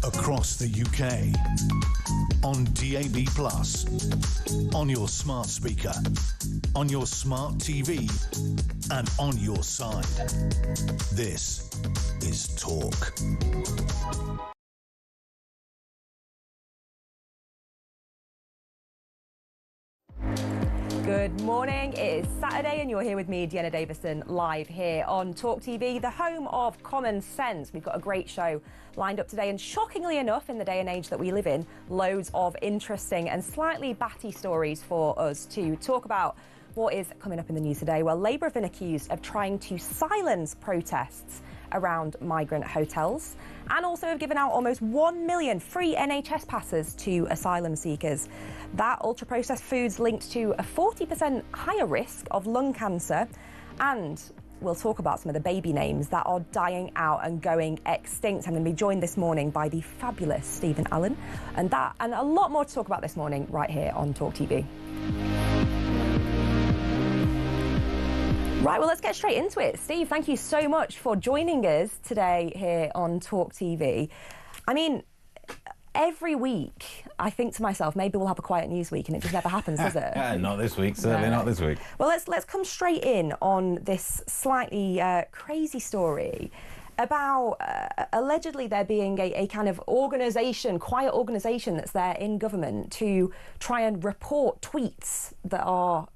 across the UK, on DAB+, on your smart speaker, on your smart TV, and on your side. This is Talk. Good morning, it is Saturday and you're here with me, Dehenna Davison, live here on talkTV, the home of common sense. We've got a great show lined up today and shockingly enough, in the day and age that we live in, loads of interesting and slightly batty stories for us to talk about. What is coming up in the news today? Well, Labour have been accused of trying to silence protests around migrant hotels and also have given out almost 1 million free NHS passes to asylum seekers. That ultra-processed foods linked to a 40% higher risk of lung cancer, and we'll talk about some of the baby names that are dying out and going extinct. I'm going to be joined this morning by the fabulous Stephen Allen, and that and a lot more to talk about this morning right here on talkTV. Right, well, let's get straight into it. Steve, thank you so much for joining us today here on talkTV. I mean, every week I think to myself, maybe we'll have a quiet news week, and it just never happens, does it? Not this week, certainly not this week. Well, let's come straight in on this slightly crazy story about allegedly there being a kind of organisation, quiet organisation that's there in government to try and report tweets that are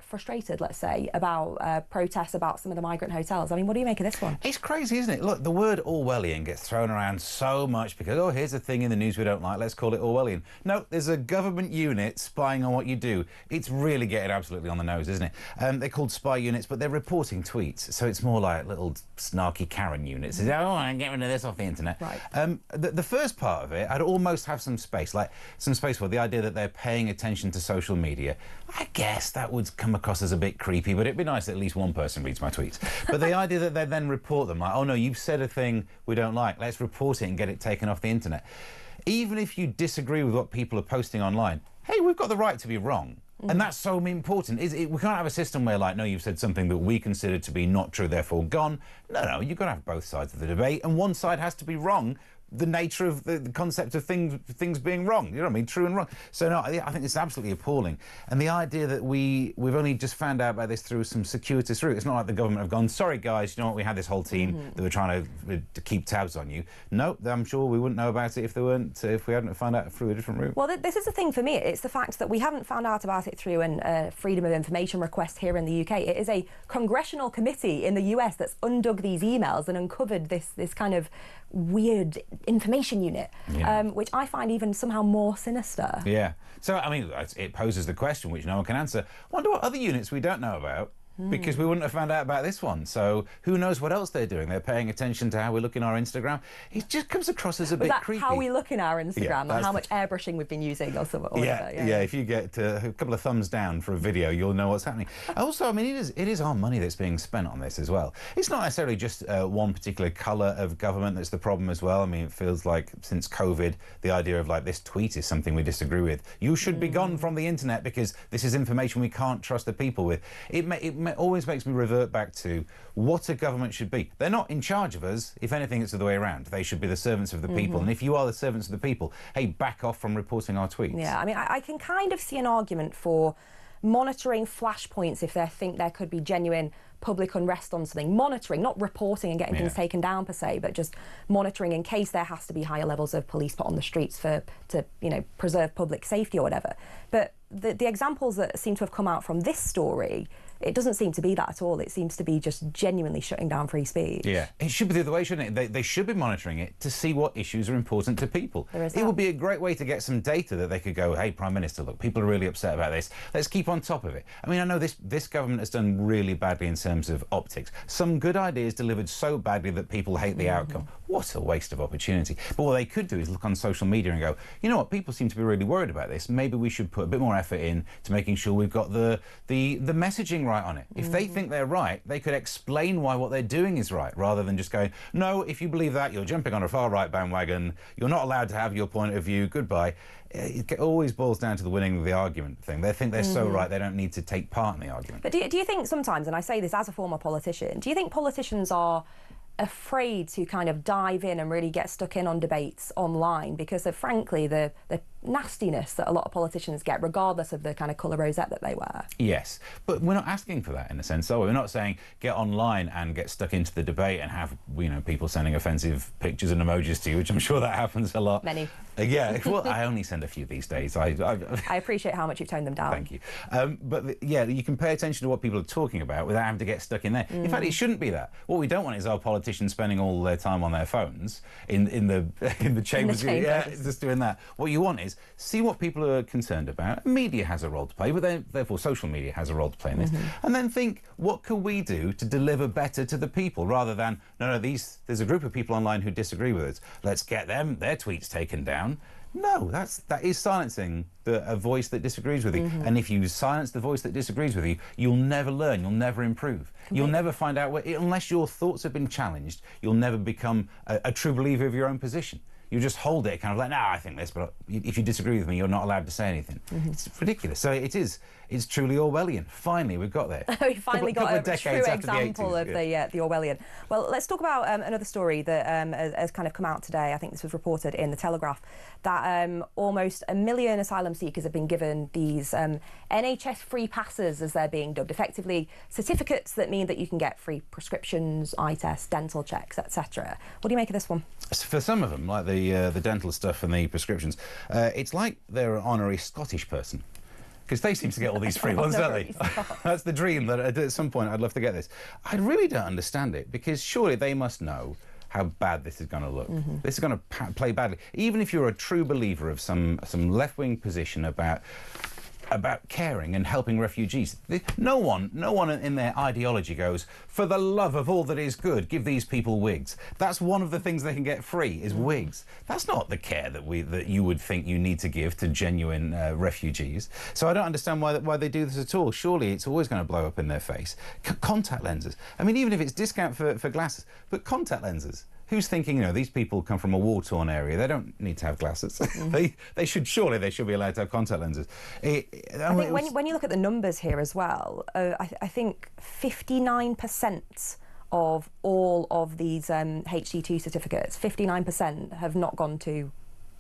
frustrated, let's say, about protests about some of the migrant hotels. I mean, what do you make of this one? It's crazy, isn't it? Look, the word Orwellian gets thrown around so much because, oh, here's a thing in the news we don't like, let's call it Orwellian. No, there's a government unit spying on what you do. It's really getting absolutely on the nose, isn't it? They're called spy units, but they're reporting tweets, so it's more like little snarky Karen units. Oh, I'm getting rid of this off the internet. Right. The first part of it, I'd almost have some space for the idea that they're paying attention to social media. I guess that would come across as a bit creepy, but it'd be nice that at least one person reads my tweets. But the idea that they then report them, like, oh no, you've said a thing we don't like, let's report it and get it taken off the internet. Even if you disagree with what people are posting online, hey, we've got the right to be wrong. And that's so important. We can't have a system where, like, no, you've said something that we consider to be not true, therefore gone. No, you've got to have both sides of the debate, and one side has to be wrong. The nature of the concept of things being wrong, you know what I mean, true and wrong. So no, I think it's absolutely appalling. And the idea that we've only just found out about this through some circuitous route. It's not like the government have gone, sorry guys, you know what, we had this whole team that were trying to keep tabs on you. No, I'm sure we wouldn't know about it if we hadn't found out through a different route. Well, this is the thing for me. It's the fact that we haven't found out about it through a freedom of information request here in the UK. It is a congressional committee in the US that's undug these emails and uncovered this kind of weird information unit, which I find even somehow more sinister. Yeah. So, I mean, it poses the question, which no one can answer. Wonder what other units we don't know about, because we wouldn't have found out about this one. So who knows what else they're doing? They're paying attention to how we look in our Instagram. It just comes across as a bit creepy. How we look in our Instagram, and how much airbrushing we've been using or something. Yeah, if you get a couple of thumbs down for a video, you'll know what's happening. Also, I mean, it is our money that's being spent on this as well. It's not necessarily just one particular colour of government that's the problem as well. I mean, it feels like since COVID, the idea of, like, this tweet is something we disagree with. You should be gone from the internet because this is information we can't trust the people with. It always makes me revert back to what a government should be. They're not in charge of us. If anything, it's the other way around. They should be the servants of the people. And if you are the servants of the people, hey, back off from reporting our tweets. Yeah, I mean, I can kind of see an argument for monitoring flashpoints if they think there could be genuine public unrest on something. Monitoring, not reporting and getting things taken down per se, but just monitoring in case there has to be higher levels of police put on the streets to preserve public safety or whatever. But the examples that seem to have come out from this story, it doesn't seem to be that at all. It seems to be just genuinely shutting down free speech. Yeah, it should be the other way, shouldn't it? They should be monitoring it to see what issues are important to people. It would be a great way to get some data that they could go, hey, Prime Minister, look, people are really upset about this. Let's keep on top of it. I mean, I know this government has done really badly in terms of optics. Some good ideas delivered so badly that people hate the outcome. What a waste of opportunity. But what they could do is look on social media and go, you know what, people seem to be really worried about this. Maybe we should put a bit more effort in to making sure we've got the messaging right on it. If they think they're right, they could explain why what they're doing is right, rather than just going, no, if you believe that, you're jumping on a far-right bandwagon, you're not allowed to have your point of view, goodbye. It always boils down to the winning of the argument thing. They think they're so right, they don't need to take part in the argument. But do you think sometimes, and I say this as a former politician, do you think politicians are afraid to kind of dive in and really get stuck in on debates online because of, frankly, the nastiness that a lot of politicians get, regardless of the kind of colour rosette that they wear. Yes, but we're not asking for that in a sense, though. We're not saying get online and get stuck into the debate and have, you know, people sending offensive pictures and emojis to you, which I'm sure that happens a lot. Many. Yeah, well, I only send a few these days. I appreciate how much you've toned them down. Thank you. Yeah, you can pay attention to what people are talking about without having to get stuck in there. In fact, it shouldn't be that. What we don't want is our politicians spending all their time on their phones in the chambers. Yeah, just doing that. What you want is see what people are concerned about. Media has a role to play, but therefore social media has a role to play in this. And then think, what can we do to deliver better to the people, rather than there's a group of people online who disagree with us. Let's get their tweets taken down. No, that is silencing a voice that disagrees with you. And if you silence the voice that disagrees with you, you'll never learn, you'll never improve. You'll never find out unless your thoughts have been challenged, you'll never become a true believer of your own position. You just hold it kind of like, no, I think this, but if you disagree with me, you're not allowed to say anything. It's ridiculous. So it's truly Orwellian. Finally, we've got there. We finally got a true example of the Orwellian. Well, let's talk about another story that has kind of come out today. I think this was reported in the Telegraph, that almost 1 million asylum seekers have been given these NHS free passes, as they're being dubbed, effectively certificates that mean that you can get free prescriptions, eye tests, dental checks, etc. What do you make of this one? For some of them, like the dental stuff and the prescriptions, it's like they're an honorary Scottish person. Because they seem to get all these free ones, don't they? That's the dream, that at some point I'd love to get this. I really don't understand it, because surely they must know how bad this is going to look. This is going to play badly. Even if you're a true believer of some left-wing position about caring and helping refugees, no one in their ideology goes, for the love of all that is good, give these people wigs. That's one of the things they can get free, is wigs. That's not the care that you would think you need to give to genuine refugees. So I don't understand why they do this at all. Surely it's always going to blow up in their face. Contact lenses. I mean, even if it's discount for glasses, but contact lenses. Who's thinking, you know, these people come from a war-torn area, they don't need to have glasses. they should be allowed to have contact lenses. I think when you look at the numbers here as well, I think 59% of all of these HC2 certificates, 59% have not gone to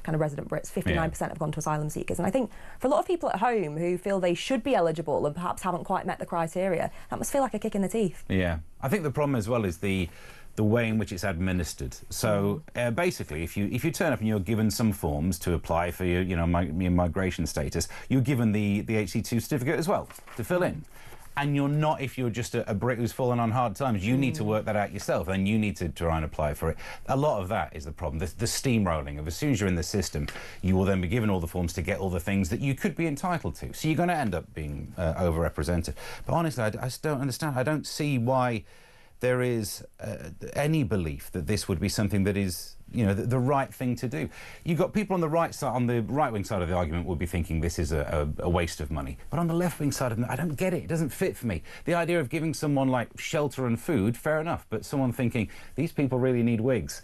kind of resident Brits, 59% have gone to asylum seekers. And I think for a lot of people at home who feel they should be eligible and perhaps haven't quite met the criteria, that must feel like a kick in the teeth. Yeah, I think the problem as well is the way in which it's administered. So basically, if you turn up and you're given some forms to apply for your migration status, you're given the HC2 certificate as well to fill in. And you're not, if you're just a Brit who's fallen on hard times, you need to work that out yourself, and you need to try and apply for it. A lot of that is the problem, the steamrolling of, as soon as you're in the system, you will then be given all the forms to get all the things that you could be entitled to. So you're going to end up being overrepresented. But honestly, I just don't understand. I don't see why there is any belief that this would be something that is, you know, the right thing to do. You've got people on the right side, on the right-wing side of the argument, would be thinking this is a waste of money. But on the left-wing side of it, I don't get it. It doesn't fit for me. The idea of giving someone like shelter and food, fair enough, but someone thinking these people really need wigs,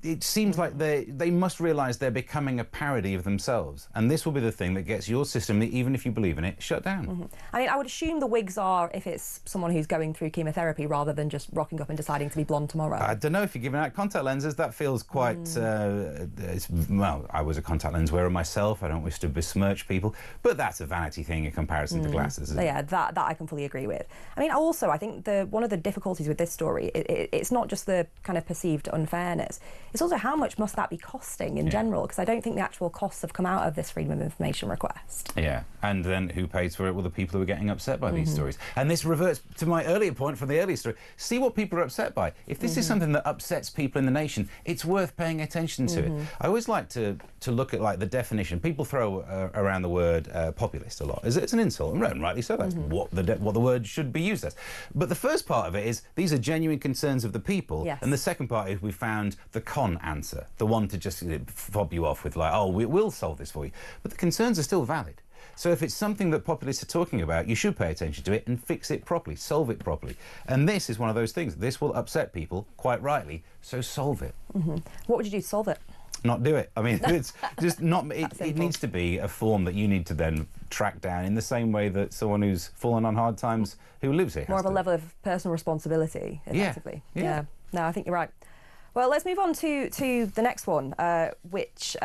it seems like they must realise they're becoming a parody of themselves, and this will be the thing that gets your system, even if you believe in it, shut down. I mean, I would assume the wigs are if it's someone who's going through chemotherapy rather than just rocking up and deciding to be blonde tomorrow. I don't know, if you're giving out contact lenses, that feels quite well, I was a contact lens wearer myself. I don't wish to besmirch people, but that's a vanity thing in comparison to glasses, isn't it? Yeah, that I can fully agree with. I mean, also, I think one of the difficulties with this story, it's not just the kind of perceived unfairness, it's also how much must that be costing in general, because I don't think the actual costs have come out of this Freedom of Information request. Yeah, and then who pays for it? Well, the people who are getting upset by these stories. And this reverts to my earlier point from the earlier story. See what people are upset by. If this is something that upsets people in the nation, it's worth paying attention to it. I always like to look at like the definition. People throw around the word populist a lot. It's an insult, and rightly so. That's what the word should be used as. But the first part of it is these are genuine concerns of the people, and the second part is we found the con answer, the one to just fob you off with like, oh, we'll solve this for you. But the concerns are still valid. So if it's something that populists are talking about, you should pay attention to it and fix it properly, solve it properly. And this is one of those things. This will upset people, quite rightly, so solve it. What would you do to solve it? not do it. I mean, it's just not. It needs to be a form that you need to then track down in the same way that someone who's fallen on hard times who lives here. More of a level of personal responsibility, effectively. Yeah. No, I think you're right. Well, let's move on to the next one, which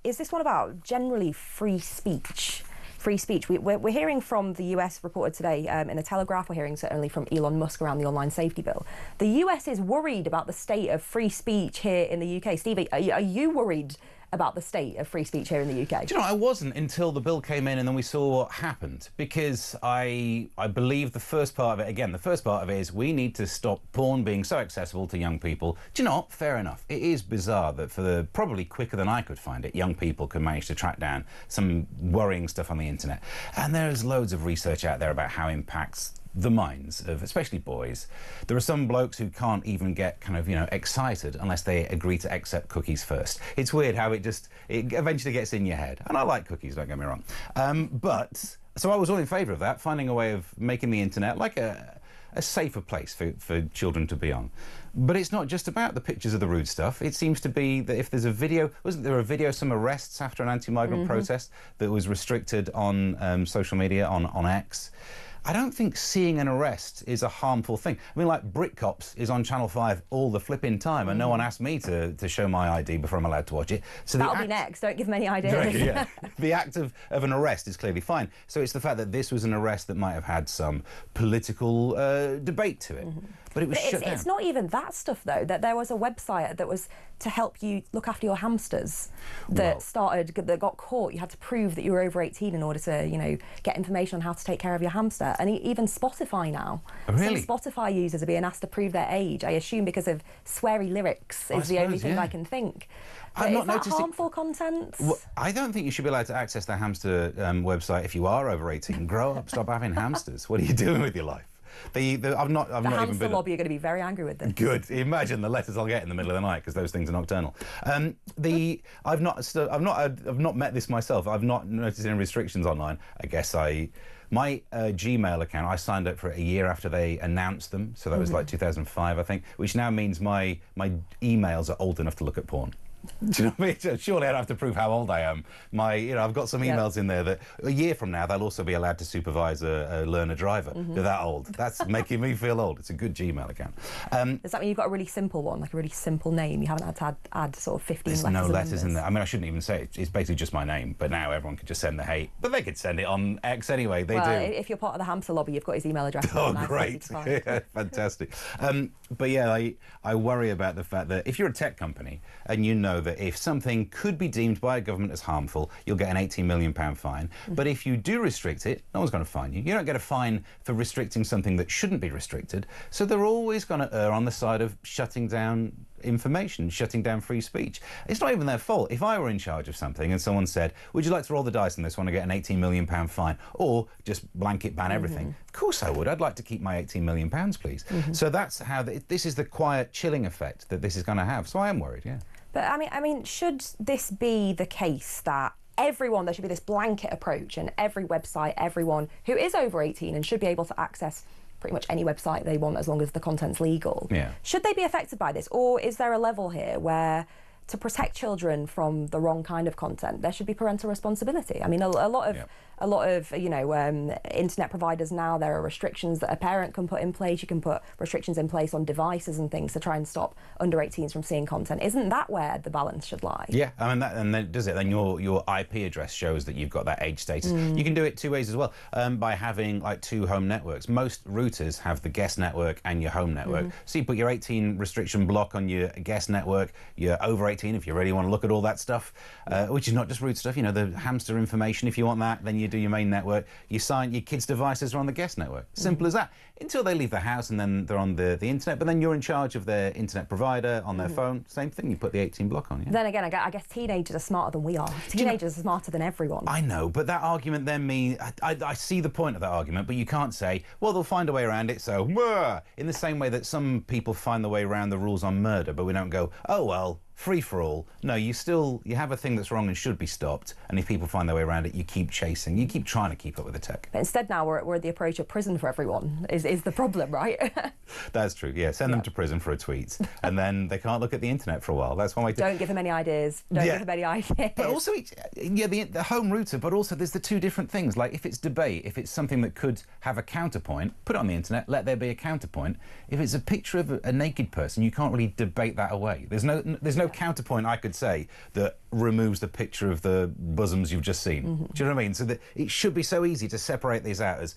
is this one about generally free speech. Free speech. We're hearing from the US reported today in the Telegraph. We're hearing certainly from Elon Musk around the online safety bill. The US is worried about the state of free speech here in the UK. Stevie, are you worried about the state of free speech here in the UK? Do you know, I wasn't until the bill came in and then we saw what happened, because I believe the first part of it, again, the first part of it is we need to stop porn being so accessible to young people. Do you know what? Fair enough. It is bizarre that for probably quicker than I could find it, young people can manage to track down some worrying stuff on the internet. And there's loads of research out there about how it impacts the minds of especially boys. There are some blokes who can't even get kind of, excited unless they agree to accept cookies first. It's weird how it eventually gets in your head. And I like cookies, don't get me wrong. So I was all in favour of that, finding a way of making the internet like a safer place for children to be on. But it's not just about the pictures of the rude stuff. It seems to be that if there's a video, wasn't there a video of some arrests after an anti-migrant protest that was restricted on social media, on X? I don't think seeing an arrest is a harmful thing. I mean, like Britcops is on Channel 5 all the flipping time, and no one asked me to show my ID before I'm allowed to watch it. So that'll be next. Don't give them any ideas. Yeah. The act of an arrest is clearly fine. So it's the fact that this was an arrest that might have had some political debate to it. But it was shut down. It's not even that stuff, though. That there was a website that was to help you look after your hamsters that got caught. You had to prove that you were over 18 in order to, get information on how to take care of your hamster. And even Spotify now. Oh, really? Some Spotify users are being asked to prove their age. I assume because of sweary lyrics is the only thing I can think. I've not is that noticed harmful content? Well, I don't think you should be allowed to access the hamster website if you are over 18. Grow up, stop having hamsters. What are you doing with your life? The hamster lobby are going to be very angry with this. Good. Imagine the letters I'll get in the middle of the night because those things are nocturnal. I've not met this myself. I've not noticed any restrictions online. I guess my Gmail account, I signed up for it a year after they announced them, so that was like 2005, I think, which now means my emails are old enough to look at porn. Do you know what I mean? Surely I don't have to prove how old I am. I've got some emails in there that a year from now they'll also be allowed to supervise a learner driver. They're that old. That's making me feel old. It's a good Gmail account. Does that mean you've got a really simple one, like a really simple name? You haven't had to add sort of 15 There's letters no and letters numbers. in there. I mean, I shouldn't even say it. It's basically just my name. But now everyone can just send the hate. But they could send it on X anyway. They do. If you're part of the hamster lobby, you've got his email address. Oh, great. Yeah, fantastic. But yeah, I worry about the fact that if you're a tech company and you know that if something could be deemed by a government as harmful, you'll get an £18 million fine. But if you do restrict it, no one's going to fine you. You don't get a fine for restricting something that shouldn't be restricted. So they're always going to err on the side of shutting down information, shutting down free speech. It's not even their fault. If I were in charge of something and someone said, would you like to roll the dice on this one and get an £18 million fine, or just blanket ban everything? Of course I would. I'd like to keep my £18 million, please. So that's how this is the quiet chilling effect that this is going to have. So I am worried, yeah. But I mean, should this be the case that there should be this blanket approach and every website, everyone who is over 18 and should be able to access pretty much any website they want as long as the content's legal. Yeah. Should they be affected by this? Or is there a level here where to protect children from the wrong kind of content, there should be parental responsibility? I mean, a lot of internet providers now, there are restrictions that a parent can put in place. You can put restrictions in place on devices and things to try and stop under 18s from seeing content. Isn't that where the balance should lie? Yeah, I mean, and then does it? Then your IP address shows that you've got that age status. You can do it two ways as well, by having like two home networks. Most routers have the guest network and your home network. So you put your 18 restriction block on your guest network. You're over 18 if you really want to look at all that stuff, which is not just root stuff. The hamster information, if you want that, then you do your main network. You sign your kids' devices are on the guest network. Simple as that. Until they leave the house and then they're on the internet. But then you're in charge of their internet provider on their phone. Same thing. You put the 18 block on. Yeah. Then again, I guess teenagers are smarter than we are. Teenagers are smarter than everyone. I know, but that argument then means I see the point of that argument, but you can't say, well, they'll find a way around it. So in the same way that some people find the way around the rules on murder, but we don't go, oh well, free-for-all. No, you have a thing that's wrong and should be stopped, and if people find their way around it, you keep chasing, you keep trying to keep up with the tech. But instead now we're at the approach of prison for everyone, is the problem, right? That's true, yeah. Send them to prison for a tweet, and then they can't look at the internet for a while. That's one way to... Don't give them any ideas. Don't give them any ideas. But also, the home router, but also there's the two different things. Like, if it's debate, if it's something that could have a counterpoint, put it on the internet, let there be a counterpoint. If it's a picture of a naked person, you can't really debate that away. There's no counterpoint I could say that removes the picture of the bosoms you've just seen. Do you know what I mean? So that it should be so easy to separate these out as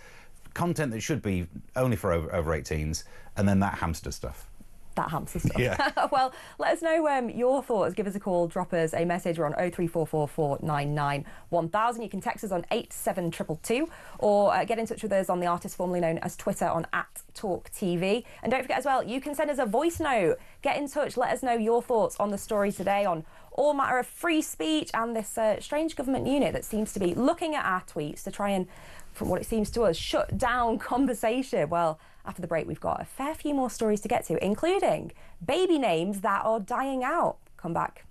content that should be only for over 18s, and then that hamster stuff. That hamster stuff. Yeah. Well, let us know your thoughts. Give us a call, drop us a message. We're on 0344499 1000. You can text us on 87222 or get in touch with us on the artist formerly known as Twitter on @talkTV. And don't forget as well, you can send us a voice note. Get in touch. Let us know your thoughts on the story today on all matter of free speech and this strange government unit that seems to be looking at our tweets to try and, from what it seems to us, shut down conversation. Well, after the break, we've got a fair few more stories to get to, including baby names that are dying out. Come back.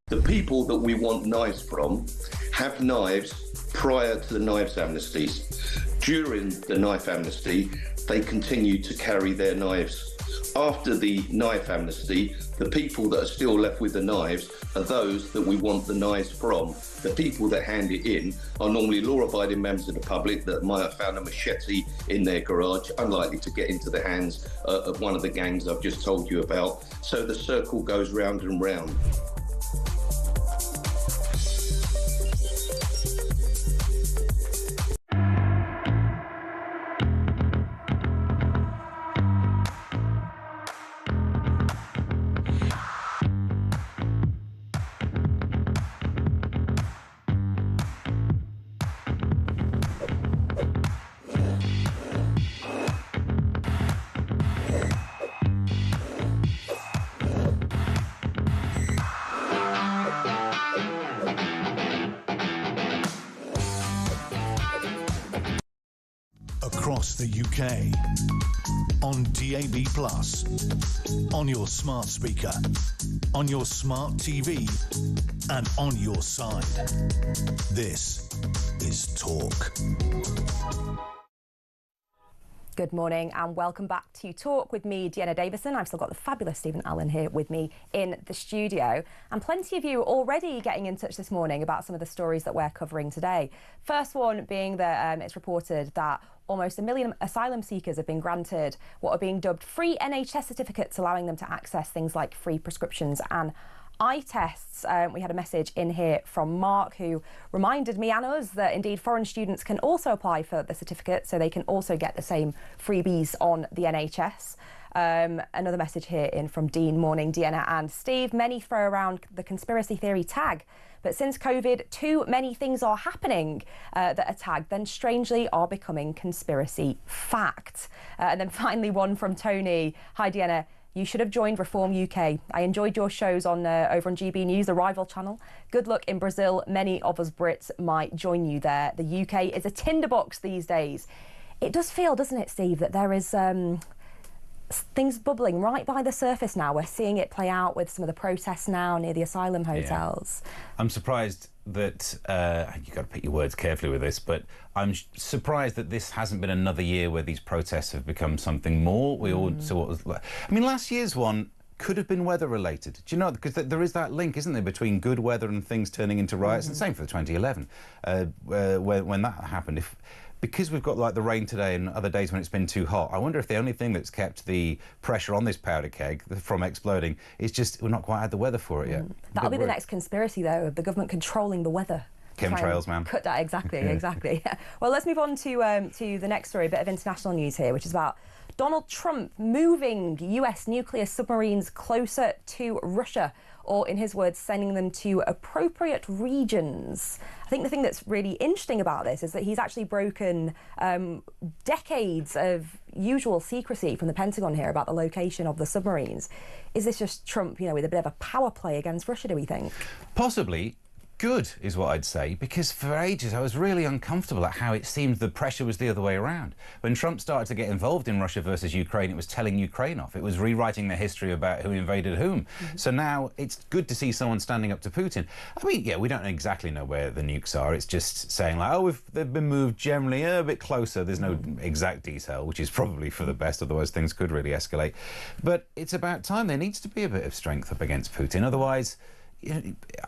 The people that we want knives from have knives prior to the knives amnesties. During the knife amnesty, they continue to carry their knives. After the knife amnesty, the people that are still left with the knives are those that we want the knives from. The people that hand it in are normally law-abiding members of the public that might have found a machete in their garage, unlikely to get into the hands of one of the gangs I've just told you about. So the circle goes round and round. Across the UK, on DAB+, on your smart speaker, on your smart TV, and on your side. This is Talk. Good morning and welcome back to Talk with me, Dehenna Davison. I've still got the fabulous Stephen Allen here with me in the studio. And plenty of you already getting in touch this morning about some of the stories that we're covering today. First one being that it's reported that almost 1 million asylum seekers have been granted what are being dubbed free NHS certificates, allowing them to access things like free prescriptions and eye tests. We had a message in here from Mark who reminded me and us that indeed foreign students can also apply for the certificate, so they can also get the same freebies on the NHS. Another message here in from Dean. Morning, Dehenna and Steve. Many throw around the conspiracy theory tag, but since COVID, too many things are happening that are tagged, then strangely are becoming conspiracy fact. And then finally one from Tony. Hi, Dehenna. You should have joined Reform UK. I enjoyed your shows on over on GB News, the rival channel. Good luck in Brazil. Many of us Brits might join you there. The UK is a tinderbox these days. It does feel, doesn't it, Steve, that there is things bubbling right by the surface now. We're seeing it play out with some of the protests now near the asylum hotels. Yeah. I'm surprised that, you've got to pick your words carefully with this, but I'm surprised that this hasn't been another year where these protests have become something more. We all saw what was like. I mean, last year's one could have been weather related. Do you know, because there is that link, isn't there, between good weather and things turning into riots, and same for 2011, when that happened. Because we've got like the rain today and other days when it's been too hot, I wonder if the only thing that's kept the pressure on this powder keg from exploding is just we've not quite had the weather for it yet. That'll be the next conspiracy, though, of the government controlling the weather. Chemtrails, man. Cut that, exactly, exactly. Well, let's move on to the next story, a bit of international news here, which is about Donald Trump moving US nuclear submarines closer to Russia, or in his words, sending them to appropriate regions. I think the thing that's really interesting about this is that he's actually broken decades of usual secrecy from the Pentagon here about the location of the submarines. Is this just Trump, you know, with a bit of a power play against Russia, do we think? Possibly. Good is what I'd say, because for ages I was really uncomfortable at how it seemed the pressure was the other way around. When Trump started to get involved in Russia versus Ukraine, it was telling Ukraine off. It was rewriting the history about who invaded whom. So now it's good to see someone standing up to Putin. I mean, yeah, we don't exactly know where the nukes are. It's just saying like, oh, they've been moved generally a bit closer. There's no exact detail, which is probably for the best, otherwise things could really escalate. But it's about time. There needs to be a bit of strength up against Putin. Otherwise,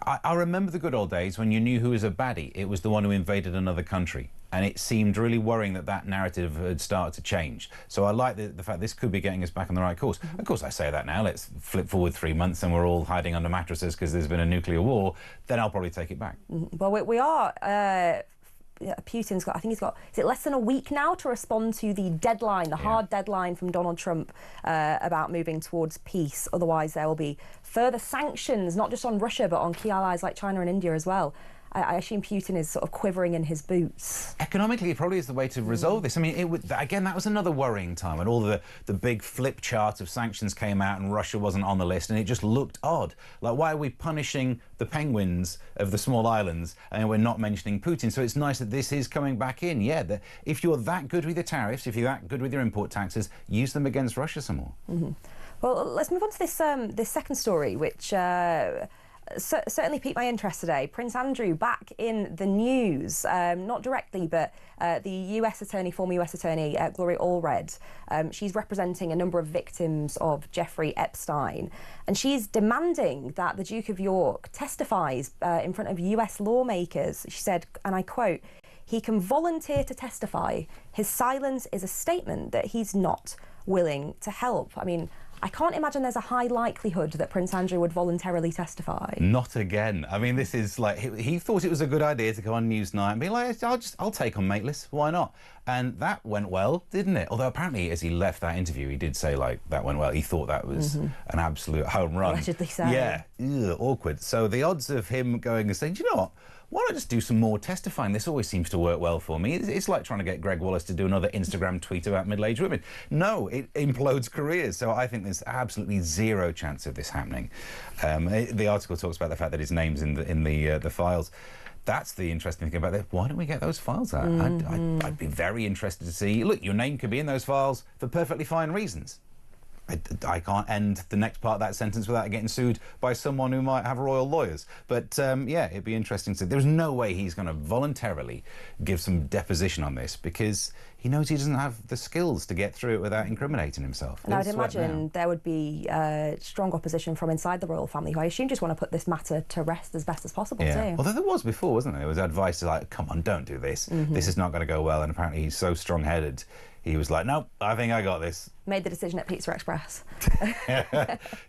I remember the good old days when you knew who was a baddie. It was the one who invaded another country. And it seemed really worrying that that narrative had started to change. So I like the fact this could be getting us back on the right course. Of course, I say that now. Let's flip forward 3 months and we're all hiding under mattresses because there's been a nuclear war. Then I'll probably take it back. Well, we are... Putin's got, I think he's got, is it less than a week now to respond to the deadline, the hard deadline from Donald Trump about moving towards peace. Otherwise, there will be further sanctions, not just on Russia, but on key allies like China and India as well. I assume Putin is sort of quivering in his boots. Economically, it probably is the way to resolve this. I mean, again, that was another worrying time when all the big flip chart of sanctions came out and Russia wasn't on the list, and it just looked odd. Like, why are we punishing the penguins of the small islands and we're not mentioning Putin? So it's nice that this is coming back in. Yeah, if you're that good with your tariffs, if you're that good with your import taxes, use them against Russia some more. Well, let's move on to this second story, which... certainly piqued my interest today. Prince Andrew back in the news, not directly, but the former US Attorney, Gloria Allred, she's representing a number of victims of Jeffrey Epstein, and she's demanding that the Duke of York testifies in front of US lawmakers. She said, and I quote, "He can volunteer to testify. His silence is a statement that he's not willing to help." I mean, I can't imagine there's a high likelihood that Prince Andrew would voluntarily testify. Not again. I mean, this is like, he thought it was a good idea to go on Newsnight and be like, I'll take on Mateless, why not? And that went well, didn't it? Although apparently as he left that interview, he did say like, that went well. He thought that was an absolute home run. Allegedly so. Yeah, awkward. So the odds of him going and saying, do you know what? Why not just do some more testifying? This always seems to work well for me. It's like trying to get Greg Wallace to do another Instagram tweet about middle-aged women. No, it implodes careers. So I think there's absolutely zero chance of this happening. The article talks about the fact that his name's in the files. That's the interesting thing about it. Why don't we get those files out? I'd be very interested to see. Look, your name could be in those files for perfectly fine reasons. I can't end the next part of that sentence without getting sued by someone who might have royal lawyers. But yeah, it'd be interesting to. There's no way he's going to voluntarily give some deposition on this, because he knows he doesn't have the skills to get through it without incriminating himself. And I'd imagine there would be strong opposition from inside the royal family, who I assume just want to put this matter to rest as best as possible too. Although there was before, wasn't there? There was advice to, like, come on, don't do this. This is not going to go well. And apparently he's so strong-headed. He was like, nope, I think I got this. Made the decision at Pizza Express.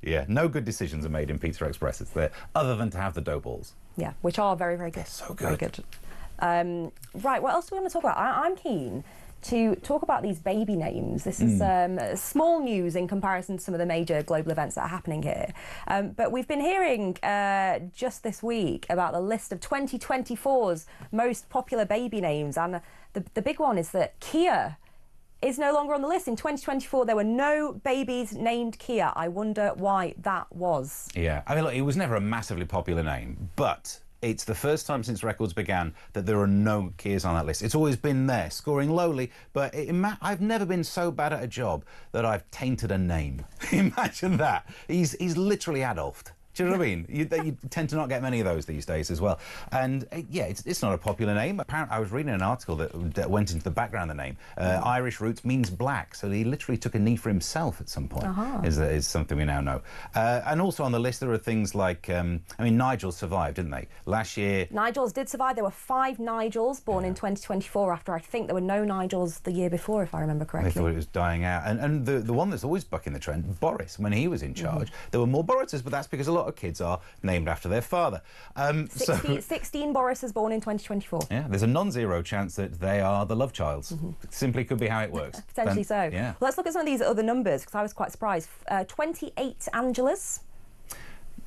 Yeah, no good decisions are made in Pizza Express. It's there, other than to have the dough balls. Yeah, which are very, very good. They're so good. Very good. Right, what else do we want to talk about? I'm keen to talk about these baby names. This is small news in comparison to some of the major global events that are happening here. But we've been hearing just this week about the list of 2024's most popular baby names. And the big one is that Kia is no longer on the list. In 2024, there were no babies named Kia. I wonder why that was. Yeah, I mean, look, it was never a massively popular name, but it's the first time since records began that there are no Kias on that list. It's always been there, scoring lowly, but I've never been so bad at a job that I've tainted a name. Imagine that. He's literally Adolphed. Do you know what I mean? You tend to not get many of those these days as well. And yeah, it's not a popular name. Apparently, I was reading an article that went into the background of the name. Irish roots means black, so he literally took a knee for himself at some point, is something we now know. And also on the list, there are things like, I mean, Nigels survived, didn't they? Last year... Nigels did survive. There were 5 Nigels born in 2024 after I think there were no Nigels the year before, if I remember correctly. They thought it was dying out. And the one that's always bucking the trend, Boris, when he was in charge, there were more Borises, but that's because a lot of kids are named after their father. 16 Borises born in 2024. Yeah, there's a non-zero chance that they are the love childs. Simply could be how it works. Potentially so. Yeah. Well, let's look at some of these other numbers, because I was quite surprised. 28 Angelas.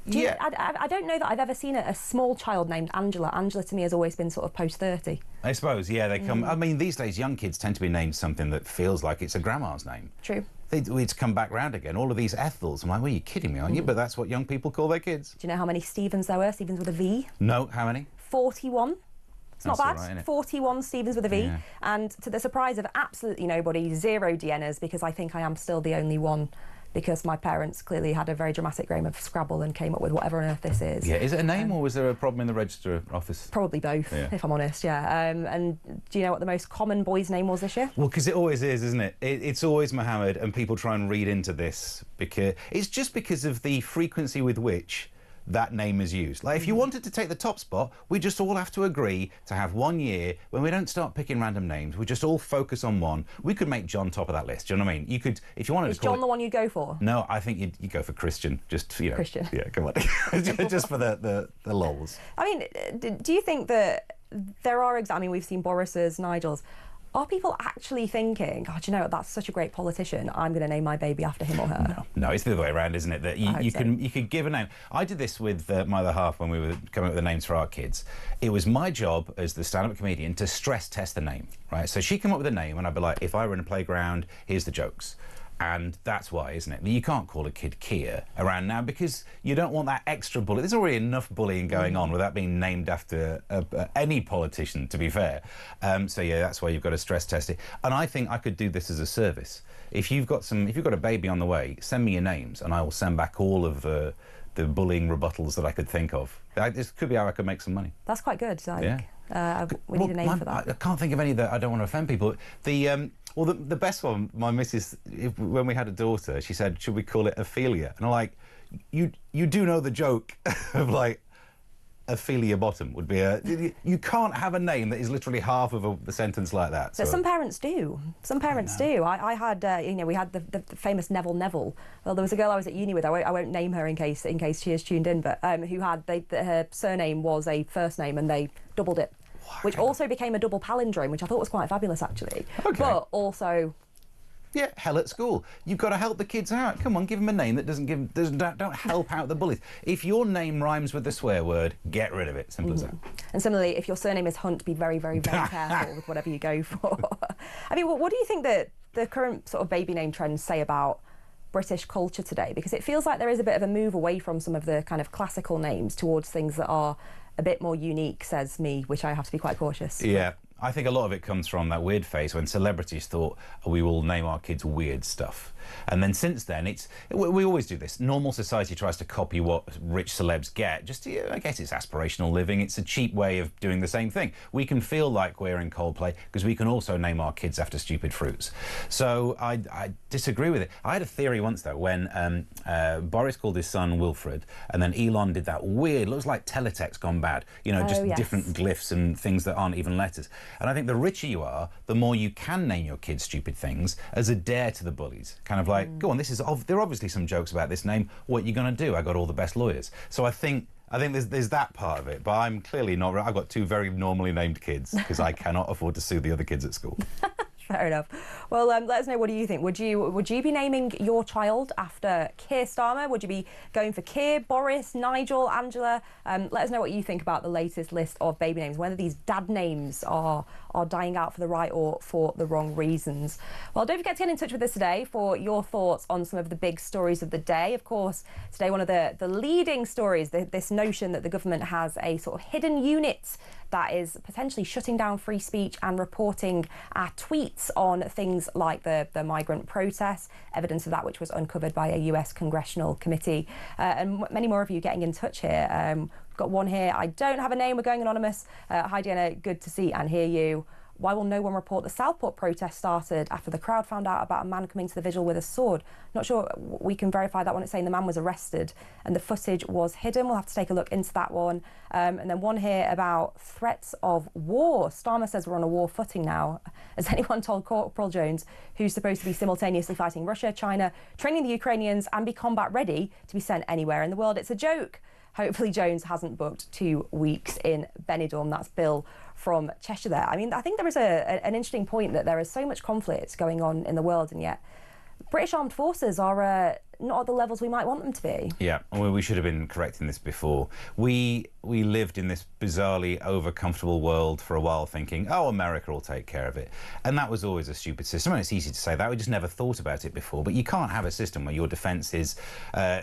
I don't know that I've ever seen a small child named Angela. Angela to me has always been sort of post-30. I suppose, yeah, they come... I mean, these days, young kids tend to be named something that feels like it's a grandma's name. True. It's come back round again. All of these Ethels. I'm like, well, you're kidding me, aren't you? But that's what young people call their kids. Do you know how many Stevens there were? Stevens with a V? No, how many? 41. It's not bad. Right, 41 Stevens with a V. Yeah. And to the surprise of absolutely nobody, 0 Dehennas, because I think I am still the only one, because my parents clearly had a very dramatic game of Scrabble and came up with whatever on earth this is. Yeah, is it a name or was there a problem in the register office? Probably both, if I'm honest, yeah. And do you know what the most common boy's name was this year? Well, because it always is, isn't it? It's always Mohammed, and people try and read into this because it's just because of the frequency with which that name is used. Like, if you wanted to take the top spot, we just all have to agree to have 1 year when we don't start picking random names. We just all focus on one. We could make John top of that list. Do you know what I mean? You could, if you wanted to call John the one you go for? No, I think you'd go for Christian. Just, you know. Christian. Yeah, come on. Just for the lols. I mean, do you think that there are, I mean, we've seen Boris's, Nigels. Are people actually thinking, God, you know, that's such a great politician, I'm going to name my baby after him or her? No, it's the other way around, isn't it? That you could give a name. I did this with my other half when we were coming up with the names for our kids. It was my job as the stand-up comedian to stress test the name, right? So she'd come up with a name and I'd be like, if I were in a playground, here's the jokes. And that's why, isn't it? You can't call a kid Kia around now because you don't want that extra bully. There's already enough bullying going on without being named after any politician, to be fair. So yeah, that's why you've got to stress test it. And I think I could do this as a service. If you've got a baby on the way, send me your names and I will send back all of the bullying rebuttals that I could think of. This could be how I could make some money. That's quite good. Like, yeah. We need a name for that. I can't think of any that I don't want to offend people. Well, the best one, my missus, when we had a daughter, she said, should we call it Ophelia? And I'm like, you do know the joke of, like, Ophelia Bottom would be you can't have a name that is literally half of the sentence like that. But some parents do. Some parents do. I had, you know, we had the famous Neville. Well, there was a girl I was at uni with, I won't name her in case she is tuned in, but who had, her surname was a first name and they doubled it. Which also became a double palindrome, which I thought was quite fabulous, actually. Okay. But also... Yeah, hell at school. You've got to help the kids out. Come on, give them a name that don't help out the bullies. If your name rhymes with the swear word, get rid of it. Simple as that. And similarly, if your surname is Hunt, be very, very, very careful with whatever you go for. I mean, what do you think that the current sort of baby name trends say about British culture today? Because it feels like there is a bit of a move away from some of the kind of classical names towards things that are a bit more unique, says me, which I have to be quite cautious. Yeah. I think a lot of it comes from that weird phase when celebrities thought, oh, we will name our kids weird stuff. And then since then, we always do this. Normal society tries to copy what rich celebs get. I guess it's aspirational living. It's a cheap way of doing the same thing. We can feel like we're in Coldplay because we can also name our kids after stupid fruits. So I disagree with it. I had a theory once, though, when Boris called his son Wilfred, and then Elon did that weird, looks like teletext gone bad, different glyphs and things that aren't even letters. And I think the richer you are, the more you can name your kids stupid things as a dare to the bullies. Kind of like, go on, there are obviously some jokes about this name. What are you going to do? I got all the best lawyers. So I think there's that part of it, but I'm clearly not. I've got 2 very normally named kids because I cannot afford to sue the other kids at school. Fair enough. Well, let us know, what do you think? Would you be naming your child after Keir Starmer? Would you be going for Keir, Boris, Nigel, Angela? Let us know what you think about the latest list of baby names, whether these dad names are dying out for the right or for the wrong reasons. Well, don't forget to get in touch with us today for your thoughts on some of the big stories of the day. Of course, today one of the leading stories, this notion that the government has a sort of hidden unit that is potentially shutting down free speech and reporting our tweets on things like the migrant protests, evidence of that which was uncovered by a US congressional committee. And many more of you getting in touch here. Got one here, I don't have a name, we're going anonymous. Hi Dehenna, good to see and hear you. Why will no one report the Southport protest started after the crowd found out about a man coming to the vigil with a sword? Not sure we can verify that one. It's saying the man was arrested and the footage was hidden. We'll have to take a look into that one. And then one here about threats of war. Starmer says we're on a war footing now. Has anyone told Corporal Jones, who's supposed to be simultaneously fighting Russia, China, training the Ukrainians and be combat ready to be sent anywhere in the world? It's a joke. Hopefully Jones hasn't booked 2 weeks in Benidorm. That's Bill from Cheshire there. I mean, I think there is an interesting point that there is so much conflict going on in the world, and yet British armed forces are not at the levels we might want them to be. Yeah, well, we should have been correcting this before. We lived in this bizarrely over-comfortable world for a while thinking, oh, America will take care of it. And that was always a stupid system, and it's easy to say that. We just never thought about it before. But you can't have a system where your defence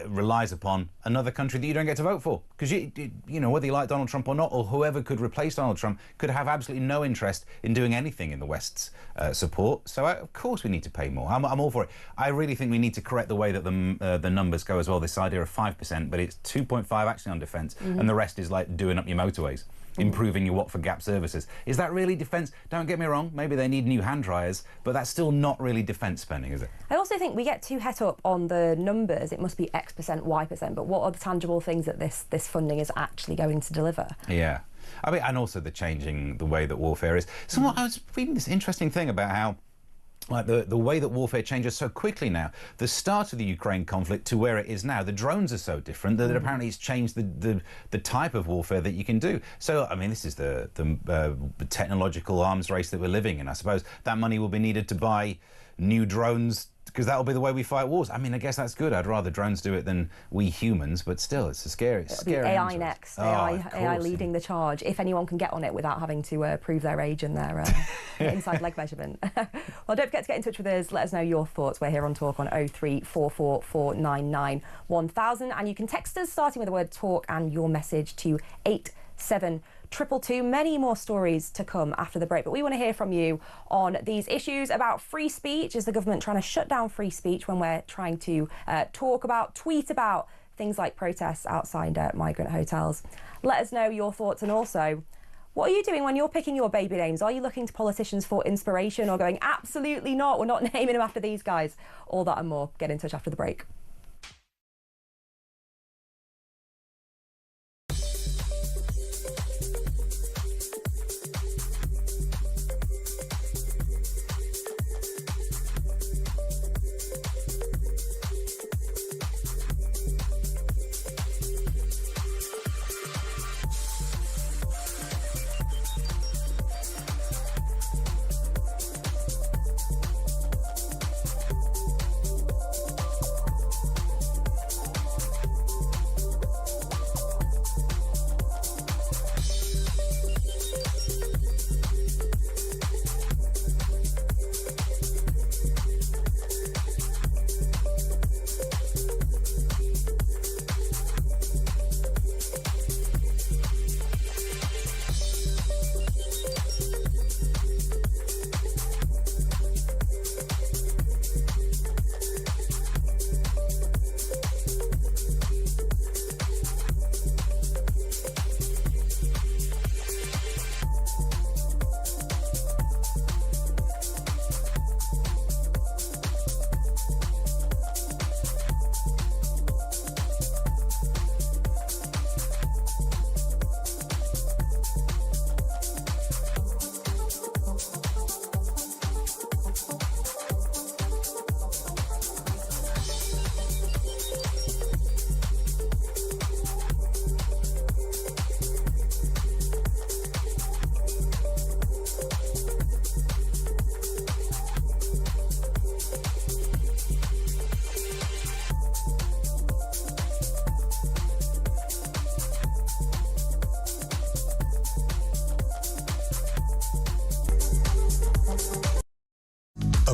relies upon another country that you don't get to vote for. Because, whether you like Donald Trump or not, or whoever could replace Donald Trump, could have absolutely no interest in doing anything in the West's support. So, of course, we need to pay more. I'm all for it. I really think we need to correct the way that the numbers go as well. This idea of 5%, but it's 2.5 actually on defence, and the rest is like doing up your motorways, improving your Watford Gap services. Is that really defence? Don't get me wrong, maybe they need new hand dryers, but that's still not really defence spending, is it? I also think we get too het up on the numbers. It must be X%, Y%, but what are the tangible things that this funding is actually going to deliver? Yeah. I mean, and also the changing the way that warfare is. I was reading this interesting thing about how the way that warfare changes so quickly now. The start of the Ukraine conflict to where it is now, the drones are so different that apparently it's changed the type of warfare that you can do. So, I mean, this is the technological arms race that we're living in. I suppose that money will be needed to buy new drones, because that'll be the way we fight wars. I mean, I guess that's good. I'd rather drones do it than we humans, but still, it's a scary. It'll be AI next. AI leading the charge. If anyone can get on it without having to prove their age and their inside leg measurement. Well, don't forget to get in touch with us. Let us know your thoughts. We're here on Talk on 0344499 1000, and you can text us starting with the word talk and your message to 87222. Many more stories to come after the break, but we want to hear from you on these issues about free speech. Is the government trying to shut down free speech when we're trying to tweet about things like protests outside migrant hotels? Let us know your thoughts, and also, what are you doing when you're picking your baby names? Are you looking to politicians for inspiration or going, absolutely not, we're not naming them after these guys? All that and more. Get in touch after the break.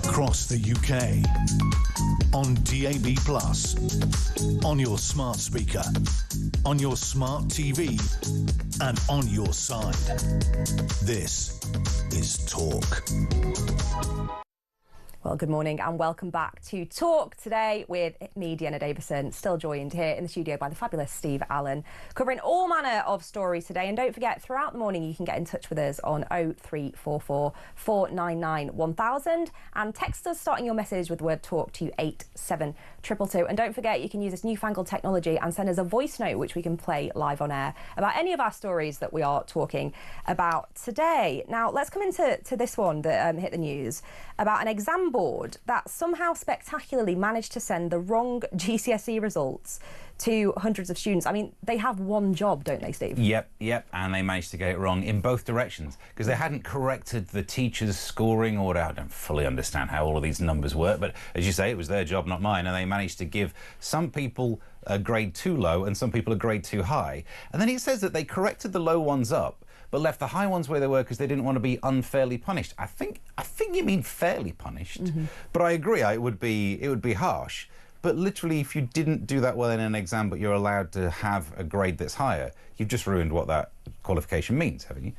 across the UK. On DAB+, on your smart speaker, on your smart TV, and on your side. This is Talk. Well, good morning and welcome back to Talk today with me, Dehenna Davison, still joined here in the studio by the fabulous Steve Allen, covering all manner of stories today. And don't forget, throughout the morning, you can get in touch with us on 0344 499 1000 and text us starting your message with the word Talk to 87222. And don't forget, you can use this newfangled technology and send us a voice note, which we can play live on air about any of our stories that we are talking about today. Now, let's come into this one that hit the news about an exam board that somehow spectacularly managed to send the wrong GCSE results to hundreds of students. I mean, they have one job, don't they, Steve? Yep, and they managed to get it wrong in both directions because they hadn't corrected the teachers' scoring order. I don't fully understand how all of these numbers work, but as you say, it was their job, not mine, and they managed to give some people a grade too low and some people a grade too high. And then it says that they corrected the low ones up but left the high ones where they were because they didn't want to be unfairly punished. I think you mean fairly punished, but I agree. It would be harsh. But literally, if you didn't do that well in an exam, but you're allowed to have a grade that's higher, you've just ruined what that qualification means, haven't you?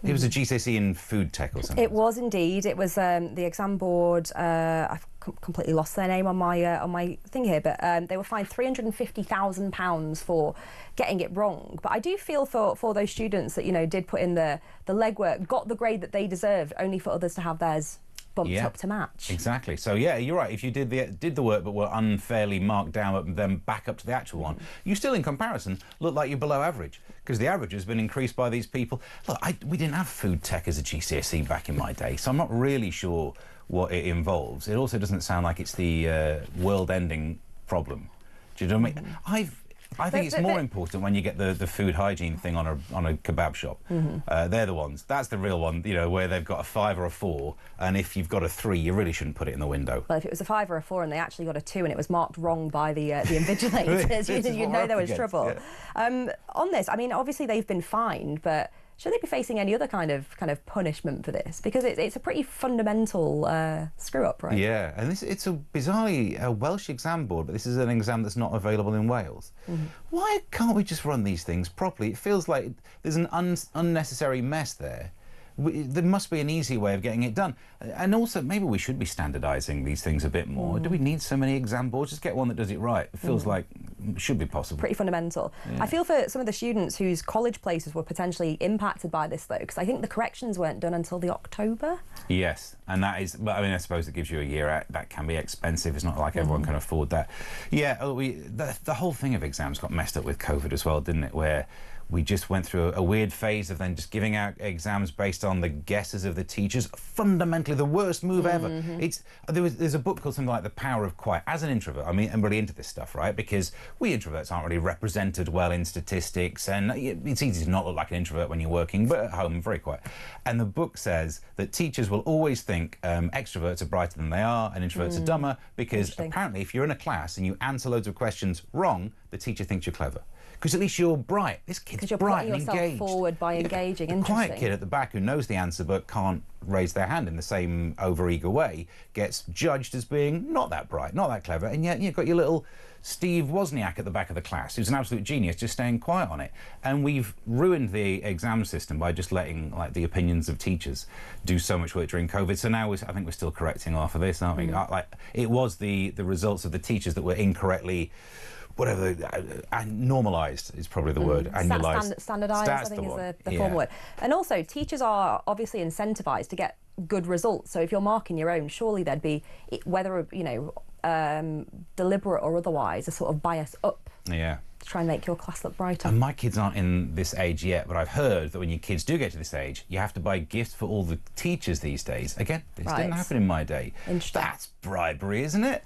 It was a GCSE in food tech or something. It was indeed. It was the exam board. I've completely lost their name on my thing here, but they were fined £350,000 for getting it wrong. But I do feel for those students that did put in the legwork, got the grade that they deserved, only for others to have theirs bumped up to match. Exactly. So yeah, you're right. If you did the work but were unfairly marked down and then back up to the actual one, you still, in comparison, look like you're below average because the average has been increased by these people. Look, we didn't have food tech as a GCSE back in my day, so I'm not really sure what it involves. It also doesn't sound like it's the world-ending problem. Do you know what I mean? I think it's more important when you get the food hygiene thing on a kebab shop. They're the ones. That's the real one, where they've got a 5 or a 4, and if you've got a 3, you really shouldn't put it in the window. Well, if it was a 5 or a 4 and they actually got a 2 and it was marked wrong by the invigilators, you'd know there was trouble. Yeah. On this, I mean, obviously they've been fined, but should they be facing any other kind of punishment for this? Because it's a pretty fundamental screw-up, right? Yeah, and it's a bizarrely a Welsh exam board, but this is an exam that's not available in Wales. Why can't we just run these things properly? It feels like there's an unnecessary mess there. There must be an easy way of getting it done. And also, maybe we should be standardising these things a bit more. Do we need so many exam boards? Just get one that does it right. It feels like it should be possible. Pretty fundamental. Yeah. I feel for some of the students whose college places were potentially impacted by this, though, because I think the corrections weren't done until the October. Yes, and that is, but I mean, I suppose it gives you a year out. That can be expensive. It's not like everyone can afford that. Yeah, the whole thing of exams got messed up with COVID as well, didn't it? Where we just went through a weird phase of then just giving out exams based on the guesses of the teachers. Fundamentally, the worst move ever. There's a book called something like The Power of Quiet. As an introvert, I mean, I'm really into this stuff, right? Because we introverts aren't really represented well in statistics, and it's easy to not look like an introvert when you're working, but at home, very quiet. And the book says that teachers will always think extroverts are brighter than they are and introverts are dumber, because apparently if you're in a class and you answer loads of questions wrong, the teacher thinks you're clever. Because at least you're bright. This kid's bright and engaged. Because you're putting yourself forward by engaging. The quiet kid at the back who knows the answer but can't raise their hand in the same over-eager way gets judged as being not that bright, not that clever, and yet you've got your little Steve Wozniak at the back of the class who's an absolute genius just staying quiet on it. And we've ruined the exam system by just letting the opinions of teachers do so much work during COVID. So now I think we're still correcting off of this, aren't we? It was the results of the teachers that were incorrectly normalised is probably the word. Annualised. Standardised, I think, is the formal word. And also, teachers are obviously incentivised to get good results. So if you're marking your own, surely there'd be, whether deliberate or otherwise, a sort of bias up. Yeah. To try and make your class look brighter. And my kids aren't in this age yet, but I've heard that when your kids do get to this age, you have to buy gifts for all the teachers these days. Again, this didn't happen in my day. Interesting. That's bribery, isn't it?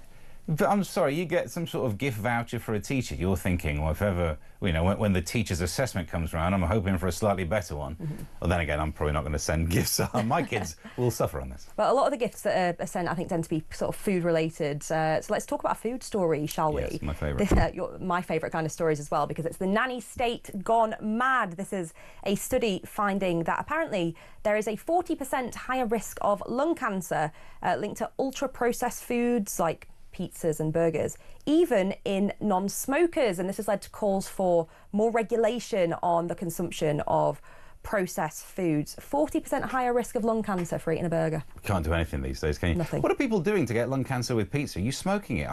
But I'm sorry, you get some sort of gift voucher for a teacher. You're thinking, well, if ever, you know, when the teacher's assessment comes around, I'm hoping for a slightly better one. Well, then again, I'm probably not going to send gifts. My kids will suffer on this. But a lot of the gifts that are sent, I think, tend to be sort of food related. So let's talk about a food story, shall we? Yes, my favourite. My favourite kind of stories as well, because it's the nanny state gone mad. This is a study finding that apparently there is a 40% higher risk of lung cancer linked to ultra-processed foods like pizzas and burgers, even in non-smokers. And this has led to calls for more regulation on the consumption of processed foods. 40% higher risk of lung cancer for eating a burger. Can't do anything these days, can you? Nothing. What are people doing to get lung cancer with pizza? Are you smoking it?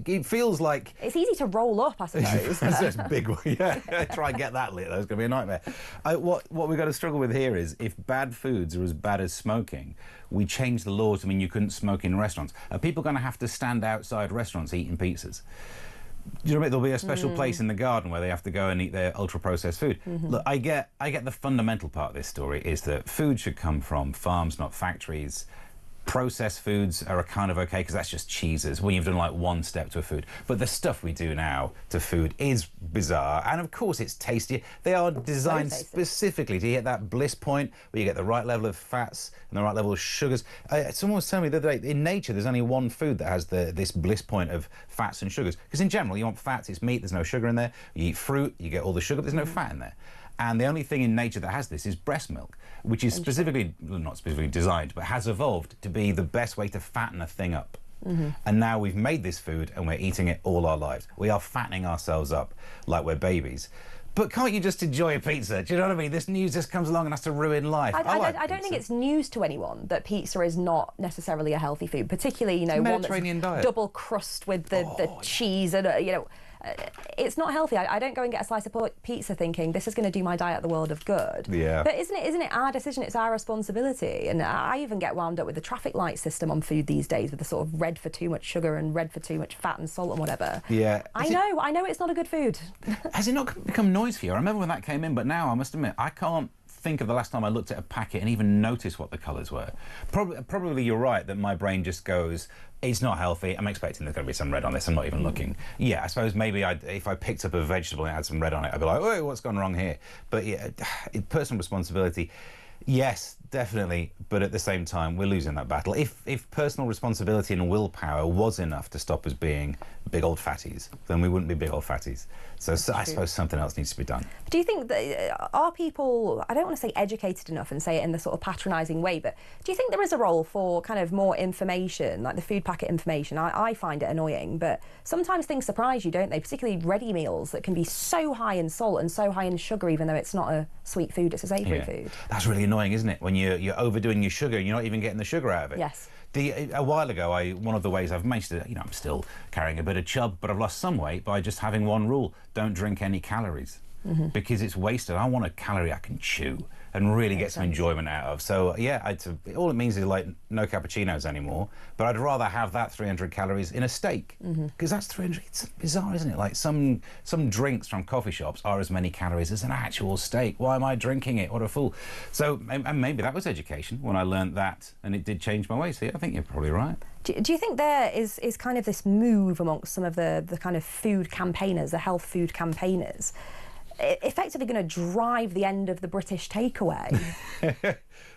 It feels like... It's easy to roll up, I suppose. That's a big one. Yeah, try and get that lit. That's going to be a nightmare. What we've got to struggle with here is if bad foods are as bad as smoking, we change the laws. I mean, you couldn't smoke in restaurants. Are people going to have to stand outside restaurants eating pizzas? Do you know what I mean? There'll be a special place in the garden where they have to go and eat their ultra-processed food. Look, I get the fundamental part of this story is that food should come from farms, not factories. Processed foods are kind of okay because that's just cheeses when you've done like one step to a food. But the stuff we do now to food is bizarre, and of course it's tastier. They are designed specifically to hit that bliss point where you get the right level of fats and the right level of sugars. Someone was telling me the other day, in nature there's only one food that has this bliss point of fats and sugars, because in general you want fats, it's meat, there's no sugar in there. You eat fruit, you get all the sugar, but there's no fat in there. And the only thing in nature that has this is breast milk, which is specifically, well, not specifically designed, but has evolved to be the best way to fatten a thing up. And now we've made this food and we're eating it all our lives. We are fattening ourselves up like we're babies. But can't you just enjoy a pizza? Do you know what I mean? This news just comes along and has to ruin life. I don't think it's news to anyone that pizza is not necessarily a healthy food, particularly, you know, one that's double crust with the cheese and, you know, it's not healthy. I don't go and get a slice of pizza thinking this is going to do my diet the world of good. Yeah. But isn't it our decision? It's our responsibility. And I even get wound up with the traffic light system on food these days, with the sort of red for too much sugar and red for too much fat and salt and whatever. Yeah. I know it's not a good food. Has it not become noise for you? I remember when that came in, but now I must admit I can't think of the last time I looked at a packet and even noticed what the colours were. Probably you're right that my brain just goes, it's not healthy, I'm expecting there's going to be some red on this, I'm not even looking. Yeah, I suppose maybe if I picked up a vegetable and it had some red on it, I'd be like, oh, what's gone wrong here? But yeah, personal responsibility, yes, definitely, but at the same time, we're losing that battle. If personal responsibility and willpower was enough to stop us being big old fatties, then we wouldn't be big old fatties. So I suppose something else needs to be done. Do you think that are people, I don't want to say educated enough and say it in the sort of patronising way, but do you think there is a role for kind of more information, like the food packet information? I find it annoying, but sometimes things surprise you, don't they? Particularly ready meals that can be so high in salt and so high in sugar, even though it's not a sweet food, it's a savoury food. That's really annoying, isn't it? When you're overdoing your sugar and you're not even getting the sugar out of it. Yes. A while ago, one of the ways I've managed to, you know, I'm still carrying a bit of chub, but I've lost some weight by just having one rule: don't drink any calories, because it's wasted. I want a calorie I can chew and really get some enjoyment out of. So yeah, all it means is like no cappuccinos anymore, but I'd rather have that 300 calories in a steak, because that's 300. It's bizarre, isn't it? Like some drinks from coffee shops are as many calories as an actual steak. Why am I drinking it? What a fool. So and maybe that was education when I learned that, and it did change my way. So yeah, I think you're probably right. Do you think there is kind of this move amongst some of the kind of food campaigners, the health food campaigners, effectively going to drive the end of the British takeaway?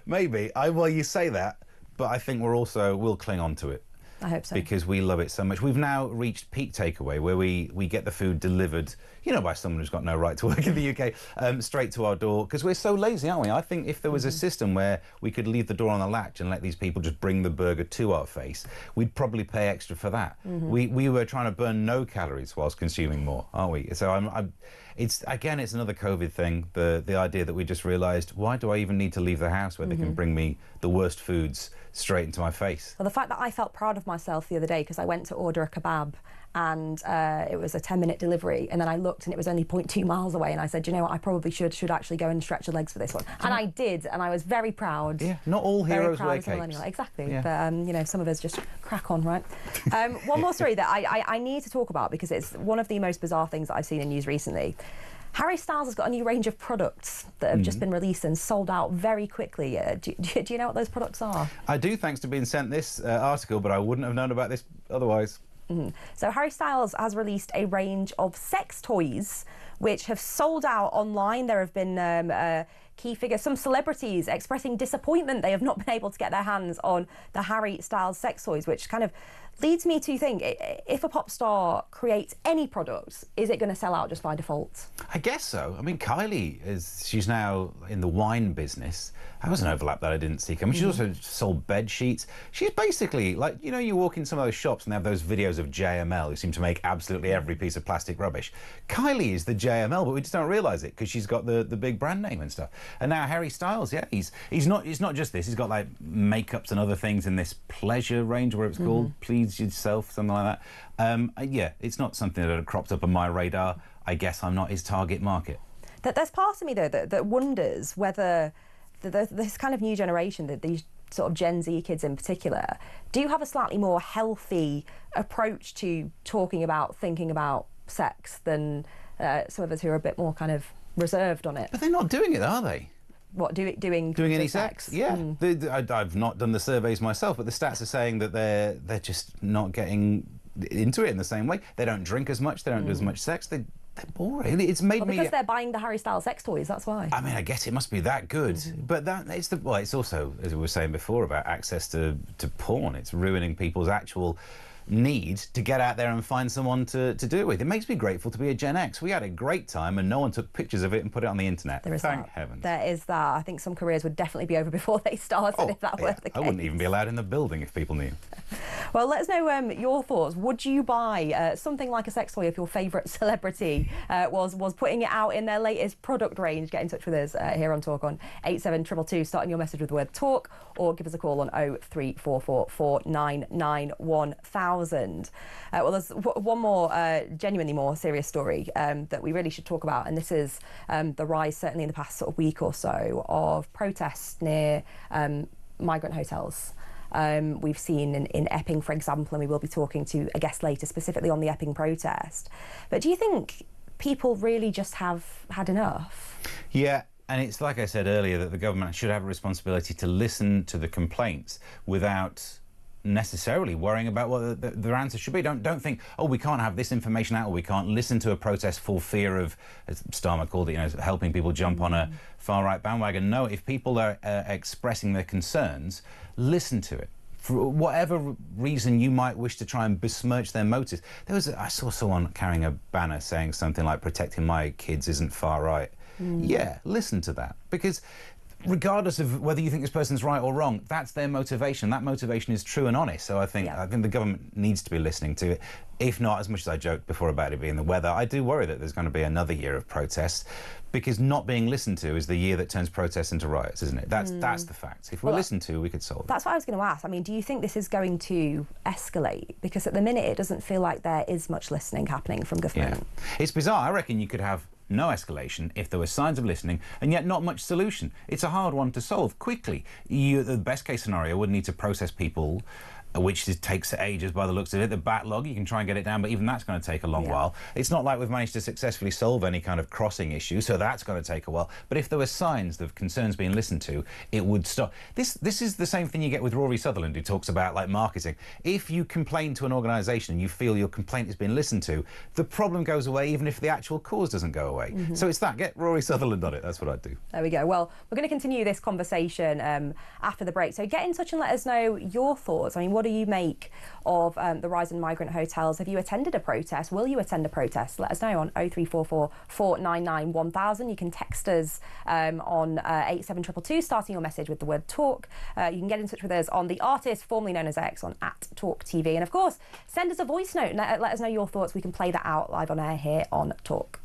Maybe. Well, you say that, but I think we'll cling on to it. I hope so. Because we love it so much. We've now reached peak takeaway, where we get the food delivered, you know, by someone who's got no right to work in the UK, straight to our door, because we're so lazy, aren't we? I think if there was a system where we could leave the door on the latch and let these people just bring the burger to our face, we'd probably pay extra for that. We were trying to burn no calories whilst consuming more, aren't we? So it's another COVID thing, the idea that we just realised, why do I even need to leave the house where they can bring me the worst foods straight into my face? Well, the fact that I felt proud of myself the other day because I went to order a kebab and it was a 10-minute delivery, and then I looked and it was only 0.2 miles away, and I said, you know what, I probably should actually go and stretch the legs for this one. And I did, and I was very proud. Yeah, not all heroes wear capes. Anyway. Exactly, yeah. But you know, some of us just crack on, right? One more story that I need to talk about, because it's one of the most bizarre things that I've seen in news recently. Harry Styles has got a new range of products that have just been released and sold out very quickly. Do you know what those products are? I do, thanks to being sent this article, but I wouldn't have known about this otherwise. So Harry Styles has released a range of sex toys which have sold out online. There have been key figures, some celebrities expressing disappointment they have not been able to get their hands on the Harry Styles sex toys, which kind of leads me to think, if a pop star creates any product, is it going to sell out just by default? I guess so. I mean, Kylie, she's now in the wine business. That was an overlap that I didn't see coming. She's also sold bed sheets. She's basically like, you know, you walk in some of those shops and they have those videos of JML who seem to make absolutely every piece of plastic rubbish. Kylie is the JML, but we just don't realise it because she's got the big brand name and stuff. And now Harry Styles, yeah, he's not just this. He's got like makeups and other things in this pleasure range, where it's called Please Yourself, something like that. Yeah, it's not something that had cropped up on my radar. I guess I'm not his target market. There's part of me though that wonders whether this kind of new generation, that these sort of Gen Z kids in particular, do have a slightly more healthy approach to thinking about sex than some of us who are a bit more kind of reserved on it. But they're not doing it, are they? What, doing any sex? Yeah. I've not done the surveys myself, but the stats are saying that they're just not getting into it in the same way. They don't drink as much, they don't do as much sex, they're boring. It's made me... Because they're buying the Harry Styles sex toys, that's why. I mean, I guess it must be that good. But it's also, as we were saying before, about access to porn. It's ruining people's actual need to get out there and find someone to do it with. It makes me grateful to be a Gen X. We had a great time and no one took pictures of it and put it on the internet. Thank heavens. There is that. I think some careers would definitely be over before they started if that were the case. I wouldn't even be allowed in the building if people knew. Well, let us know your thoughts. Would you buy something like a sex toy if your favourite celebrity was putting it out in their latest product range? Get in touch with us here on Talk on 87222, starting your message with the word talk, or give us a call on 03444 499 1000. Well, there's one more, genuinely more serious story that we really should talk about, and this is the rise, certainly in the past sort of week or so, of protests near migrant hotels. We've seen in Epping, for example, and we will be talking to a guest later specifically on the Epping protest. But do you think people really just have had enough? Yeah. And it's like I said earlier, that the government should have a responsibility to listen to the complaints without necessarily worrying about what their answer should be. Don't think, oh, we can't have this information out, or we can't listen to a protest for fear of, as Starmer called it, helping people jump on a far-right bandwagon. No, if people are expressing their concerns, listen to it. For whatever reason you might wish to try and besmirch their motives. I saw someone carrying a banner saying something like, protecting my kids isn't far-right. Yeah, listen to that, because regardless of whether you think this person's right or wrong, that's their motivation. That motivation is true and honest. So I think the government needs to be listening to it. If not, as much as I joked before about it being the weather, I do worry that there's going to be another year of protests, because not being listened to is the year that turns protests into riots, isn't it? That's the fact. If we're listened to, we could solve it. That's what I was going to ask. I mean, do you think this is going to escalate? Because at the minute, it doesn't feel like there is much listening happening from government. Yeah. It's bizarre. I reckon you could have no escalation if there were signs of listening and yet not much solution. It's a hard one to solve quickly. The best case scenario would need to process people, which takes ages by the looks of it. The backlog, you can try and get it down, but even that's going to take a long while. It's not like we've managed to successfully solve any kind of crossing issue, so that's going to take a while. But if there were signs of concerns being listened to, it would stop. This is the same thing you get with Rory Sutherland, who talks about like marketing. If you complain to an organisation and you feel your complaint has been listened to, the problem goes away even if the actual cause doesn't go away. So it's that. Get Rory Sutherland on it. That's what I'd do. There we go. Well, we're going to continue this conversation after the break. So get in touch and let us know your thoughts. I mean, what do you make of the rise in migrant hotels? Have you attended a protest? Will you attend a protest? Let us know on 03444 499 1000. You can text us on 87222, starting your message with the word talk. You can get in touch with us on the artist formerly known as X on @talkTV, and of course send us a voice note and let us know your thoughts. We can play that out live on air here on Talk.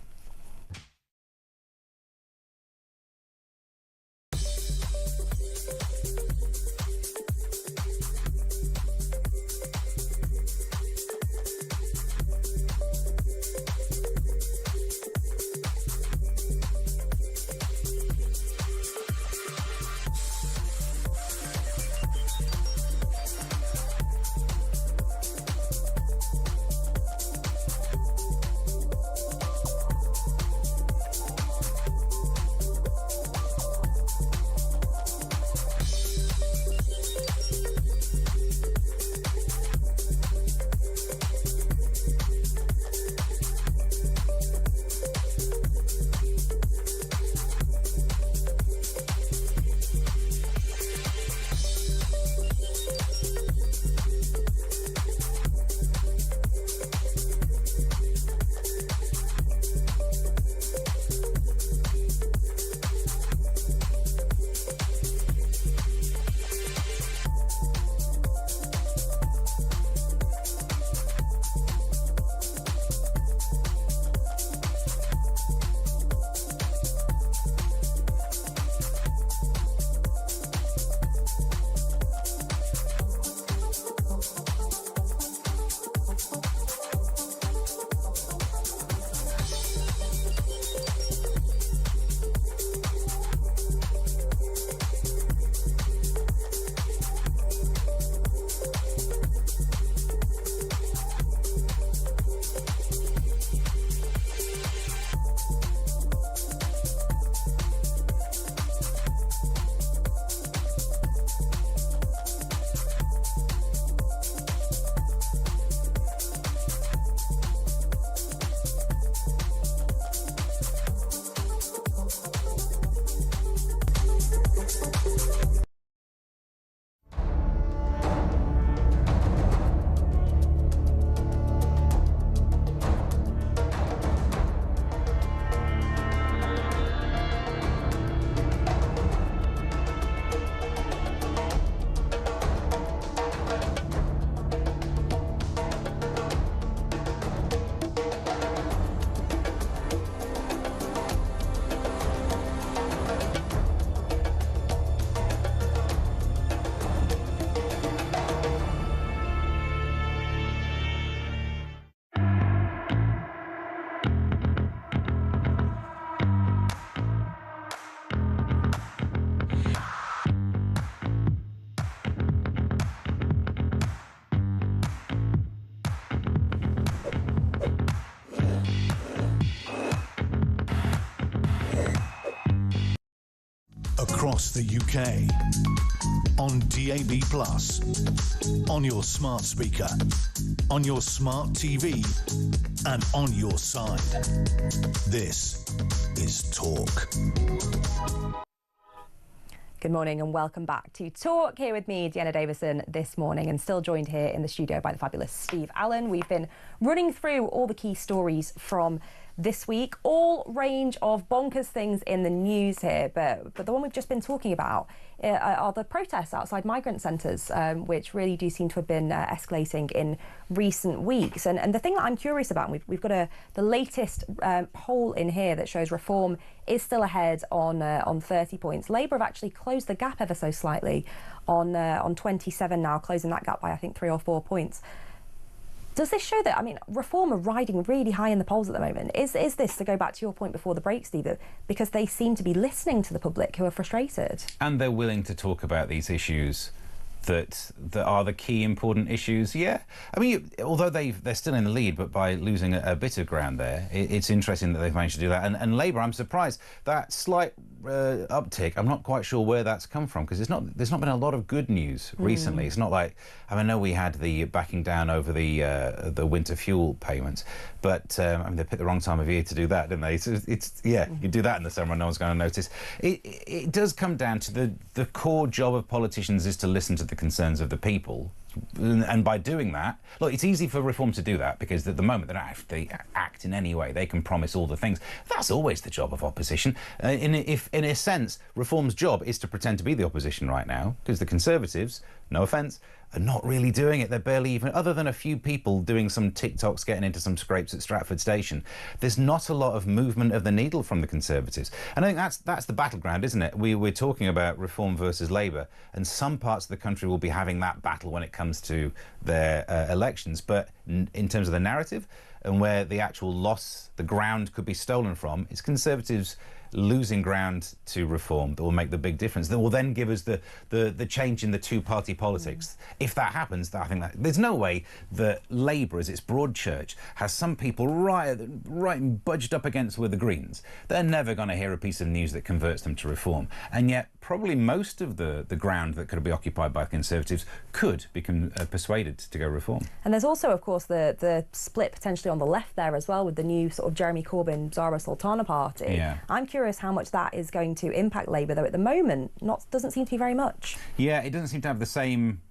across the UK. On DAB+, on your smart speaker, on your smart TV, and on your side. This is Talk. Good morning and welcome back to Talk. Here with me, Dehenna Davison, this morning, and still joined here in the studio by the fabulous Steve Allen. We've been running through all the key stories from this week, all range of bonkers things in the news here, but the one we've just been talking about are the protests outside migrant centres, which really do seem to have been escalating in recent weeks. And the thing that I'm curious about, and we've got the latest poll in here that shows Reform is still ahead on 30 points. Labour have actually closed the gap ever so slightly on 27 now, closing that gap by I think 3 or 4 points. Does this show that, I mean, Reform are riding really high in the polls at the moment? Is this, to go back to your point before the break, Steve, because they seem to be listening to the public who are frustrated? And they're willing to talk about these issues that are the key important issues. Yeah, I mean, although they're still in the lead, but by losing a bit of ground there, it's interesting that they've managed to do that. And Labour, I'm surprised that slight uptick. I'm not quite sure where that's come from, because there's not been a lot of good news recently. It's not like, I know we had the backing down over the winter fuel payments, but I mean, they picked the wrong time of year to do that, didn't they? You do that in the summer and no one's going to notice. It does come down to the core job of politicians is to listen to the concerns of the people. And by doing that, look, it's easy for Reform to do that, because at the moment they don't have to act in any way. They can promise all the things. That's always the job of opposition. In a sense, Reform's job is to pretend to be the opposition right now, because the Conservatives, no offence, are not really doing it. They're barely even, other than a few people doing some TikToks, getting into some scrapes at Stratford Station, there's not a lot of movement of the needle from the Conservatives. And I think that's the battleground, isn't it? We're talking about Reform versus Labour, and some parts of the country will be having that battle when it comes to their elections. But in terms of the narrative and where the actual loss, the ground could be stolen from, it's Conservatives losing ground to Reform that will make the big difference, that will then give us the change in the two-party politics. If that happens, I think that there's no way that Labour, as its broad church, has some people right budged up against with the Greens. They're never going to hear a piece of news that converts them to Reform. And yet probably most of the ground that could be occupied by Conservatives could become persuaded to go Reform. And there's also, of course, the split potentially on the left there as well, with the new sort of Jeremy Corbyn, Zara Sultana party. Yeah. I'm curious how much that is going to impact Labour, though at the moment doesn't seem to be very much. Yeah, it doesn't seem to have the same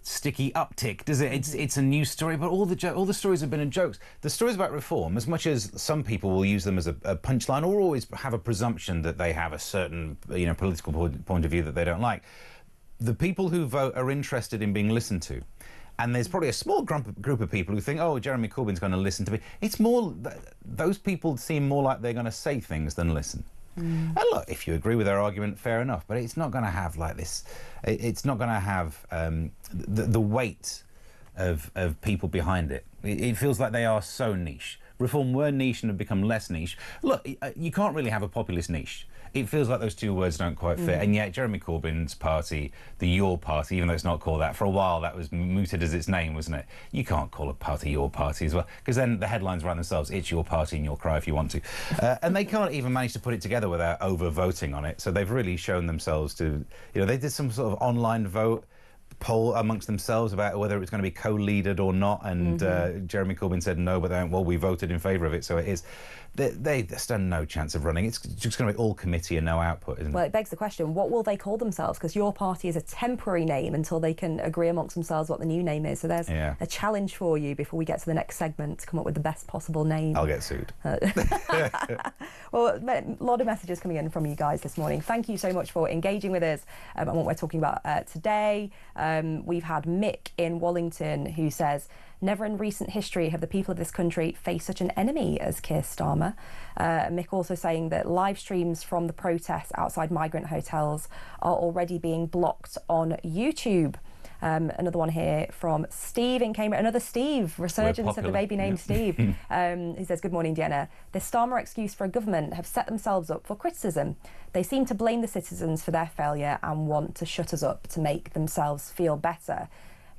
sticky uptick, does it? It's a news story, but all the stories have been in jokes. The stories about Reform, as much as some people will use them as a punchline or always have a presumption that they have a certain political point of view that they don't like, the people who vote are interested in being listened to. And there's probably a small group of people who think, oh, Jeremy Corbyn's going to listen to me. It's more, those people seem more like they're going to say things than listen. And look, if you agree with their argument, fair enough, but it's not going to have like this, it's not going to have the weight of people behind it. It feels like they are so niche. Reform were niche and have become less niche. Look, you can't really have a populist niche. It feels like those two words don't quite fit. And yet Jeremy Corbyn's party, the Your Party, even though it's not called that, for a while that was mooted as its name, wasn't it? You can't call a party Your Party as well, because then the headlines write themselves, it's your party and you'll cry if you want to. And they can't even manage to put it together without over-voting on it. So they've really shown themselves to, they did some sort of online vote poll amongst themselves about whether it was going to be co-leaded or not, and Jeremy Corbyn said no, but then, well, we voted in favour of it, so it is. They stand no chance of running. It's just going to be all committee and no output, isn't it? Well, it begs the question, what will they call themselves? Because Your Party is a temporary name until they can agree amongst themselves what the new name is. So there's a challenge for you before we get to the next segment to come up with the best possible name. I'll get sued. Well, a lot of messages coming in from you guys this morning. Thank you so much for engaging with us on what we're talking about today. We've had Mick in Wallington who says, never in recent history have the people of this country faced such an enemy as Keir Starmer. Mick also saying that live streams from the protests outside migrant hotels are already being blocked on YouTube. Another one here from Steve in Cambridge. Another Steve, resurgence of the baby named Steve. He says, good morning, Dehenna. The Starmer excuse for a government have set themselves up for criticism. They seem to blame the citizens for their failure and want to shut us up to make themselves feel better.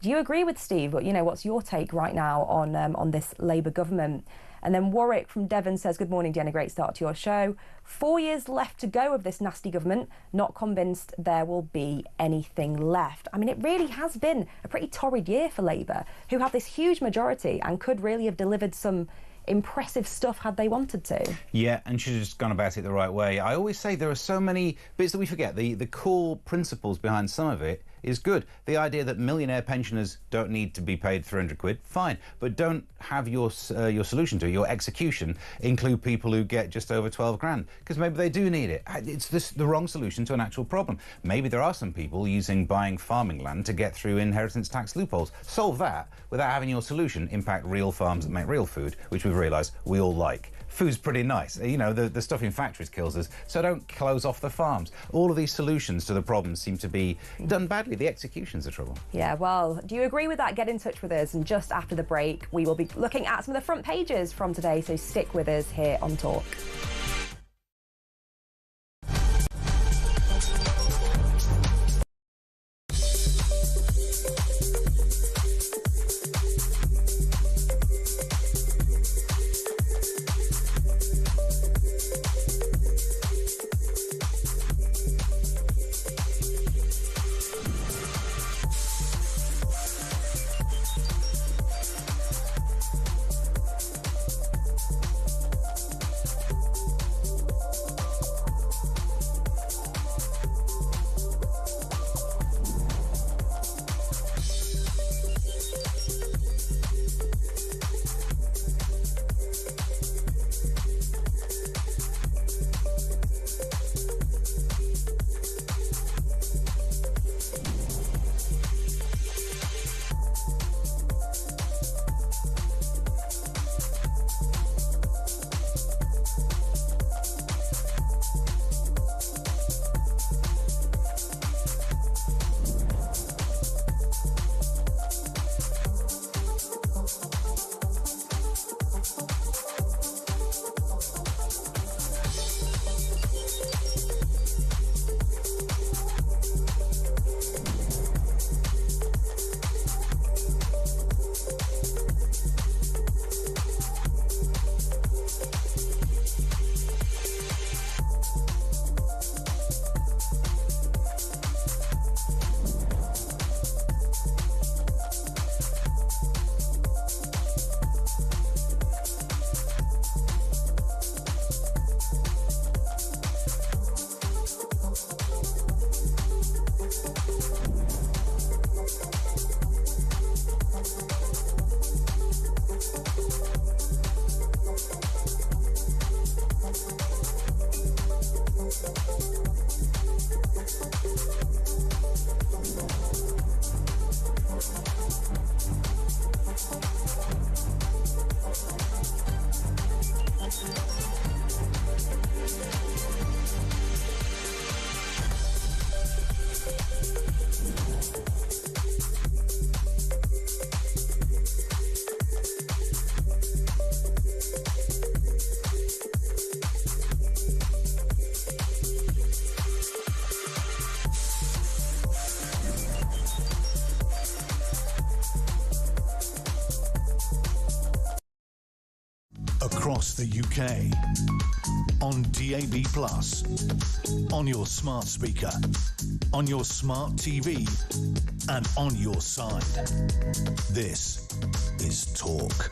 Do you agree with Steve? What's your take right now on this Labour government? And then Warwick from Devon says, good morning, Dehenna, great start to your show. 4 years left to go of this nasty government. Not convinced there will be anything left. I mean, it really has been a pretty torrid year for Labour, who have this huge majority and could really have delivered some impressive stuff had they wanted to. Yeah, and should have just gone about it the right way. I always say there are so many bits that we forget. The core principles behind some of it is good. The idea that millionaire pensioners don't need to be paid 300 quid, fine, but don't have your solution to it, your execution, include people who get just over 12 grand, because maybe they do need it. It's the wrong solution to an actual problem. Maybe there are some people using buying farming land to get through inheritance tax loopholes. Solve that without having your solution impact real farms that make real food, which we've realised we all like. Food's pretty nice. You know, the stuff in factories kills us, so don't close off the farms. All of these solutions to the problems seem to be done badly. The execution's the trouble. Yeah, well, do you agree with that? Get in touch with us, and just after the break, we will be looking at some of the front pages from today, so stick with us here on Talk. Across the UK, on DAB+, on your smart speaker, on your smart TV, and on your side. This is Talk.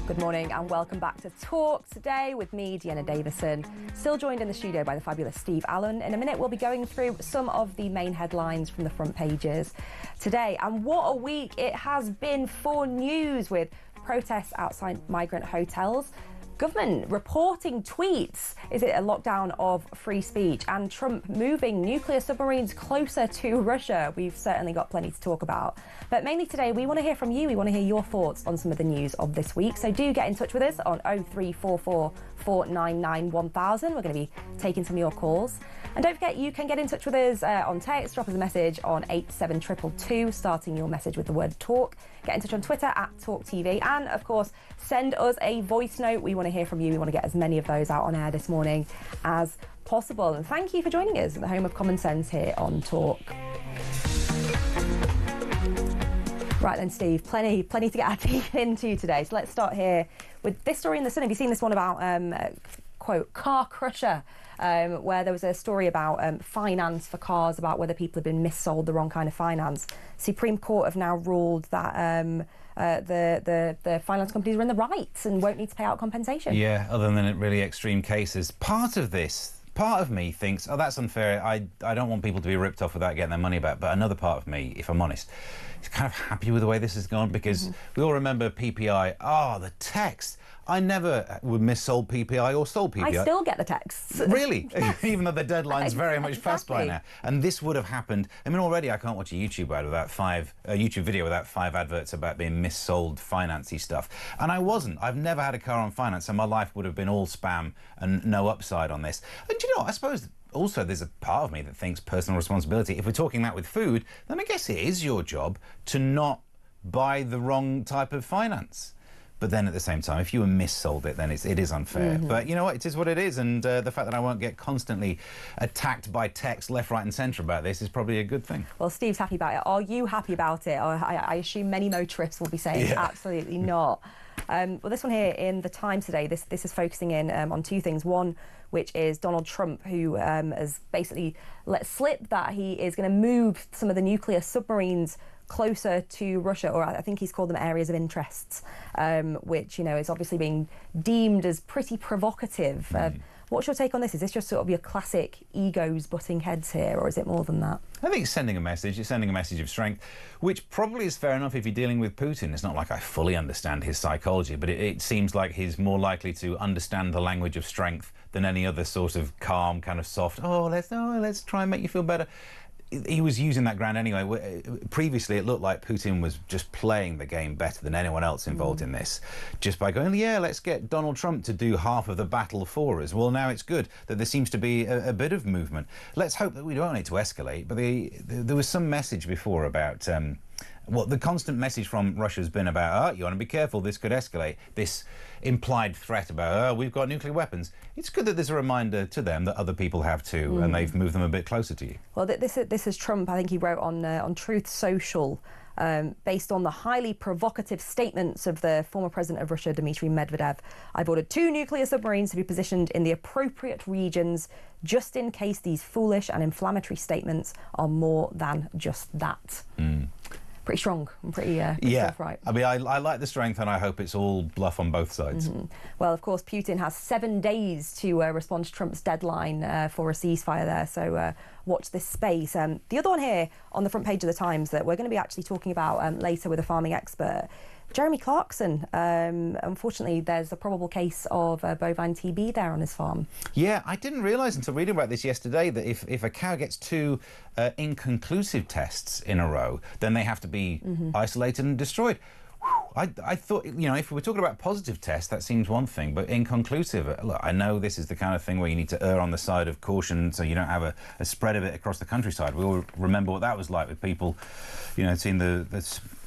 Good morning and welcome back to Talk today with me, Dehenna Davison. Still joined in the studio by the fabulous Steve Allen. In a minute, we'll be going through some of the main headlines from the front pages today. And what a week it has been for news, with protests outside migrant hotels, government reporting tweets, is it a lockdown of free speech, and Trump moving nuclear submarines closer to Russia. We've certainly got plenty to talk about. But mainly today, we want to hear from you. We want to hear your thoughts on some of the news of this week. So do get in touch with us on 0344 499 1000. We're going to be taking some of your calls. And don't forget, you can get in touch with us on text. Drop us a message on 87222, starting your message with the word talk. Get in touch on Twitter at talkTV. And, of course, send us a voice note. We want to hear from you. We want to get as many of those out on air this morning as possible. And thank you for joining us at the home of common sense here on Talk. Right then, Steve, plenty to get our teeth into today. So let's start here with this story in the Sun. Have you seen this one about, quote, car crusher, where there was a story about finance for cars, about whether people have been missold the wrong kind of finance. Supreme Court have now ruled that the finance companies are in the right and won't need to pay out compensation. Yeah, other than in really extreme cases. Part of me thinks, oh, that's unfair. I don't want people to be ripped off without getting their money back. But another part of me, if I'm honest, is kind of happy with the way this has gone, because we all remember PPI. Oh, the text. I never would missold PPI or sold PPI. I still get the texts. Really? Yes. Even though the deadline's very much past by now. And this would have happened. I mean, already I can't watch a YouTube video without 5 adverts about being missold financy stuff. And I wasn't. I've never had a car on finance, and my life would have been all spam and no upside on this. And do you know what? I suppose also there's a part of me that thinks personal responsibility. If we're talking that with food, then I guess it is your job to not buy the wrong type of finance. But then at the same time, if you were missold it, then it is unfair. But you know what? It is what it is. And the fact that I won't get constantly attacked by text left, right and centre about this is probably a good thing. Well, Steve's happy about it. Are you happy about it? Or I assume many motorists will be saying absolutely not. Well, this one here in the Times today, this is focusing in on 2 things. One, which is Donald Trump, who has basically let slip that he is going to move some of the nuclear submarines closer to Russia, or I think he's called them areas of interests, which, you know, is obviously being deemed as pretty provocative. What's your take on this? Is this just sort of your classic egos butting heads here, or is it more than that? I think it's sending a message. It's sending a message of strength, which probably is fair enough if you're dealing with Putin. It's not like I fully understand his psychology, but it seems like he's more likely to understand the language of strength than any other sort of calm, kind of soft, let's try and make you feel better. He was using that ground anyway. Previously, it looked like Putin was just playing the game better than anyone else involved in this, just by going, yeah, let's get Donald Trump to do half of the battle for us. Well, now it's good that there seems to be a bit of movement. Let's hope that we don't need to escalate. But there was some message before about... well, the constant message from Russia has been about, you want to be careful, this could escalate. This implied threat about, we've got nuclear weapons. It's good that there's a reminder to them that other people have too, and they've moved them a bit closer to you. Well, this is Trump. I think he wrote on Truth Social, based on the highly provocative statements of the former president of Russia, Dmitry Medvedev. I've ordered 2 nuclear submarines to be positioned in the appropriate regions just in case these foolish and inflammatory statements are more than just that. Pretty strong and pretty forthright. I mean, I like the strength, and I hope it's all bluff on both sides. Well, of course, Putin has 7 days to respond to Trump's deadline for a ceasefire there, so watch this space. The other one here on the front page of the Times that we're going to be actually talking about later with a farming expert, Jeremy Clarkson. Unfortunately, there's a probable case of bovine TB there on his farm. Yeah, I didn't realise until reading about this yesterday that if a cow gets 2 inconclusive tests in a row, then they have to be isolated and destroyed. I thought, you know, if we were talking about positive tests, that seems one thing, but inconclusive, look, I know this is the kind of thing where you need to err on the side of caution so you don't have a spread of it across the countryside. We all remember what that was like with people, you know, seeing the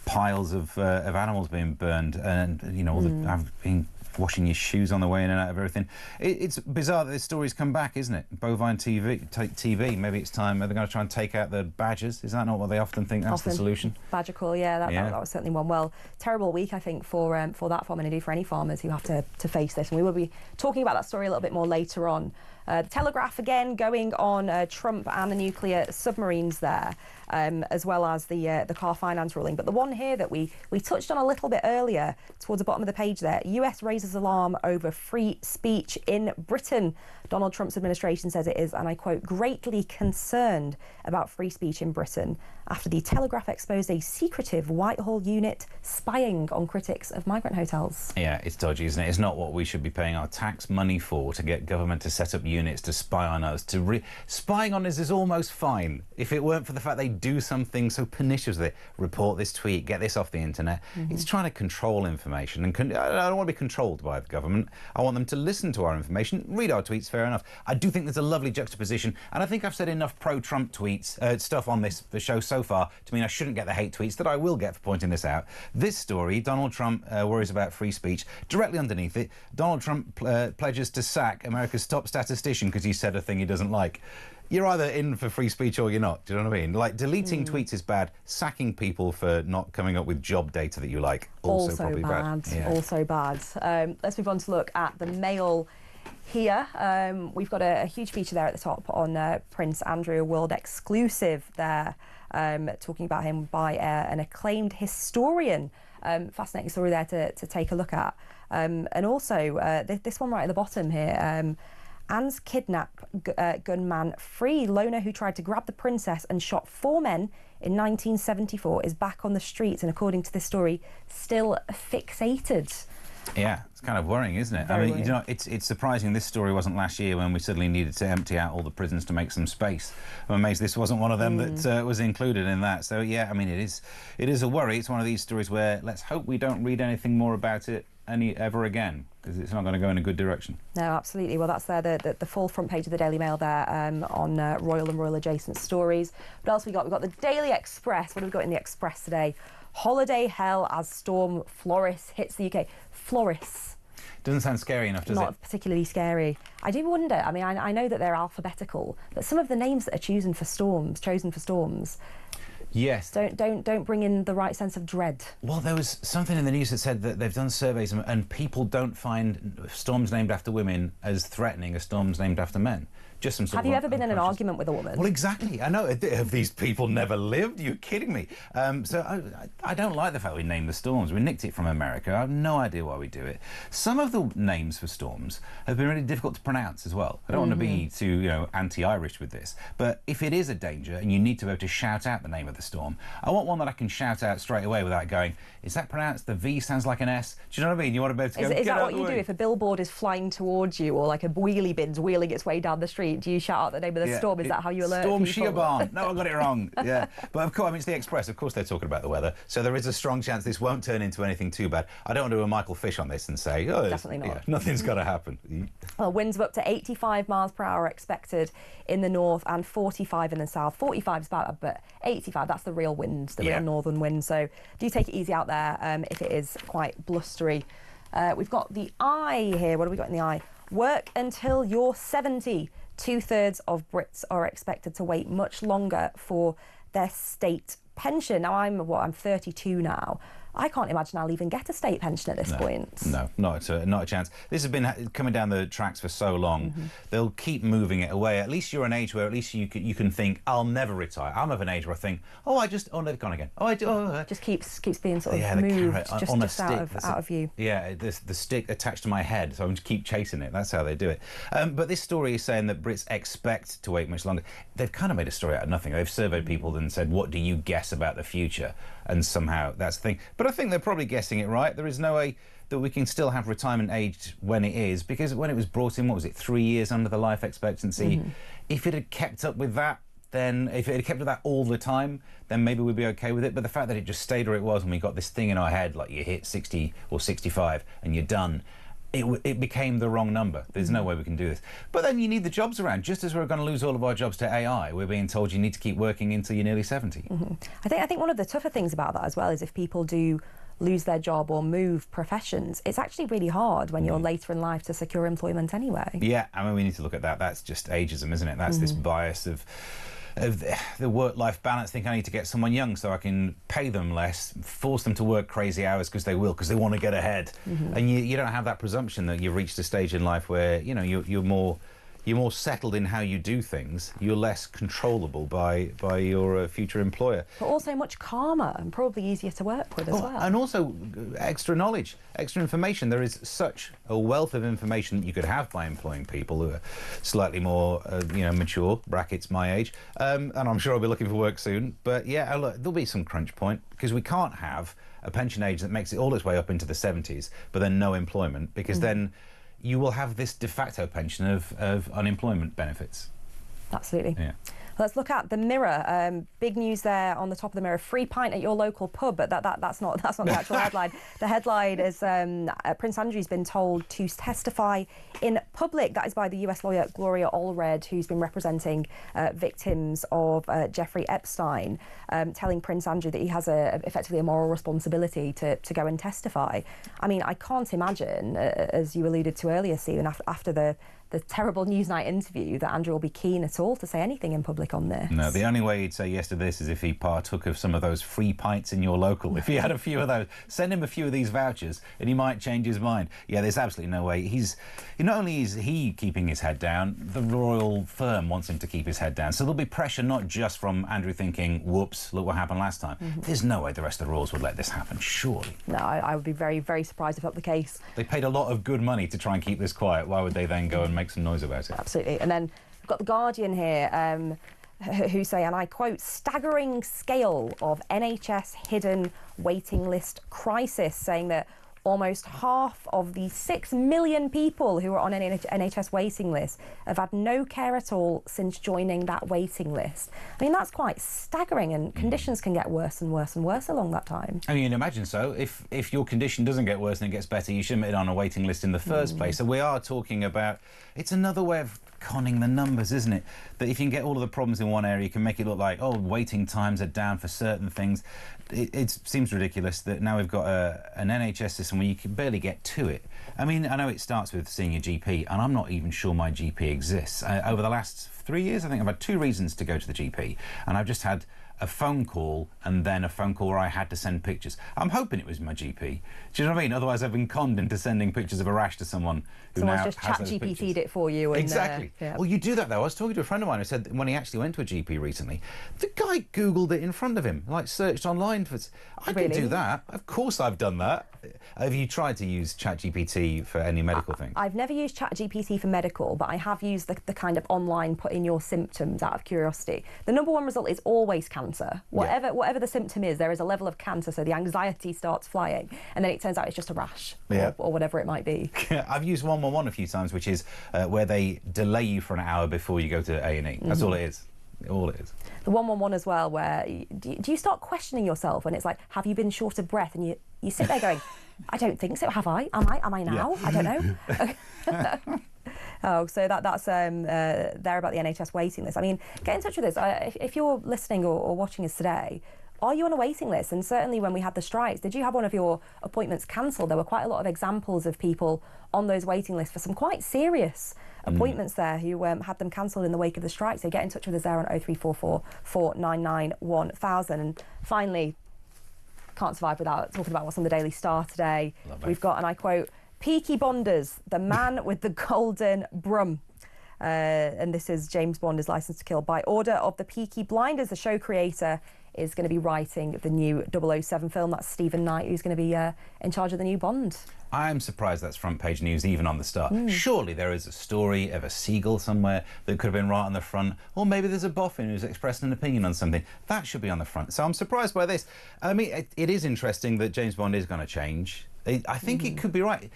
piles of animals being burned, and you know, all I've been washing your shoes on the way in and out of everything. It's bizarre that this story's come back, isn't it? Bovine TB. Maybe it's time. Are they going to try and take out the badgers? Is that not what they often think that's the solution? Badger call, that was certainly one. Well, terrible week, I think, for that farm, and indeed for any farmers who have to face this. And we will be talking about that story a little bit more later on. The Telegraph again going on Trump and the nuclear submarines there, as well as the car finance ruling. But the one here that we touched on a little bit earlier, towards the bottom of the page there, US raises alarm over free speech in Britain. Donald Trump's administration says it is, and I quote, greatly concerned about free speech in Britain after the Telegraph exposed a secretive Whitehall unit spying on critics of migrant hotels. Yeah, it's dodgy, isn't it? It's not what we should be paying our tax money for, to get government to set up units to spy on us. Spying on us is almost fine if it weren't for the fact they do something so pernicious with it. Report this tweet, get this off the internet. It's trying to control information, and I don't want to be controlled by the government. I want them to listen to our information, read our tweets, fair enough. I do think there's a lovely juxtaposition, and I think I've said enough pro-Trump tweets, stuff on the show so far to mean I shouldn't get the hate tweets that I will get for pointing this out. This story, Donald Trump worries about free speech. Directly underneath it, Donald Trump pledges to sack America's top statistician statistician because he said a thing he doesn't like. You're either in for free speech or you're not. Do you know what I mean? Like, deleting tweets is bad. Sacking people for not coming up with job data that you like, also probably bad. Yeah. Also bad. Let's move on to look at the Mail here. We've got a huge feature there at the top on Prince Andrew, a world exclusive there, talking about him by an acclaimed historian. Fascinating story there to take a look at. And also, this one right at the bottom here, Anne's kidnap gunman free. Loner who tried to grab the princess and shot 4 men in 1974 is back on the streets and, according to this story, still fixated. Yeah, it's kind of worrying, isn't it? Very I mean, worrying. you know, it's surprising this story wasn't last year when we suddenly needed to empty out all the prisons to make some space. I'm amazed this wasn't one of them that was included in that. So, yeah, I mean, it is a worry. It's one of these stories where let's hope we don't read anything more about it ever again, because it's not going to go in a good direction. No, absolutely. Well, that's there, the full front page of the Daily Mail there on royal and royal adjacent stories. What else we got? We've got the Daily Express. What have we got in the Express today? Holiday hell as storm Floris hits the UK. Floris. Doesn't sound scary enough, does it? Not particularly scary. I do wonder, I mean, I know that they're alphabetical, but some of the names that are chosen for storms, Yes. don't bring in the right sense of dread. Well, there was something in the news that said that they've done surveys and people don't find storms named after women as threatening as storms named after men. Just some sort Have you ever been in an argument with a woman? Well, exactly. I know. Have these people never lived? You're kidding me. So I don't like the fact we named the storms. We nicked it from America. I have no idea why we do it. Some of the names for storms have been really difficult to pronounce as well. I don't want to be too, anti-Irish with this. But if it is a danger and you need to be able to shout out the name of the storm, I want one that I can shout out straight away without going, is that pronounced? The V sounds like an S. Do you know what I mean? You want to be able to go, Is that what you do? If a billboard is flying towards you or like a wheelie bin's wheeling its way down the street, do you shout out the name of the storm? Is that how you alert Storm people? Shearbarn. No, I got it wrong. Yeah. But of course, I mean, it's the Express. Of course they're talking about the weather. So there is a strong chance this won't turn into anything too bad. I don't want to do a Michael Fish on this and say, oh, definitely not. Yeah, nothing's got to happen. Well, winds of up to 85 miles per hour expected in the north and 45 in the south. 45 is about, but 85, that's the real wind, the real northern wind. So do take it easy out there if it is quite blustery. We've got the Eye here. What have we got in the Eye? Work until you're 70. 2/3 of Brits are expected to wait much longer for their state pension. Now, I'm 32 now. I can't imagine I'll even get a state pension at this point. No, not a chance. This has been coming down the tracks for so long. They'll keep moving it away. At least you're an age where at least you can think, I'll never retire. I'm of an age where I think, they've gone again. Just keeps being sort of the moved carrot on a just out of view. Yeah, the stick attached to my head, so I'm just keep chasing it. That's how they do it. But this story is saying that Brits expect to wait much longer. They've kind of made a story out of nothing. They've surveyed people and said, what do you guess about the future? And somehow that's the thing. But I think they're probably guessing it right. There is no way that we can still have retirement age when it is, because when it was brought in, 3 years under the life expectancy? If it had kept up with that, then if it had kept with that all the time, then maybe we'd be okay with it. But the fact that it just stayed where it was and we got this thing in our head, like you hit 60 or 65 and you're done, it became the wrong number. There's no way we can do this. But then you need the jobs around. Just as we're going to lose all of our jobs to AI, we're being told you need to keep working until you're nearly 70. I think one of the tougher things about that as well is if people do lose their job or move professions, it's actually really hard when you're later in life to secure employment anyway. Yeah, I mean, we need to look at that. That's just ageism, isn't it? That's this bias of the work-life balance. Think I need to get someone young so I can pay them less, force them to work crazy hours because they want to get ahead. And you don't have that presumption that you've reached a stage in life where you're more settled in how you do things. You're less controllable by your future employer. But also much calmer and probably easier to work with as well. And also extra knowledge, extra information. There is such a wealth of information that you could have by employing people who are slightly more, mature, brackets my age. And I'm sure I'll be looking for work soon. But yeah, look, there'll be some crunch point because we can't have a pension age that makes it all its way up into the 70s, but then no employment, because then you will have this de facto pension of unemployment benefits. Absolutely. Yeah. Let's look at the Mirror. Big news there on the top of the Mirror: free pint at your local pub. But that's not the actual headline. The headline is Prince Andrew's been told to testify in public. That is by the US lawyer Gloria Allred, who's been representing victims of Jeffrey Epstein, telling Prince Andrew that he has effectively a moral responsibility to go and testify. I mean, I can't imagine, as you alluded to earlier, Stephen, after the the terrible Newsnight interview that Andrew will be keen at all to say anything in public on this. No, the only way he'd say yes to this is if he partook of some of those free pints in your local. If he had a few of those, send him a few of these vouchers and he might change his mind. Yeah, there's absolutely no way. Not only is he keeping his head down, the royal firm wants him to keep his head down. So there'll be pressure not just from Andrew thinking, whoops, look what happened last time. There's no way the rest of the royals would let this happen, surely. No, I would be very, very surprised if that were the case. They paid a lot of good money to try and keep this quiet. Why would they then go and make some noise about it? Absolutely. And then we've got The Guardian here, who say, and I quote, staggering scale of NHS hidden waiting list crisis, saying that almost half of the 6 million people who are on an NHS waiting list have had no care at all since joining that waiting list. I mean, that's quite staggering, and conditions can get worse and worse and worse along that time. I mean, imagine so. If your condition doesn't get worse and it gets better, you shouldn't have been on a waiting list in the first place. So we are talking about, it's another way of conning the numbers, isn't it? That if you can get all of the problems in one area, you can make it look like, oh, waiting times are down for certain things. It seems ridiculous that now we've got an NHS system where you can barely get to it. I mean, I know it starts with seeing a GP, and I'm not even sure my GP exists. Over the last 3 years, I think I've had 2 reasons to go to the GP, and I've just had a phone call and then a phone call where I had to send pictures. I'm hoping it was my GP. Do you know what I mean? Otherwise, I've been conned into sending pictures of a rash to someone who Someone's now just has chat those GPT'd pictures. it for you. And, Exactly. yeah. Well, you do that, though. I was talking to a friend of mine who said that when he actually went to a GP recently, the guy Googled it in front of him, like searched online for... I can do that. Of course I've done that. Have you tried to use ChatGPT for any medical thing? I've never used ChatGPT for medical, but I have used the kind of online put in your symptoms out of curiosity. The #1 result is always cancer. Whatever the symptom is, there is a level of cancer, so the anxiety starts flying, and then it turns out it's just a rash or whatever it might be. I've used 111 a few times, which is where they delay you for an hour before you go to A&E. That's all it is. All it is. The 111 as well, where do you start questioning yourself when it's like, have you been short of breath? And you sit there going, I don't think so. Have I? Am I now? Yeah. I don't know. Oh, so that's there about the NHS waiting list. I mean, get in touch with us. If you're listening or watching us today, are you on a waiting list? And certainly when we had the strikes, did you have one of your appointments cancelled? There were quite a lot of examples of people on those waiting lists for some quite serious appointments there who had them cancelled in the wake of the strike. So get in touch with us there on 0344 499 1000. And finally, can't survive without talking about what's on the Daily Star today. We've got, and I quote, Peaky Bonders, the man with the golden brum. And this is James Bond is licensed to kill by order of the Peaky Blinders. The show creator is going to be writing the new 007 film. That's Stephen Knight, who's going to be in charge of the new Bond. I'm surprised that's front page news even on the Star. Surely there is a story of a seagull somewhere that could have been right on the front, or maybe there's a boffin who's expressed an opinion on something. That should be on the front. So I'm surprised by this. I mean, it is interesting that James Bond is going to change. I think it could be right.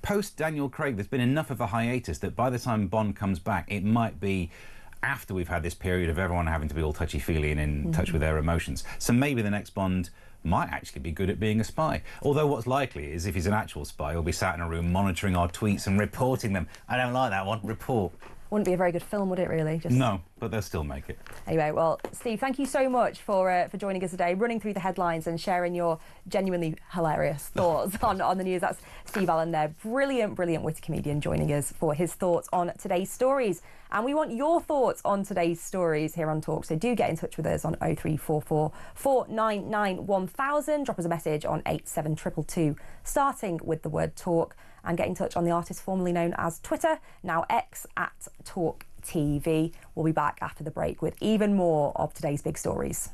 Post Daniel Craig, there's been enough of a hiatus that by the time Bond comes back, it might be after we've had this period of everyone having to be all touchy-feely and in touch with their emotions. So maybe the next Bond might actually be good at being a spy. Although what's likely is if he's an actual spy, he'll be sat in a room monitoring our tweets and reporting them. I don't like that one. Report. Wouldn't be a very good film, would it, really? No, but they'll still make it. Anyway, well, Steve, thank you so much for joining us today, running through the headlines and sharing your genuinely hilarious thoughts on the news. That's Steve Allen there. Brilliant, brilliant witty comedian joining us for his thoughts on today's stories. And we want your thoughts on today's stories here on Talk, so do get in touch with us on 0344 499 1000. Drop us a message on 87222, starting with the word Talk, and get in touch on the artist formerly known as Twitter, now X, at talkTV. We'll be back after the break with even more of today's big stories.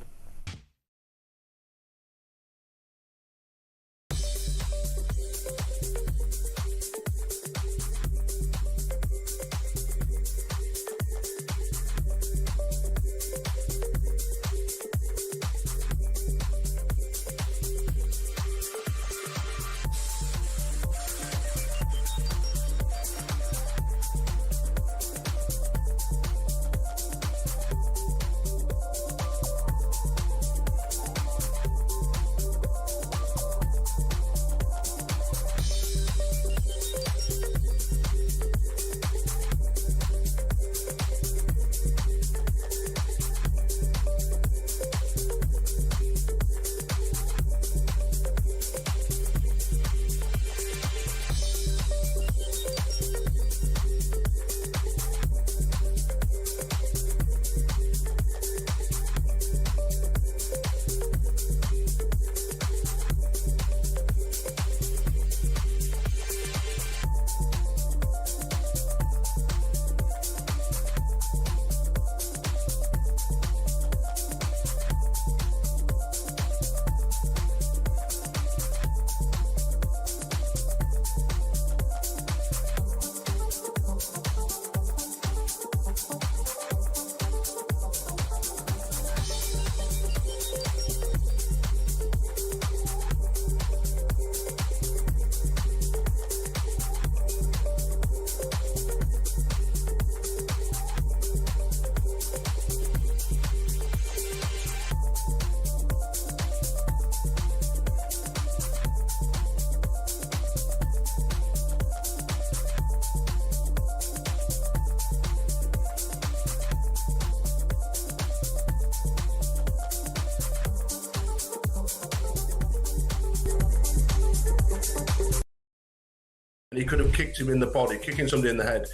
He could have kicked him in the body, kicking somebody in the head.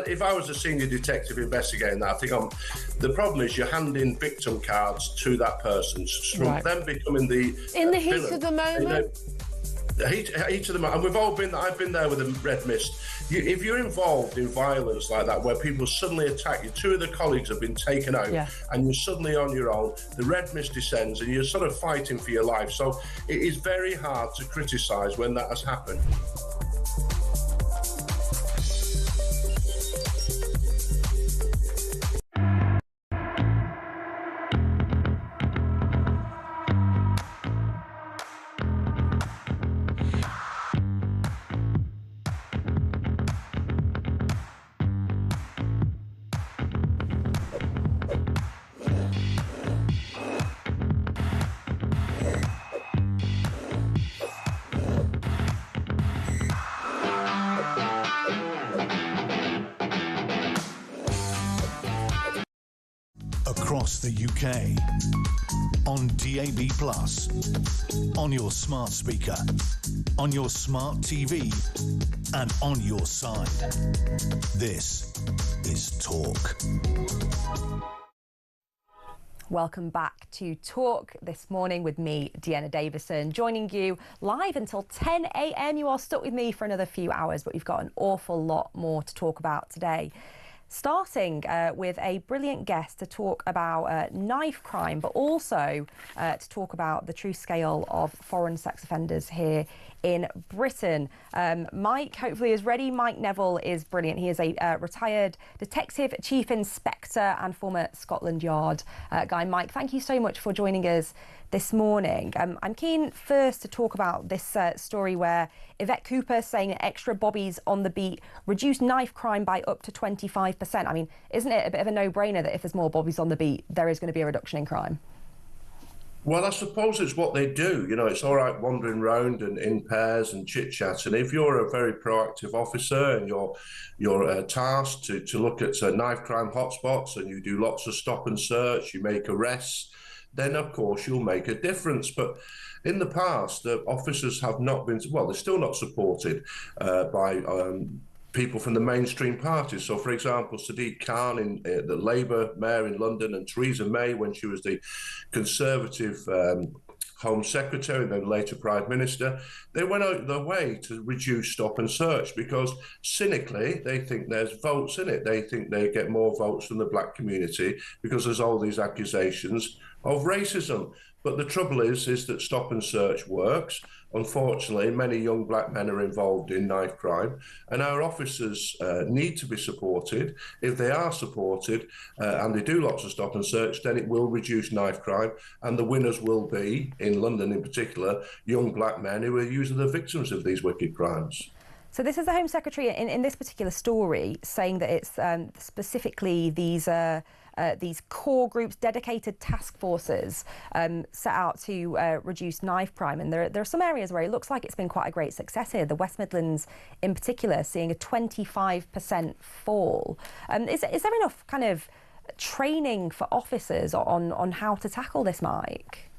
If I was a senior detective investigating that, I think the problem is you're handing victim cards to that person, from them becoming the in the heat villain. of the moment. Heat of the moment, and we've all been. I've been there with a red mist. If you're involved in violence like that, where people suddenly attack you, two of the colleagues have been taken out, and you're suddenly on your own. The red mist descends, and you're sort of fighting for your life. So it is very hard to criticise when that has happened. Across the UK, on DAB+, on your smart speaker, on your smart TV, and on your side. This is Talk. Welcome back to Talk this morning with me, Dehenna Davison, joining you live until 10 a.m. You are stuck with me for another few hours, but we've got an awful lot more to talk about today. Starting with a brilliant guest to talk about knife crime, but also to talk about the true scale of foreign sex offenders here in Britain. Mike hopefully is ready. Mike Neville is brilliant. He is a retired detective, chief inspector and former Scotland Yard guy. Mike, thank you so much for joining us this morning. I'm keen first to talk about this story where Yvette Cooper saying that extra bobbies on the beat reduced knife crime by up to 25%. I mean, isn't it a bit of a no-brainer that if there's more bobbies on the beat, there is going to be a reduction in crime? Well, I suppose it's what they do. You know, it's all right wandering round and in pairs and chit-chat. And if you're a very proactive officer and you're tasked to look at knife crime hotspots and you do lots of stop and search, you make arrests, then of course you'll make a difference. But in the past, officers have not been, well, they're still not supported by people from the mainstream parties. So, for example, Sadiq Khan, the Labour mayor in London, and Theresa May, when she was the Conservative Home Secretary and then later Prime Minister, they went out of their way to reduce stop and search because cynically they think there's votes in it. They think they get more votes from the black community because there's all these accusations of racism. But the trouble is that stop and search works. Unfortunately, many young black men are involved in knife crime, and our officers need to be supported. If they are supported and they do lots of stop and search, then it will reduce knife crime, and the winners will be, in London in particular, young black men who are usually the victims of these wicked crimes. So this is the Home Secretary in this particular story saying that it's specifically these core groups, dedicated task forces set out to reduce knife crime. And there are some areas where it looks like it's been quite a great success here. The West Midlands in particular seeing a 25% fall. Is there enough kind of training for officers on how to tackle this, Mike?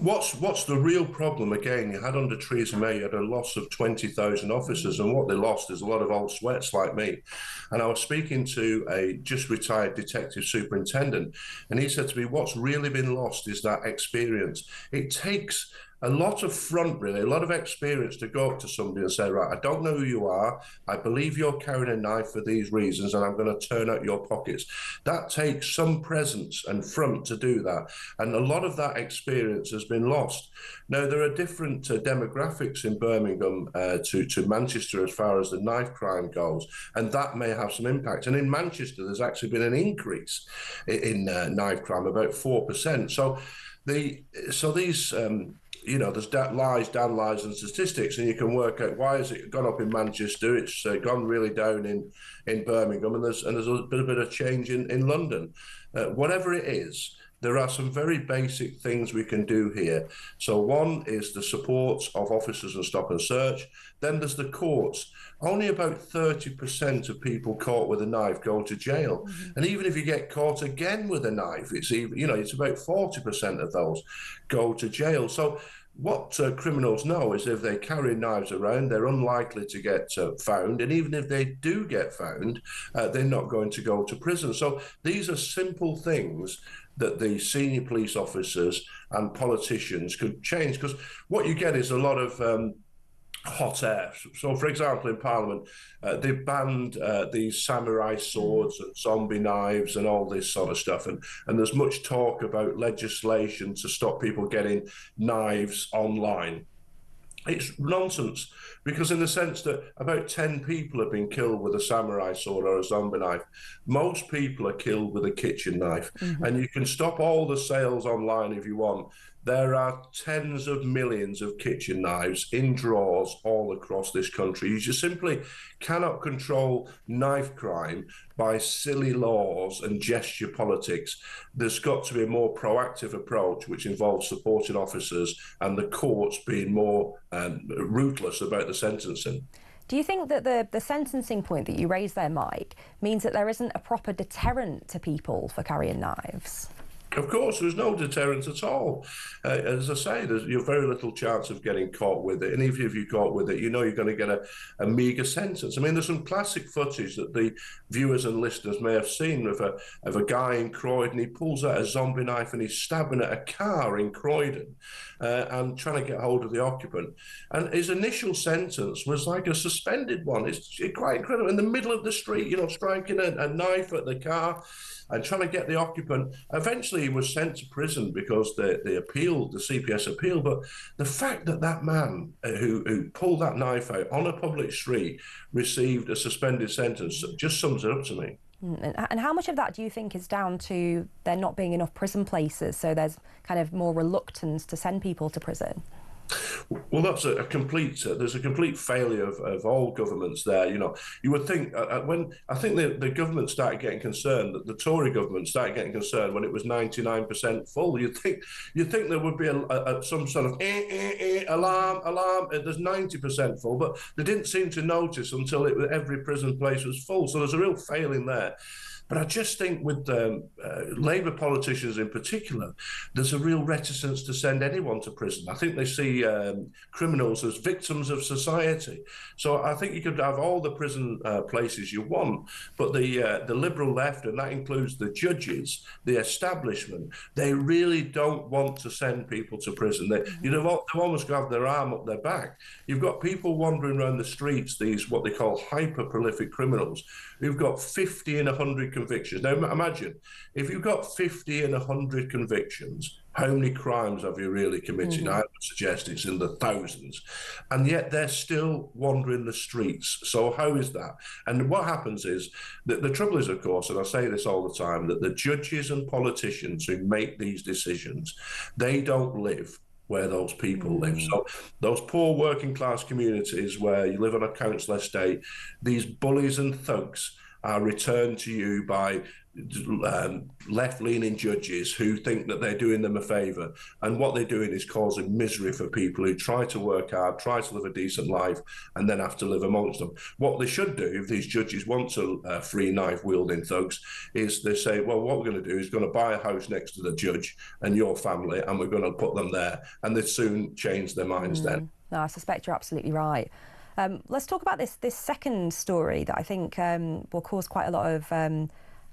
What's the real problem? Again, you had under Theresa May, you had a loss of 20,000 officers, and what they lost is a lot of old sweats like me. And I was speaking to a just retired detective superintendent, and he said to me, what's really been lost is that experience. It takes a lot of a lot of experience to go up to somebody and say, right, I don't know who you are, I believe you're carrying a knife for these reasons, and I'm going to turn out your pockets. That takes some presence and front to do that, and a lot of that experience has been lost. Now, there are different demographics in Birmingham to Manchester as far as the knife crime goes, and that may have some impact. And in Manchester, there's actually been an increase in knife crime, about 4%. So these there's Dan lies and statistics, and you can work out why has it gone up in Manchester, it's gone really down in Birmingham, and there's a bit of change in London. Whatever it is, there are some very basic things we can do here. So one is the support of officers and stop and search. Then there's the courts. Only about 30% of people caught with a knife go to jail. Mm-hmm. And even if you get caught again with a knife, it's about 40% of those go to jail. So what criminals know is if they carry knives around, they're unlikely to get found. And even if they do get found, they're not going to go to prison. So these are simple things that the senior police officers and politicians could change. Because what you get is a lot of hot air. So, for example, in Parliament, they've banned these samurai swords and zombie knives and all this sort of stuff. And there's much talk about legislation to stop people getting knives online. It's nonsense, because in the sense that about 10 people have been killed with a samurai sword or a zombie knife. Most people are killed with a kitchen knife. And you can stop all the sales online if you want. There are tens of millions of kitchen knives in drawers all across this country. You just simply cannot control knife crime by silly laws and gesture politics. There's got to be a more proactive approach, which involves supporting officers and the courts being more ruthless about the sentencing. Do you think that the sentencing point that you raised there, Mike, means that there isn't a proper deterrent to people for carrying knives? Of course, there's no deterrent at all. As I say, you have very little chance of getting caught with it. And even if you're caught with it, you know you're going to get a meagre sentence. I mean, there's some classic footage that the viewers and listeners may have seen of a guy in Croydon. He pulls out a zombie knife and he's stabbing at a car in Croydon and trying to get hold of the occupant. And his initial sentence was like a suspended one. It's quite incredible. In the middle of the street, you know, striking a knife at the car and trying to get the occupant. Eventually, he was sent to prison because they appealed, the CPS appealed. But the fact that that man who pulled that knife out on a public street received a suspended sentence just sums it up to me. And how much of that do you think is down to there not being enough prison places, so there's kind of more reluctance to send people to prison? Well, that's a complete. There's a complete failure of all governments there. You know, you would think when I think the government started getting concerned, that the Tory government started getting concerned when it was 99% full. You'd think there would be some sort of alarm. There's 90% full, but they didn't seem to notice until every prison place was full. So there's a real failing there. But I just think with Labour politicians in particular, there's a real reticence to send anyone to prison. I think they see criminals as victims of society. So I think you could have all the prison places you want, but the Liberal left, and that includes the judges, the establishment, they really don't want to send people to prison. They've almost got their arm up their back. You've got people wandering around the streets, these what they call hyper-prolific criminals, who've got 50 and 100 convictions. Now, imagine, if you've got 50 and 100 convictions, how many crimes have you really committed? I would suggest it's in the thousands. And yet they're still wandering the streets. So how is that? And what happens is, that the trouble is, of course, and I say this all the time, that the judges and politicians who make these decisions, they don't live where those people live. So those poor working class communities where you live on a council estate, these bullies and thugs are returned to you by left-leaning judges who think that they're doing them a favour. And what they're doing is causing misery for people who try to work hard, try to live a decent life, and then have to live amongst them. What they should do, if these judges want to free knife-wielding thugs, is they say, well, what we're going to do is going to buy a house next to the judge and your family, and we're going to put them there. And they soon change their minds then. No, I suspect you're absolutely right. Let's talk about this second story that I think will cause quite a lot of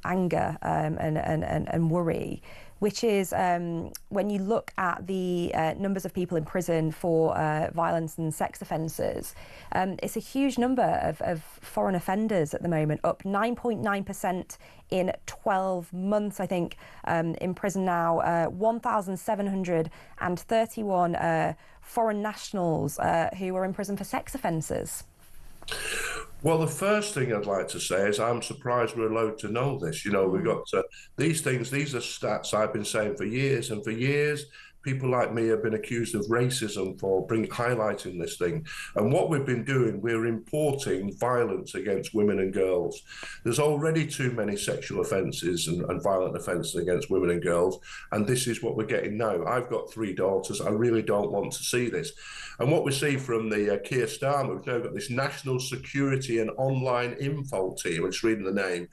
anger and worry, which is when you look at the numbers of people in prison for violence and sex offences. It's a huge number of foreign offenders at the moment, up 9.9% in 12 months, I think, in prison now. 1,731 foreign nationals who are in prison for sex offences. Well, the first thing I'd like to say is I'm surprised we're allowed to know this. You know, we've got these things, these are stats I've been saying for years, and for years, people like me have been accused of racism for highlighting this thing. And what we've been doing, we're importing violence against women and girls. There's already too many sexual offences and violent offences against women and girls, and this is what we're getting now. I've got 3 daughters. I really don't want to see this. And what we see from the Keir Starmer, we've now got this National Security and Online Info Team, I'm just reading the name,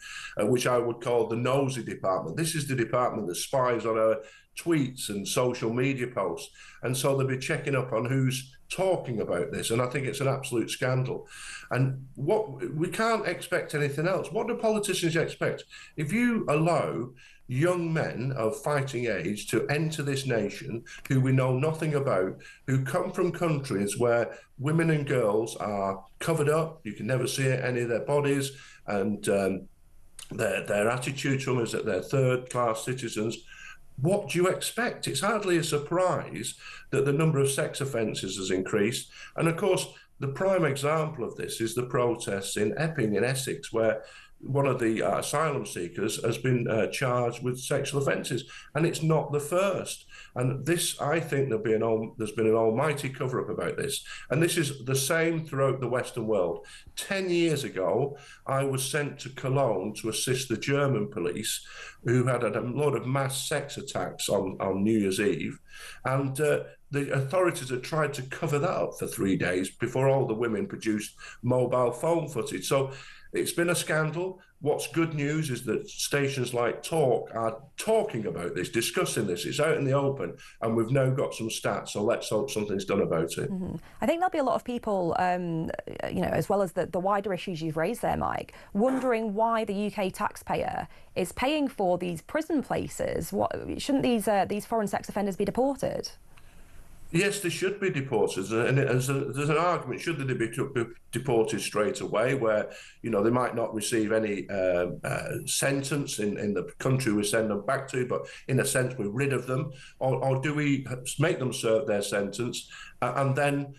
which I would call the nosy department. This is the department that spies on our tweets and social media posts. And so they'll be checking up on who's talking about this. And I think it's an absolute scandal. And we can't expect anything else. What do politicians expect? If you allow young men of fighting age to enter this nation who we know nothing about, who come from countries where women and girls are covered up, you can never see any of their bodies, and their attitude to them is that they're third-class citizens, what do you expect? It's hardly a surprise that the number of sex offences has increased. And of course, the prime example of this is the protests in Epping in Essex, where one of the asylum seekers has been charged with sexual offences, and it's not the first. And this, I think, there's been an almighty cover-up about this, and this is the same throughout the Western world. 10 years ago, I was sent to Cologne to assist the German police, who had a lot of mass sex attacks on New Year's Eve, and the authorities had tried to cover that up for 3 days before all the women produced mobile phone footage. So it's been a scandal. What's good news is that stations like Talk are talking about this, discussing this. It's out in the open, and we've now got some stats, so let's hope something's done about it. Mm-hmm. I think there'll be a lot of people, as well as the wider issues you've raised there, Mike, wondering why the UK taxpayer is paying for these prison places. Shouldn't these foreign sex offenders be deported? Yes, they should be deported, and there's an argument, should they be deported straight away, where, they might not receive any sentence in the country we send them back to, but in a sense we're rid of them, or do we make them serve their sentence and then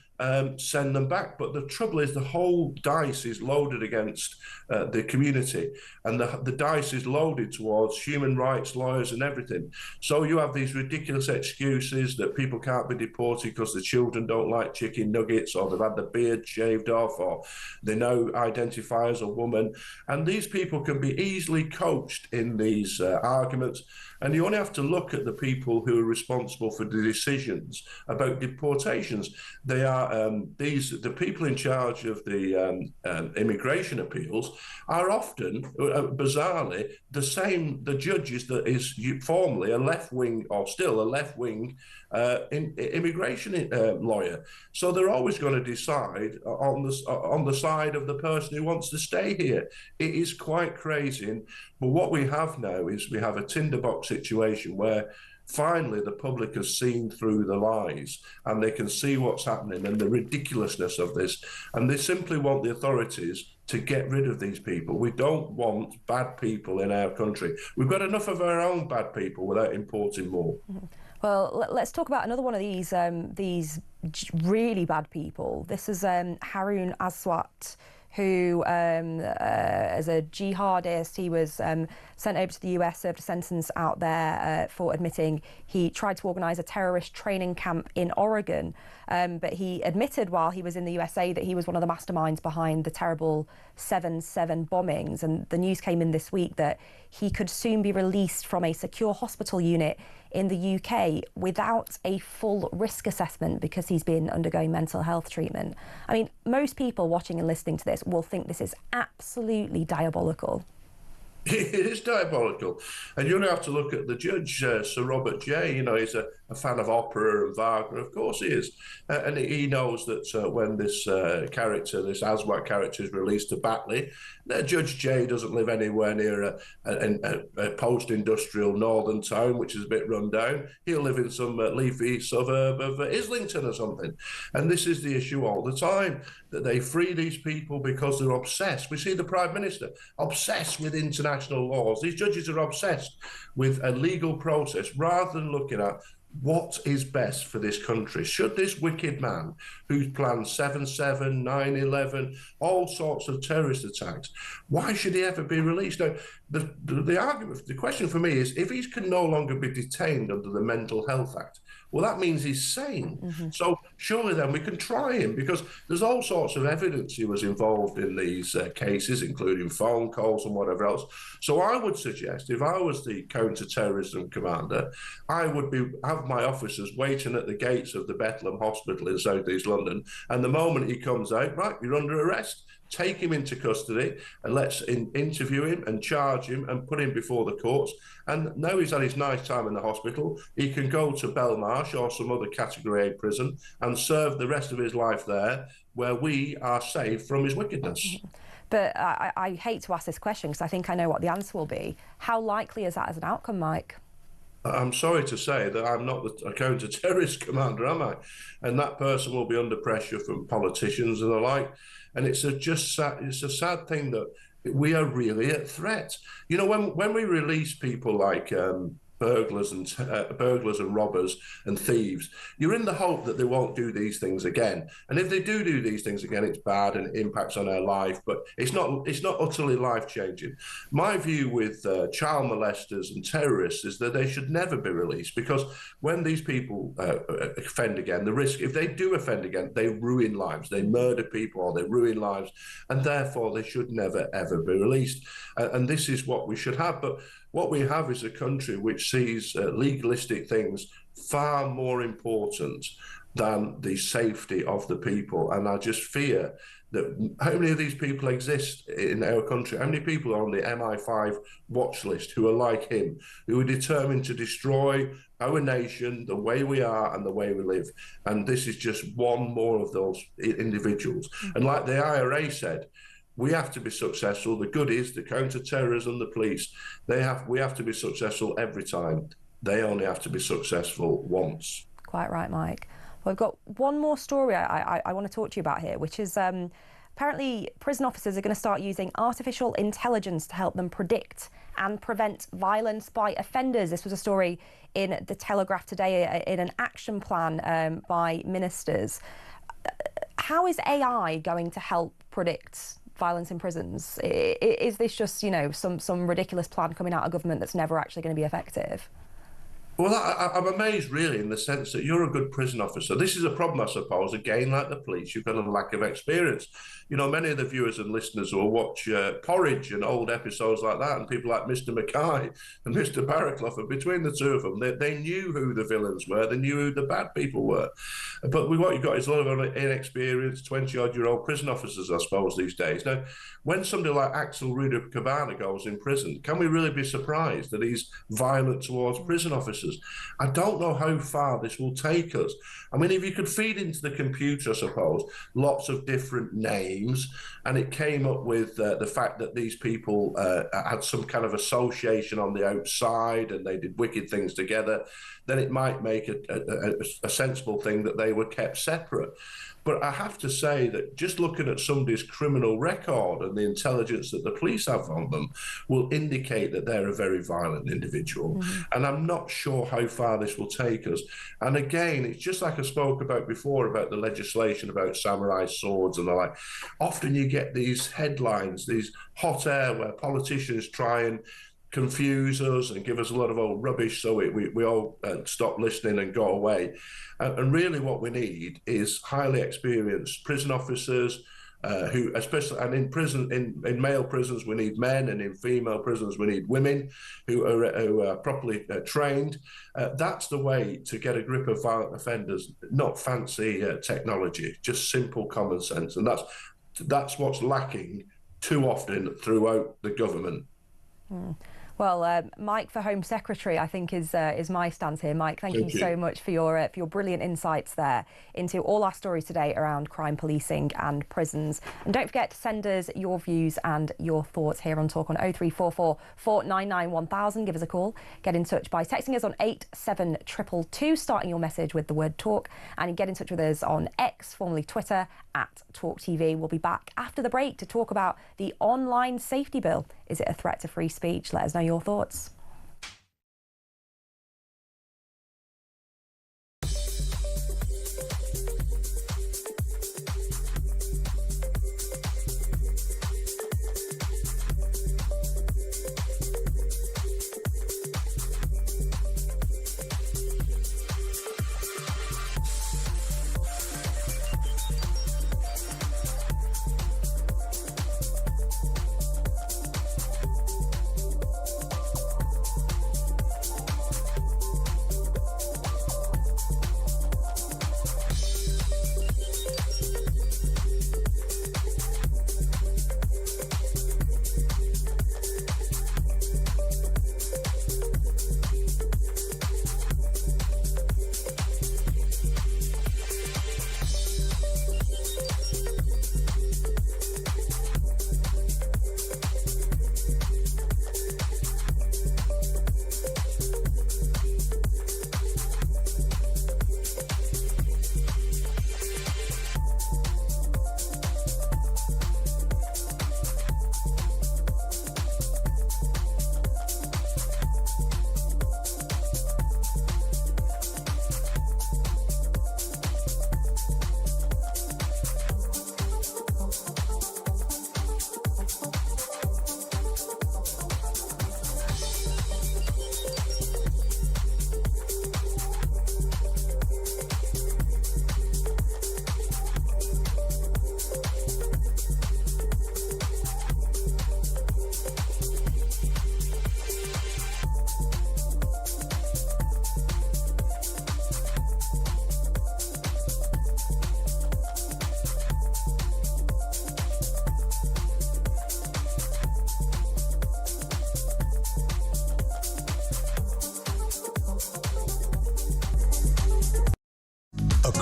send them back? But the trouble is the whole dice is loaded against the community, and the dice is loaded towards human rights lawyers and everything. So you have these ridiculous excuses that people can't be deported because the children don't like chicken nuggets, or they've had the beard shaved off, or they now identify as a woman. And these people can be easily coached in these arguments. And you only have to look at the people who are responsible for the decisions about deportations. They are the people in charge of the immigration appeals are often, bizarrely, the judges that is formerly a left-wing, or still a left-wing immigration lawyer. So they're always going to decide on the side of the person who wants to stay here. It is quite crazy. But what we have now is we have a tinderbox situation where finally the public has seen through the lies, and they can see what's happening and the ridiculousness of this. And they simply want the authorities to get rid of these people. We don't want bad people in our country. We've got enough of our own bad people without importing more. Mm-hmm. Well, let's talk about another one of these really bad people. This is Haroon Aswat, who, as a jihadist, he was sent over to the US, served a sentence out there for admitting he tried to organise a terrorist training camp in Oregon. But he admitted while he was in the USA that he was one of the masterminds behind the terrible 7/7 bombings. And the news came in this week that he could soon be released from a secure hospital unit in the UK without a full risk assessment because he's been undergoing mental health treatment. I mean, most people watching and listening to this will think this is absolutely diabolical. It is diabolical. And you only have to look at the judge, Sir Robert J. He's a fan of opera and Wagner. Of course he is. And he knows that when this character, this Aswat character, is released to Batley, Judge J doesn't live anywhere near a post-industrial northern town, which is a bit run down. He'll live in some leafy suburb of Islington or something. And this is the issue all the time, that they free these people because they're obsessed. We see the Prime Minister obsessed with international laws. These judges are obsessed with a legal process rather than looking at what is best for this country. Should this wicked man who's planned 7/7, 9/11, all sorts of terrorist attacks, why should he ever be released? Now, the argument, the question for me is, if he can no longer be detained under the Mental Health Act, well, that means he's sane. Mm-hmm. So surely then we can try him, because there's all sorts of evidence he was involved in these cases, including phone calls and whatever else. So I would suggest, if I was the counter-terrorism commander, I would be have my officers waiting at the gates of the Bethlehem Hospital in South East London, and the moment he comes out, right, you're under arrest. Take him into custody and let's interview him and charge him and put him before the courts. And now he's had his nice time in the hospital, he can go to Belmarsh or some other Category A prison and serve the rest of his life there, where we are safe from his wickedness. But I hate to ask this question because I think I know what the answer will be. How likely is that as an outcome, Mike? I'm sorry to say that I'm not a counter-terrorist commander, am I? And that person will be under pressure from politicians and the like. And it's a sad thing that we are really at threat. You know, when we release people like burglars and robbers and thieves, you're in the hope that they won't do these things again. And if they do these things again, it's bad and it impacts on their life, but it's not utterly life-changing. My view with child molesters and terrorists is that they should never be released, because when these people offend again, the risk, if they do offend again, they ruin lives, they murder people or they ruin lives, and therefore they should never, ever be released. And this is what we should have. But what we have is a country which sees legalistic things far more important than the safety of the people. And I just fear that how many of these people exist in our country? How many people are on the MI5 watch list who are like him, who are determined to destroy our nation, the way we are and the way we live? And this is just one more of those individuals. And like the IRA said, we have to be successful. The good is the counter-terrorism, the police, we have to be successful every time. They only have to be successful once. Quite right, Mike. Well, I've got one more story I want to talk to you about here, which is apparently prison officers are going to start using artificial intelligence to help them predict and prevent violence by offenders. This was a story in The Telegraph today in an action plan by ministers. How is AI going to help predict violence in prisons? Is this just, you know, some ridiculous plan coming out of government that's never actually going to be effective? Well, I'm amazed, really, in the sense that you're a good prison officer. This is a problem, I suppose. Again, like the police, you've got a lack of experience. You know, many of the viewers and listeners will watch Porridge and old episodes like that, and people like Mr. Mackay and Mr. Barraclough, and between the two of them, they knew who the villains were, they knew who the bad people were. But what you've got is a lot of inexperienced 20-odd-year-old prison officers, I suppose, these days. Now, when somebody like Axel Ruder Cabana goes in prison, can we really be surprised that he's violent towards prison officers? I don't know how far this will take us. I mean, if you could feed into the computer, I suppose, lots of different names, and it came up with the fact that these people had some kind of association on the outside and they did wicked things together, then it might make a sensible thing that they were kept separate. But I have to say that just looking at somebody's criminal record and the intelligence that the police have on them will indicate that they're a very violent individual. Mm-hmm. And I'm not sure how far this will take us. And again, it's just like I spoke about before about the legislation about samurai swords and the like. Often you get these headlines, these hot air where politicians try and confuse us and give us a lot of old rubbish so we all stop listening and go away. And really what we need is highly experienced prison officers who, especially, and in prison, in male prisons we need men, and in female prisons we need women who are properly trained. That's the way to get a grip of violent offenders, not fancy technology, just simple common sense. And that's what's lacking too often throughout the government. Well, Mike for Home Secretary, I think is my stance here. Mike, thank you so much for your brilliant insights there into all our stories today around crime policing and prisons. And don't forget to send us your views and your thoughts here on Talk on 0344 499 1000. Give us a call. Get in touch by texting us on 87222, starting your message with the word talk, and get in touch with us on X, formerly Twitter, at talkTV. We'll be back after the break to talk about the online safety bill. Is it a threat to free speech? Let us know your thoughts.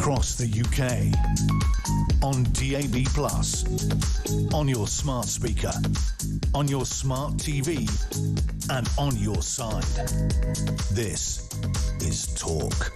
across the UK. On DAB+, on your smart speaker, on your smart TV, and on your side. This is Talk.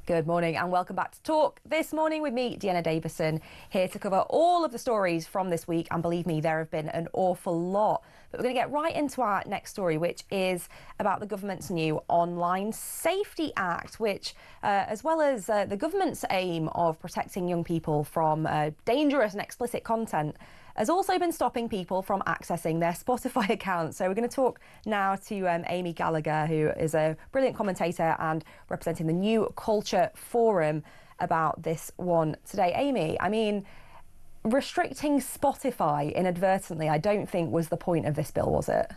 Good morning and welcome back to Talk. This morning with me, Dehenna Davison, here to cover all of the stories from this week. And believe me, there have been an awful lot. But we're going to get right into our next story, which is about the government's new Online Safety Act, which, as well as the government's aim of protecting young people from dangerous and explicit content, has also been stopping people from accessing their Spotify accounts. So we're going to talk now to Amy Gallagher, who is a brilliant commentator and representing the New Culture Forum about this one today. Amy, I mean, restricting Spotify inadvertently, I don't think was the point of this bill, was it?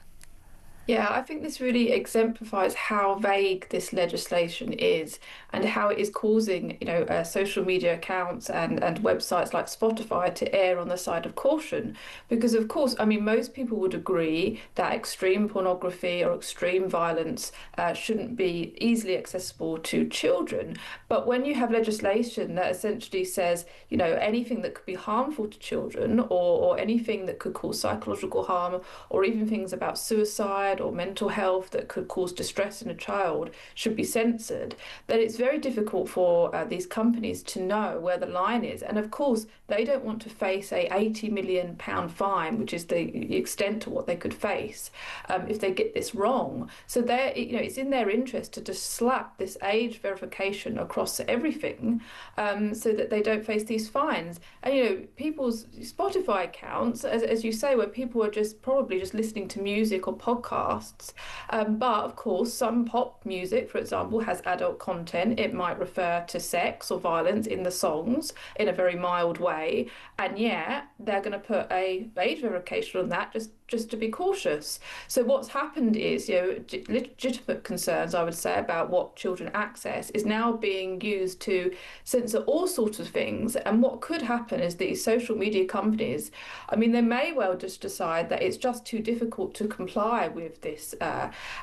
Yeah, I think this really exemplifies how vague this legislation is and how it is causing, social media accounts and websites like Spotify to err on the side of caution. Because, of course, I mean, most people would agree that extreme pornography or extreme violence shouldn't be easily accessible to children. But when you have legislation that essentially says, anything that could be harmful to children or anything that could cause psychological harm or even things about suicide or mental health that could cause distress in a child should be censored, then it's very difficult for these companies to know where the line is. And of course, they don't want to face a £80 million fine, which is the extent to what they could face if they get this wrong. So it's in their interest to just slap this age verification across everything so that they don't face these fines. And people's Spotify accounts, as you say, where people are probably just listening to music or podcasts. But of course, some pop music, for example, has adult content. It might refer to sex or violence in the songs in a very mild way. And yet they're going to put a age verification on that just to be cautious. So what's happened is, legitimate concerns, I would say, about what children access is now being used to censor all sorts of things. And what could happen is these social media companies, I mean, they may well just decide that it's just too difficult to comply with this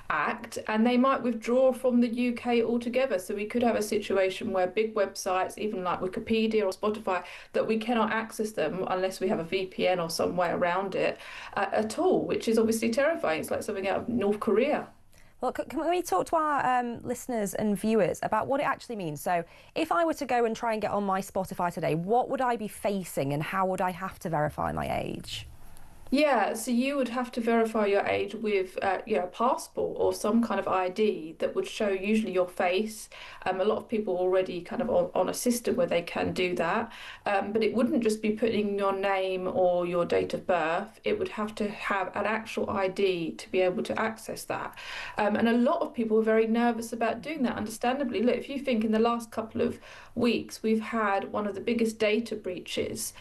act, and they might withdraw from the UK altogether. So we could have a situation where big websites, even like Wikipedia or Spotify, that we cannot access them unless we have a VPN or some way around it at all, which is obviously terrifying. It's like something out of North Korea. Well, can we talk to our listeners and viewers about what it actually means? So if I were to go and try and get on my Spotify today, what would I be facing and how would I have to verify my age? Yeah, so you would have to verify your age with a passport or some kind of ID that would show usually your face. A lot of people are already kind of on a system where they can do that. But it wouldn't just be putting your name or your date of birth. It would have to have an actual ID to be able to access that. And a lot of people are very nervous about doing that, understandably. Look, if you think in the last couple of weeks, we've had one of the biggest data breaches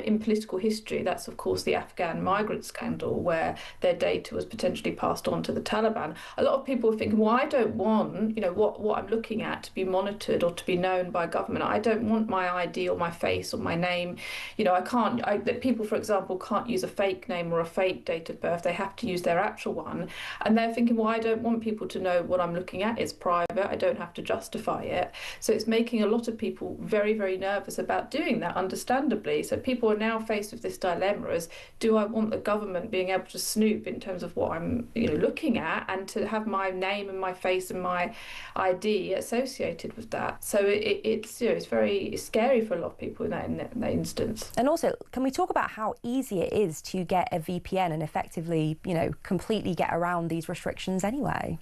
in political history. That's, of course, the Afghan migrant scandal, where their data was potentially passed on to the Taliban. A lot of people are thinking, well, I don't want, what I'm looking at to be monitored or to be known by government. I don't want my ID or my face or my name. People, for example, can't use a fake name or a fake date of birth. They have to use their actual one. And they're thinking, well, I don't want people to know what I'm looking at. It's private. I don't have to justify it. So it's making a lot of people very, very nervous about doing that, understandably. So people are now faced with this dilemma as, do I want the government being able to snoop in terms of what I'm looking at and to have my name and my face and my ID associated with that? So it's very scary for a lot of people in that instance. And also, can we talk about how easy it is to get a VPN and effectively completely get around these restrictions anyway?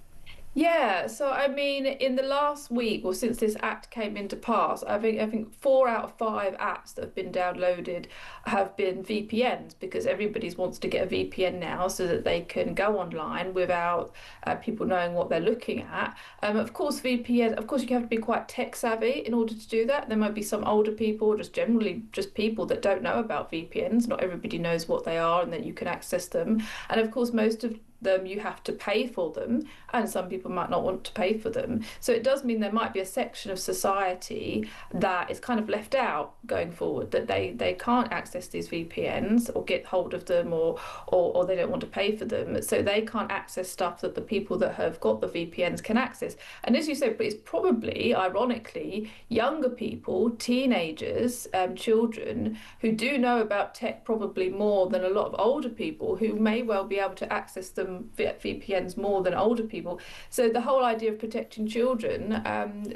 Yeah, so I mean, in the last week, or since this act came into pass, I think 4 out of 5 apps that have been downloaded have been VPNs, because everybody wants to get a VPN now so that they can go online without people knowing what they're looking at. Of course, VPN, of course, you have to be quite tech savvy in order to do that. There might be some older people, or just generally just people that don't know about VPNs. Not everybody knows what they are and that you can access them. And of course, most of them, you have to pay for them, and some people might not want to pay for them. So it does mean there might be a section of society that is kind of left out going forward, that they can't access these VPNs or get hold of them, or they don't want to pay for them, so they can't access stuff that the people that have got the VPNs can access. And as you say, it's probably, ironically, younger people, teenagers, children who do know about tech probably more than a lot of older people who may well be able to access them VPNs more than older people. So the whole idea of protecting children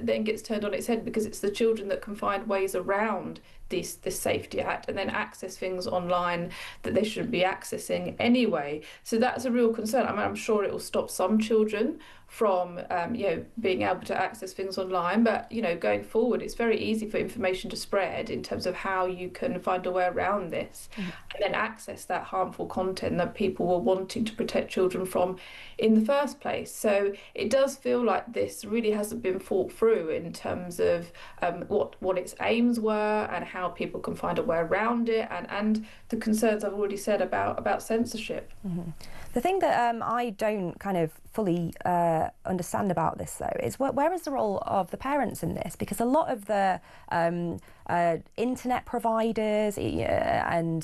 then gets turned on its head, because it's the children that can find ways around this Safety Act and then access things online that they shouldn't be accessing anyway. So that's a real concern. I mean, I'm sure it will stop some children from being able to access things online, but going forward it's very easy for information to spread in terms of how you can find a way around this and then access that harmful content that people were wanting to protect children from in the first place. So it does feel like this really hasn't been thought through in terms of what its aims were and how people can find a way around it, and the concerns I've already said about censorship. The thing that I don't kind of fully understand about this, though, is where is the role of the parents in this? Because a lot of the internet providers and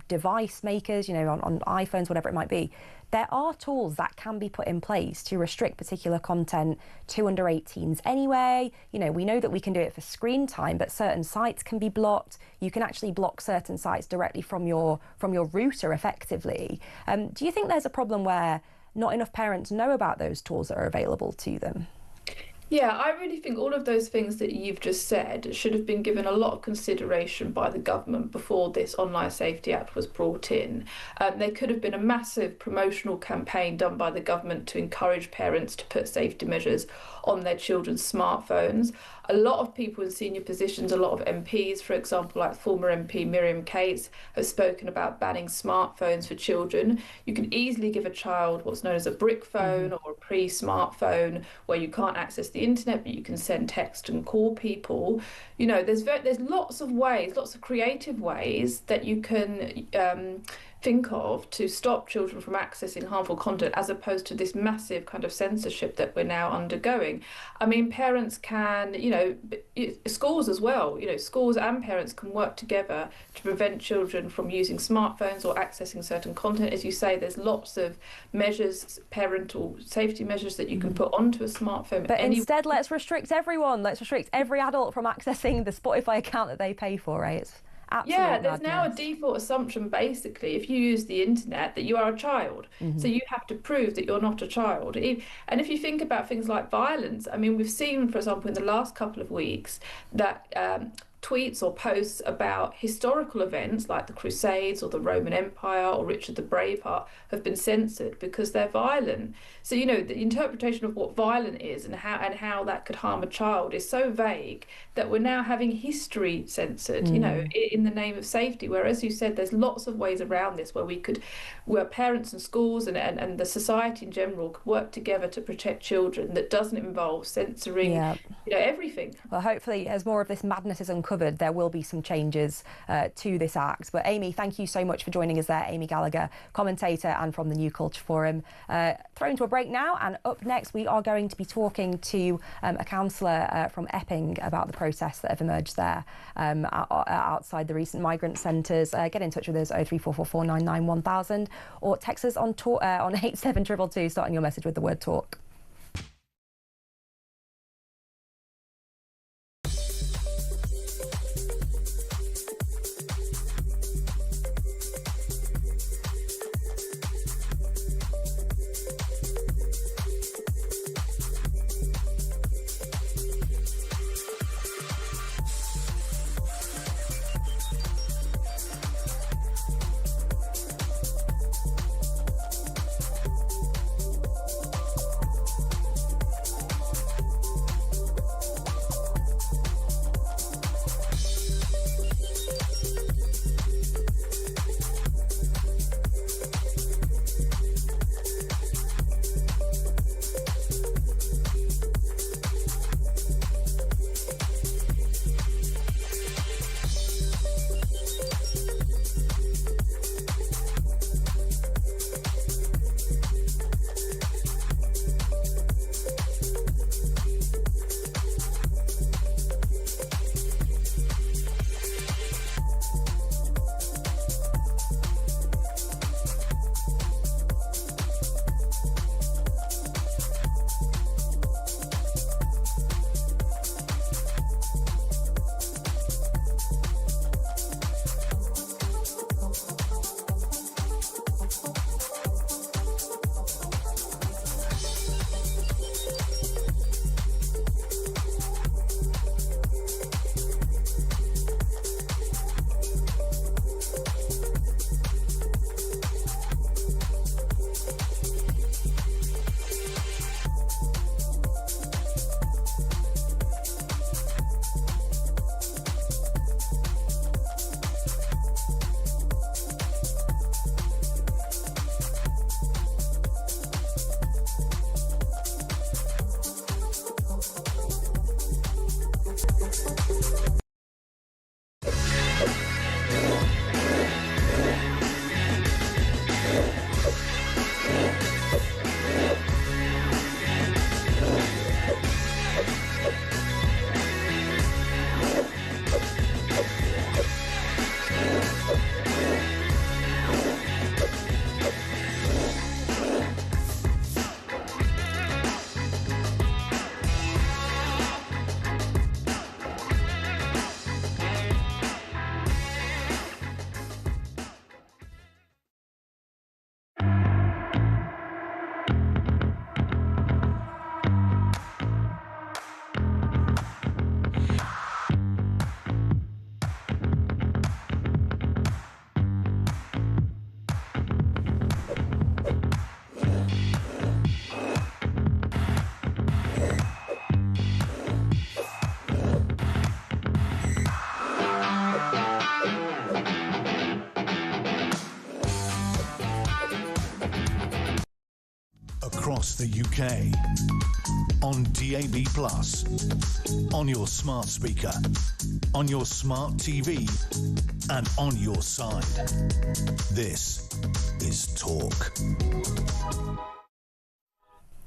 device makers, on iPhones, whatever it might be, there are tools that can be put in place to restrict particular content to under 18s anyway. We know that we can do it for screen time, but certain sites can be blocked. You can actually block certain sites directly from your router effectively. Do you think there's a problem where not enough parents know about those tools that are available to them? Yeah, I really think all of those things that you've just said should have been given a lot of consideration by the government before this Online Safety Act was brought in. There could have been a massive promotional campaign done by the government to encourage parents to put safety measures on their children's smartphones. A lot of people in senior positions, a lot of MPs, for example, like former MP Miriam Cates, have spoken about banning smartphones for children. You can easily give a child what's known as a brick phone or a pre-smartphone, where you can't access the internet, but you can send text and call people. There's lots of ways, lots of creative ways that you can think of to stop children from accessing harmful content, as opposed to this massive kind of censorship that we're now undergoing. I mean, parents can, schools as well, schools and parents can work together to prevent children from using smartphones or accessing certain content. As you say, there's lots of measures, parental safety measures that you can put onto a smartphone. But instead, let's restrict everyone. Let's restrict every adult from accessing the Spotify account that they pay for, right? It's absolute there's madness. now a default assumption, basically, if you use the internet, that you are a child. So you have to prove that you're not a child. And if you think about things like violence, I mean, we've seen, for example, in the last couple of weeks that tweets or posts about historical events like the Crusades or the Roman Empire or Richard the Braveheart have been censored because they're violent. So the interpretation of what violent is and how that could harm a child is so vague that we're now having history censored, in the name of safety. Whereas you said, there's lots of ways around this where parents and schools and the society in general could work together to protect children, that doesn't involve censoring everything. Well, hopefully, as more of this madness is uncovered, there will be some changes to this act. But Amy, thank you so much for joining us there. Amy Gallagher, commentator and from the New Culture Forum. Thrown to a break now, and up next we are going to be talking to a counsellor from Epping about the protests that have emerged there outside the recent migrant centres. Get in touch with us 03444991000 or text us on 87222, starting your message with the word talk. the UK. On DAB+, on your smart speaker, on your smart TV, and on your side. This is Talk.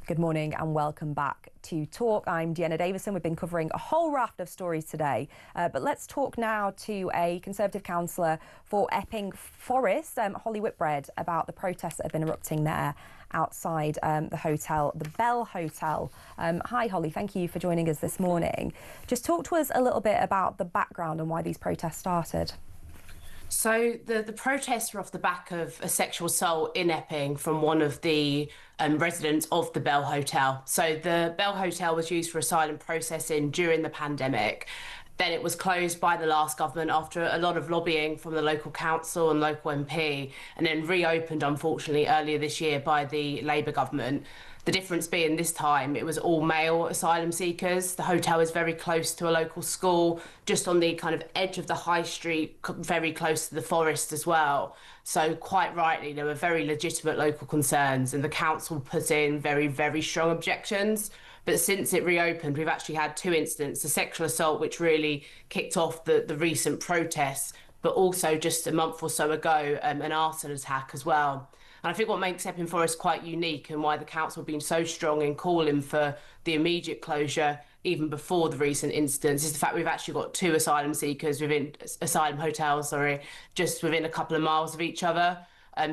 Good morning and welcome back to Talk. I'm Dehenna Davison. We've been covering a whole raft of stories today, but let's talk now to a Conservative councillor for Epping Forest, Holly Whitbread, about the protests that have been erupting there outside the hotel, the Bell Hotel. Hi Holly, thank you for joining us this morning. Just talk to us a little bit about the background and why these protests started. So the protests were off the back of a sexual assault in Epping from one of the residents of the Bell Hotel. So the Bell Hotel was used for asylum processing during the pandemic. Then it was closed by the last government after a lot of lobbying from the local council and local MP, and then reopened, unfortunately, earlier this year by the Labour government. The difference being this time it was all male asylum seekers. The hotel is very close to a local school, just on the kind of edge of the high street, very close to the forest as well. So quite rightly, there were very legitimate local concerns, and the council put in very, very strong objections. But since it reopened, we've actually had two incidents, the sexual assault, which really kicked off the recent protests, but also just a month or so ago, an arson attack as well. And I think what makes Epping Forest quite unique and why the council have been so strong in calling for the immediate closure, even before the recent incidents, is the fact we've actually got two asylum seekers within asylum hotels, just within a couple of miles of each other.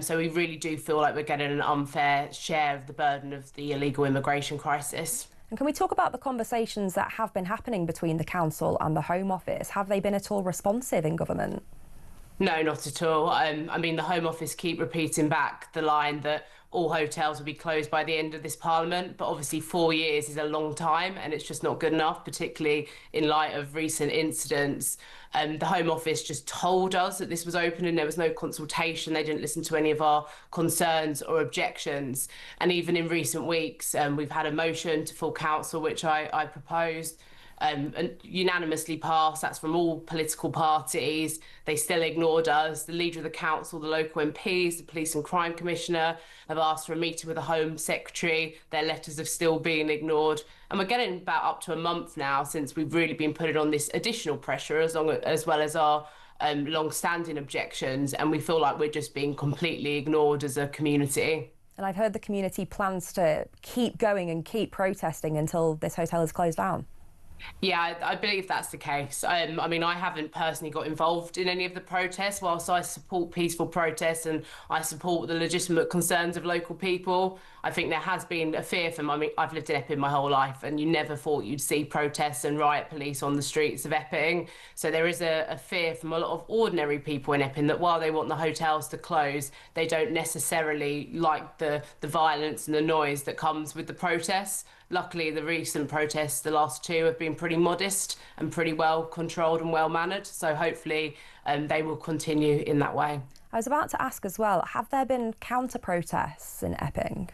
So we really do feel like we're getting an unfair share of the burden of the illegal immigration crisis. And can we talk about the conversations that have been happening between the council and the Home Office? Have they been at all responsive in government? No, not at all. I mean, the Home Office keep repeating back the line that all hotels will be closed by the end of this Parliament, but obviously 4 years is a long time and it's just not good enough, particularly in light of recent incidents. The Home Office just told us that this was open and there was no consultation. They didn't listen to any of our concerns or objections. And even in recent weeks, we've had a motion to full council, which I proposed, and unanimously passed. That's from all political parties. They still ignored us. The leader of the council, the local MPs, the Police and Crime Commissioner have asked for a meeting with the Home Secretary. Their letters have still been ignored. And we're getting about up to a month now since we've really been putting on this additional pressure, as well as our long-standing objections. And we feel like we're just being completely ignored as a community. And I've heard the community plans to keep going and keep protesting until this hotel is closed down. Yeah, I believe that's the case. I mean, I haven't personally got involved in any of the protests. Whilst I support peaceful protests and I support the legitimate concerns of local people, I think there has been a fear from, I mean, I've lived in Epping my whole life and you never thought you'd see protests and riot police on the streets of Epping. So there is a fear from a lot of ordinary people in Epping that while they want the hotels to close, they don't necessarily like the violence and the noise that comes with the protests. Luckily, the recent protests, the last two, have been pretty modest and pretty well controlled and well managed. So hopefully they will continue in that way. I was about to ask as well, have there been counter protests in Epping?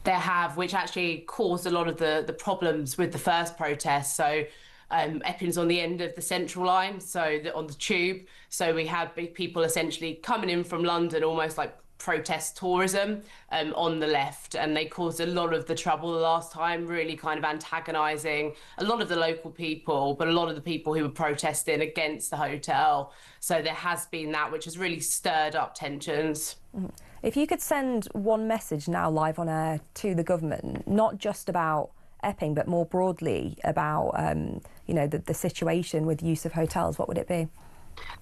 There have, which actually caused a lot of the problems with the first protest. So Epping's on the end of the Central Line, so on the tube. So we had people essentially coming in from London, almost like protest tourism on the left, and they caused a lot of the trouble the last time, really kind of antagonising a lot of the local people, but a lot of the people who were protesting against the hotel. So there has been that, which has really stirred up tensions. If you could send one message now live on air to the government, not just about Epping, but more broadly about the situation with use of hotels, what would it be?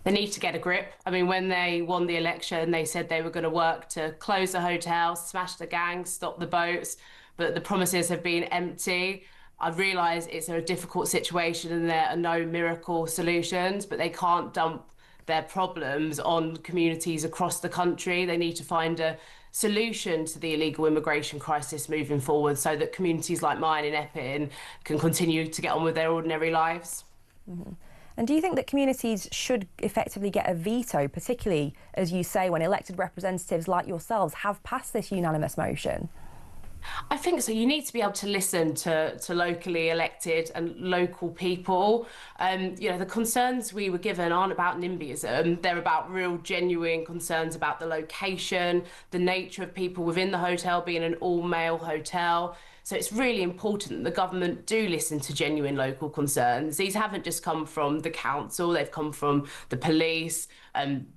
They need to get a grip. I mean, when they won the election, they said they were going to work to close the hotels, smash the gangs, stop the boats, but the promises have been empty. I realise it's a difficult situation and there are no miracle solutions, but they can't dump their problems on communities across the country. They need to find a solution to the illegal immigration crisis moving forward so that communities like mine in Epping can continue to get on with their ordinary lives. Mm-hmm. And do you think that communities should effectively get a veto, particularly, as you say, when elected representatives like yourselves have passed this unanimous motion? I think so. You need to be able to listen to locally elected and local people. The concerns we were given aren't about NIMBYism. They're about real, genuine concerns about the location, the nature of people within the hotel being an all-male hotel. So it's really important that the government do listen to genuine local concerns. These haven't just come from the council, they've come from the police,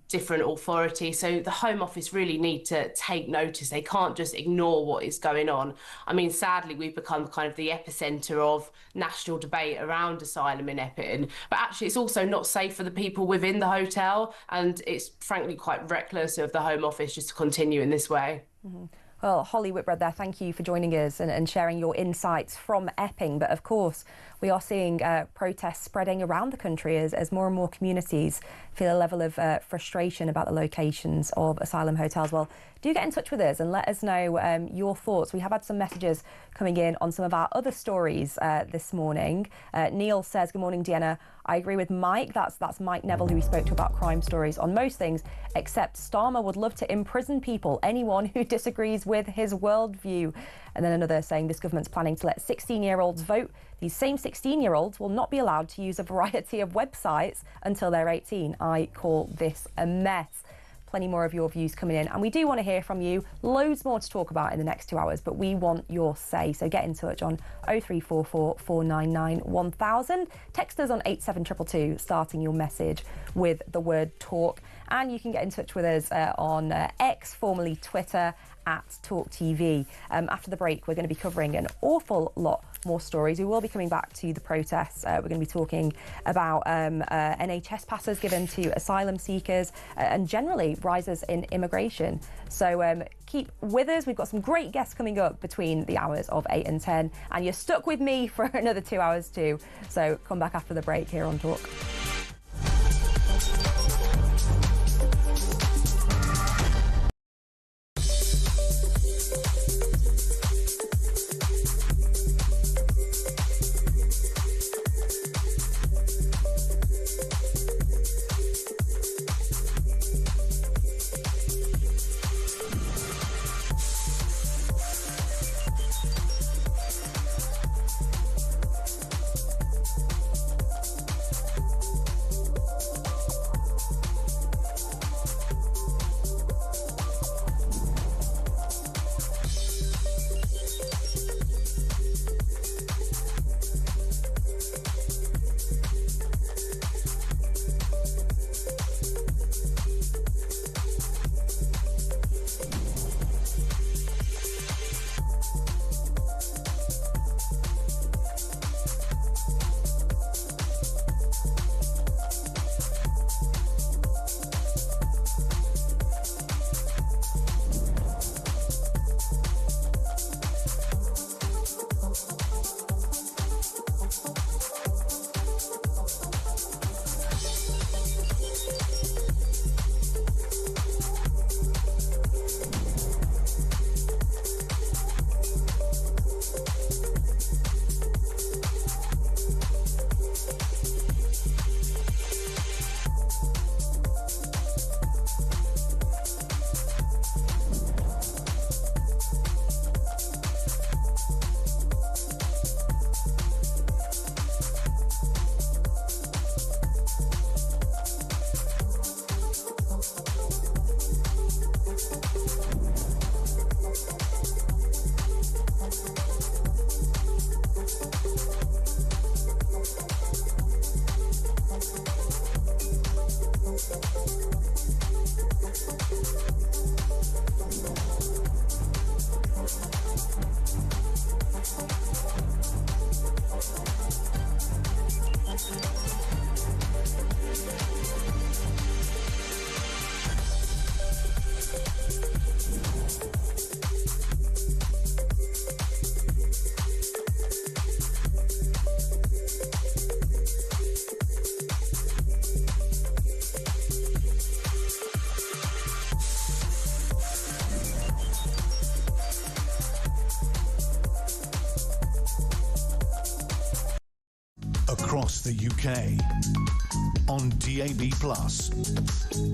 different authorities. So the Home Office really need to take notice. They can't just ignore what is going on. I mean, sadly, we've become kind of the epicentre of national debate around asylum in Epping. But actually, it's also not safe for the people within the hotel. And it's frankly quite reckless of the Home Office just to continue in this way. Mm-hmm. Well, Holly Whitbread there, thank you for joining us and sharing your insights from Epping. But of course, we are seeing protests spreading around the country as more and more communities feel a level of frustration about the locations of asylum hotels. Well, do get in touch with us and let us know your thoughts. We have had some messages coming in on some of our other stories this morning. Neil says, good morning, Dehenna. I agree with Mike. That's Mike Neville, who we spoke to about crime stories on most things, except Starmer would love to imprison people, anyone who disagrees with his worldview. And then another saying this government's planning to let 16-year-olds vote. These same 16-year-olds will not be allowed to use a variety of websites until they're 18. I call this a mess. Plenty more of your views coming in, and we do want to hear from you. Loads more to talk about in the next 2 hours, but we want your say. So get in touch on 0344 499 1000. Text us on 87222, starting your message with the word talk. And you can get in touch with us on X, formerly Twitter, at talkTV. After the break, we're going to be covering an awful lot more stories. We will be coming back to the protests. We're going to be talking about NHS passes given to asylum seekers and generally rises in immigration. So keep with us. We've got some great guests coming up between the hours of 8 and 10. And you're stuck with me for another 2 hours too. So come back after the break here on Talk. across the UK, on DAB+,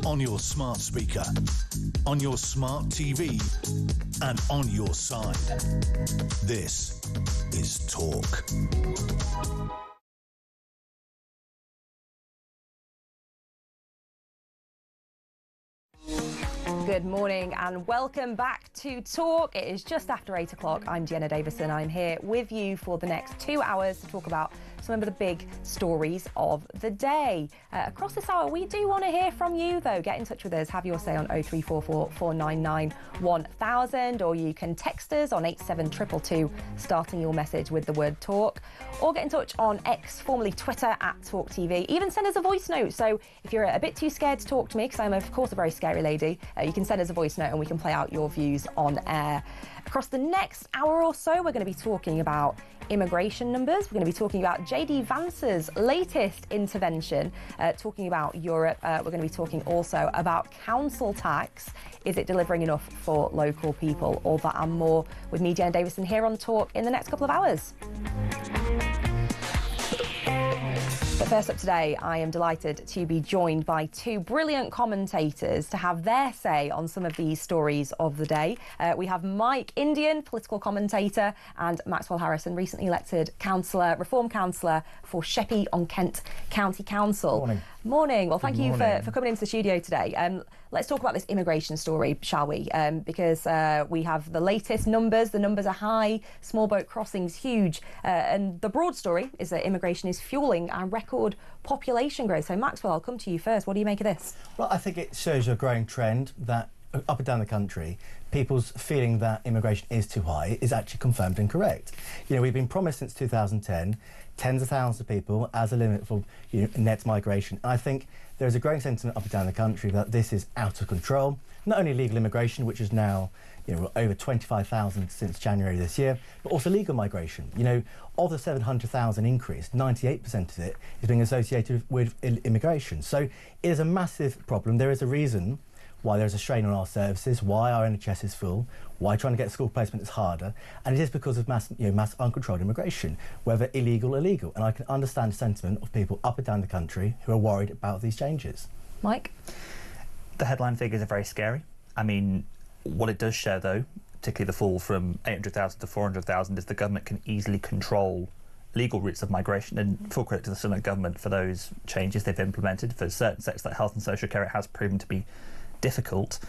on your smart speaker, on your smart TV, and on your side. This is Talk. Good morning and welcome back to Talk. It is just after 8 o'clock. I'm Dehenna Davison. I'm here with you for the next 2 hours to talk about some of the big stories of the day. Across this hour, we do want to hear from you, though. Get in touch with us. Have your say on 0344 499 1000, or you can text us on 87222, starting your message with the word Talk, or get in touch on X, formerly Twitter, at talkTV. Even send us a voice note. So if you're a bit too scared to talk to me, because I'm, of course, a very scary lady, you can send us a voice note and we can play out your views on air. Across the next hour or so, we're going to be talking about immigration numbers. We're going to be talking about JD Vance's latest intervention, talking about Europe. We're going to be talking also about council tax. Is it delivering enough for local people? All that and more with me, Dehenna Davison, here on Talk in the next couple of hours. But first up today, I am delighted to be joined by two brilliant commentators to have their say on some of these stories of the day. We have Mike Indian, political commentator, and Maxwell Harrison, recently elected Reform Councillor for Sheppey-on-Kent County Council. Morning. Morning. Well, thank you for coming into the studio today. Let's talk about this immigration story, shall we? Because we have the latest numbers. The numbers are high. Small boat crossings, huge. And the broad story is that immigration is fueling our record population growth. So, Maxwell, I'll come to you first. What do you make of this? Well, I think it shows a growing trend that up and down the country, people's feeling that immigration is too high is actually confirmed and correct. You know, we've been promised since 2010 tens of thousands of people as a limit for net migration. And I think there is a growing sentiment up and down the country that this is out of control. Not only legal immigration, which is now over 25,000 since January this year, but also legal migration. You know, of the 700,000 increase, 98% of it is being associated with immigration. So it is a massive problem. There is a reason why there is a strain on our services, why our NHS is full, why trying to get school placement is harder, and it is because of mass uncontrolled immigration, whether illegal or legal. And I can understand the sentiment of people up and down the country who are worried about these changes. Mike? The headline figures are very scary. I mean, what it does show, though, particularly the fall from 800,000 to 400,000, is the government can easily control legal routes of migration, and full credit to the Sunderland government for those changes they've implemented. For certain sectors like health and social care, it has proven to be difficult,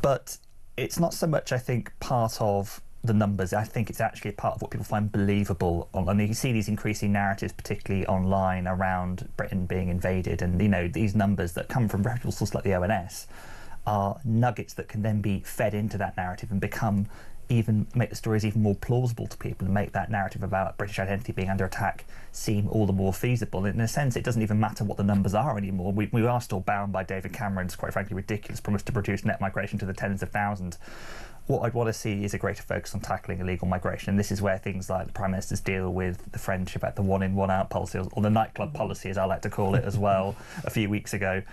but it's not so much, I think, part of the numbers. I think it's actually a part of what people find believable. And you see these increasing narratives, particularly online, around Britain being invaded, and these numbers that come from reputable sources like the ONS are nuggets that can then be fed into that narrative and make the stories even more plausible to people, and make that narrative about British identity being under attack seem all the more feasible. In a sense, it doesn't even matter what the numbers are anymore. We are still bound by David Cameron's, quite frankly, ridiculous promise to reduce net migration to the tens of thousands. What I'd want to see is a greater focus on tackling illegal migration, and this is where things like the Prime Minister's deal with the French about the one-in, one-out policy, or the nightclub policy, as I like to call it as well, a few weeks ago,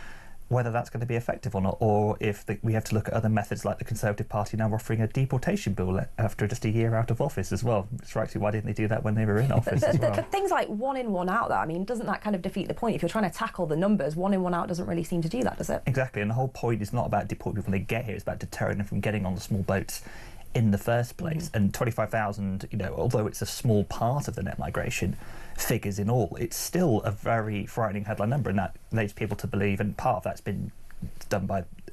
whether that's going to be effective or not, or if we have to look at other methods like the Conservative Party now offering a deportation bill after just a year out of office as well. It strikes you, why didn't they do that when they were in office as well? Things like one in, one out, though, I mean, doesn't that kind of defeat the point? If you're trying to tackle the numbers, one in, one out doesn't really seem to do that, does it? Exactly, and the whole point is not about deporting people when they get here, it's about deterring them from getting on the small boats in the first place. And 25,000, although it's a small part of the net migration figures in all, it's still a very frightening headline number, and that leads people to believe, and part of that's been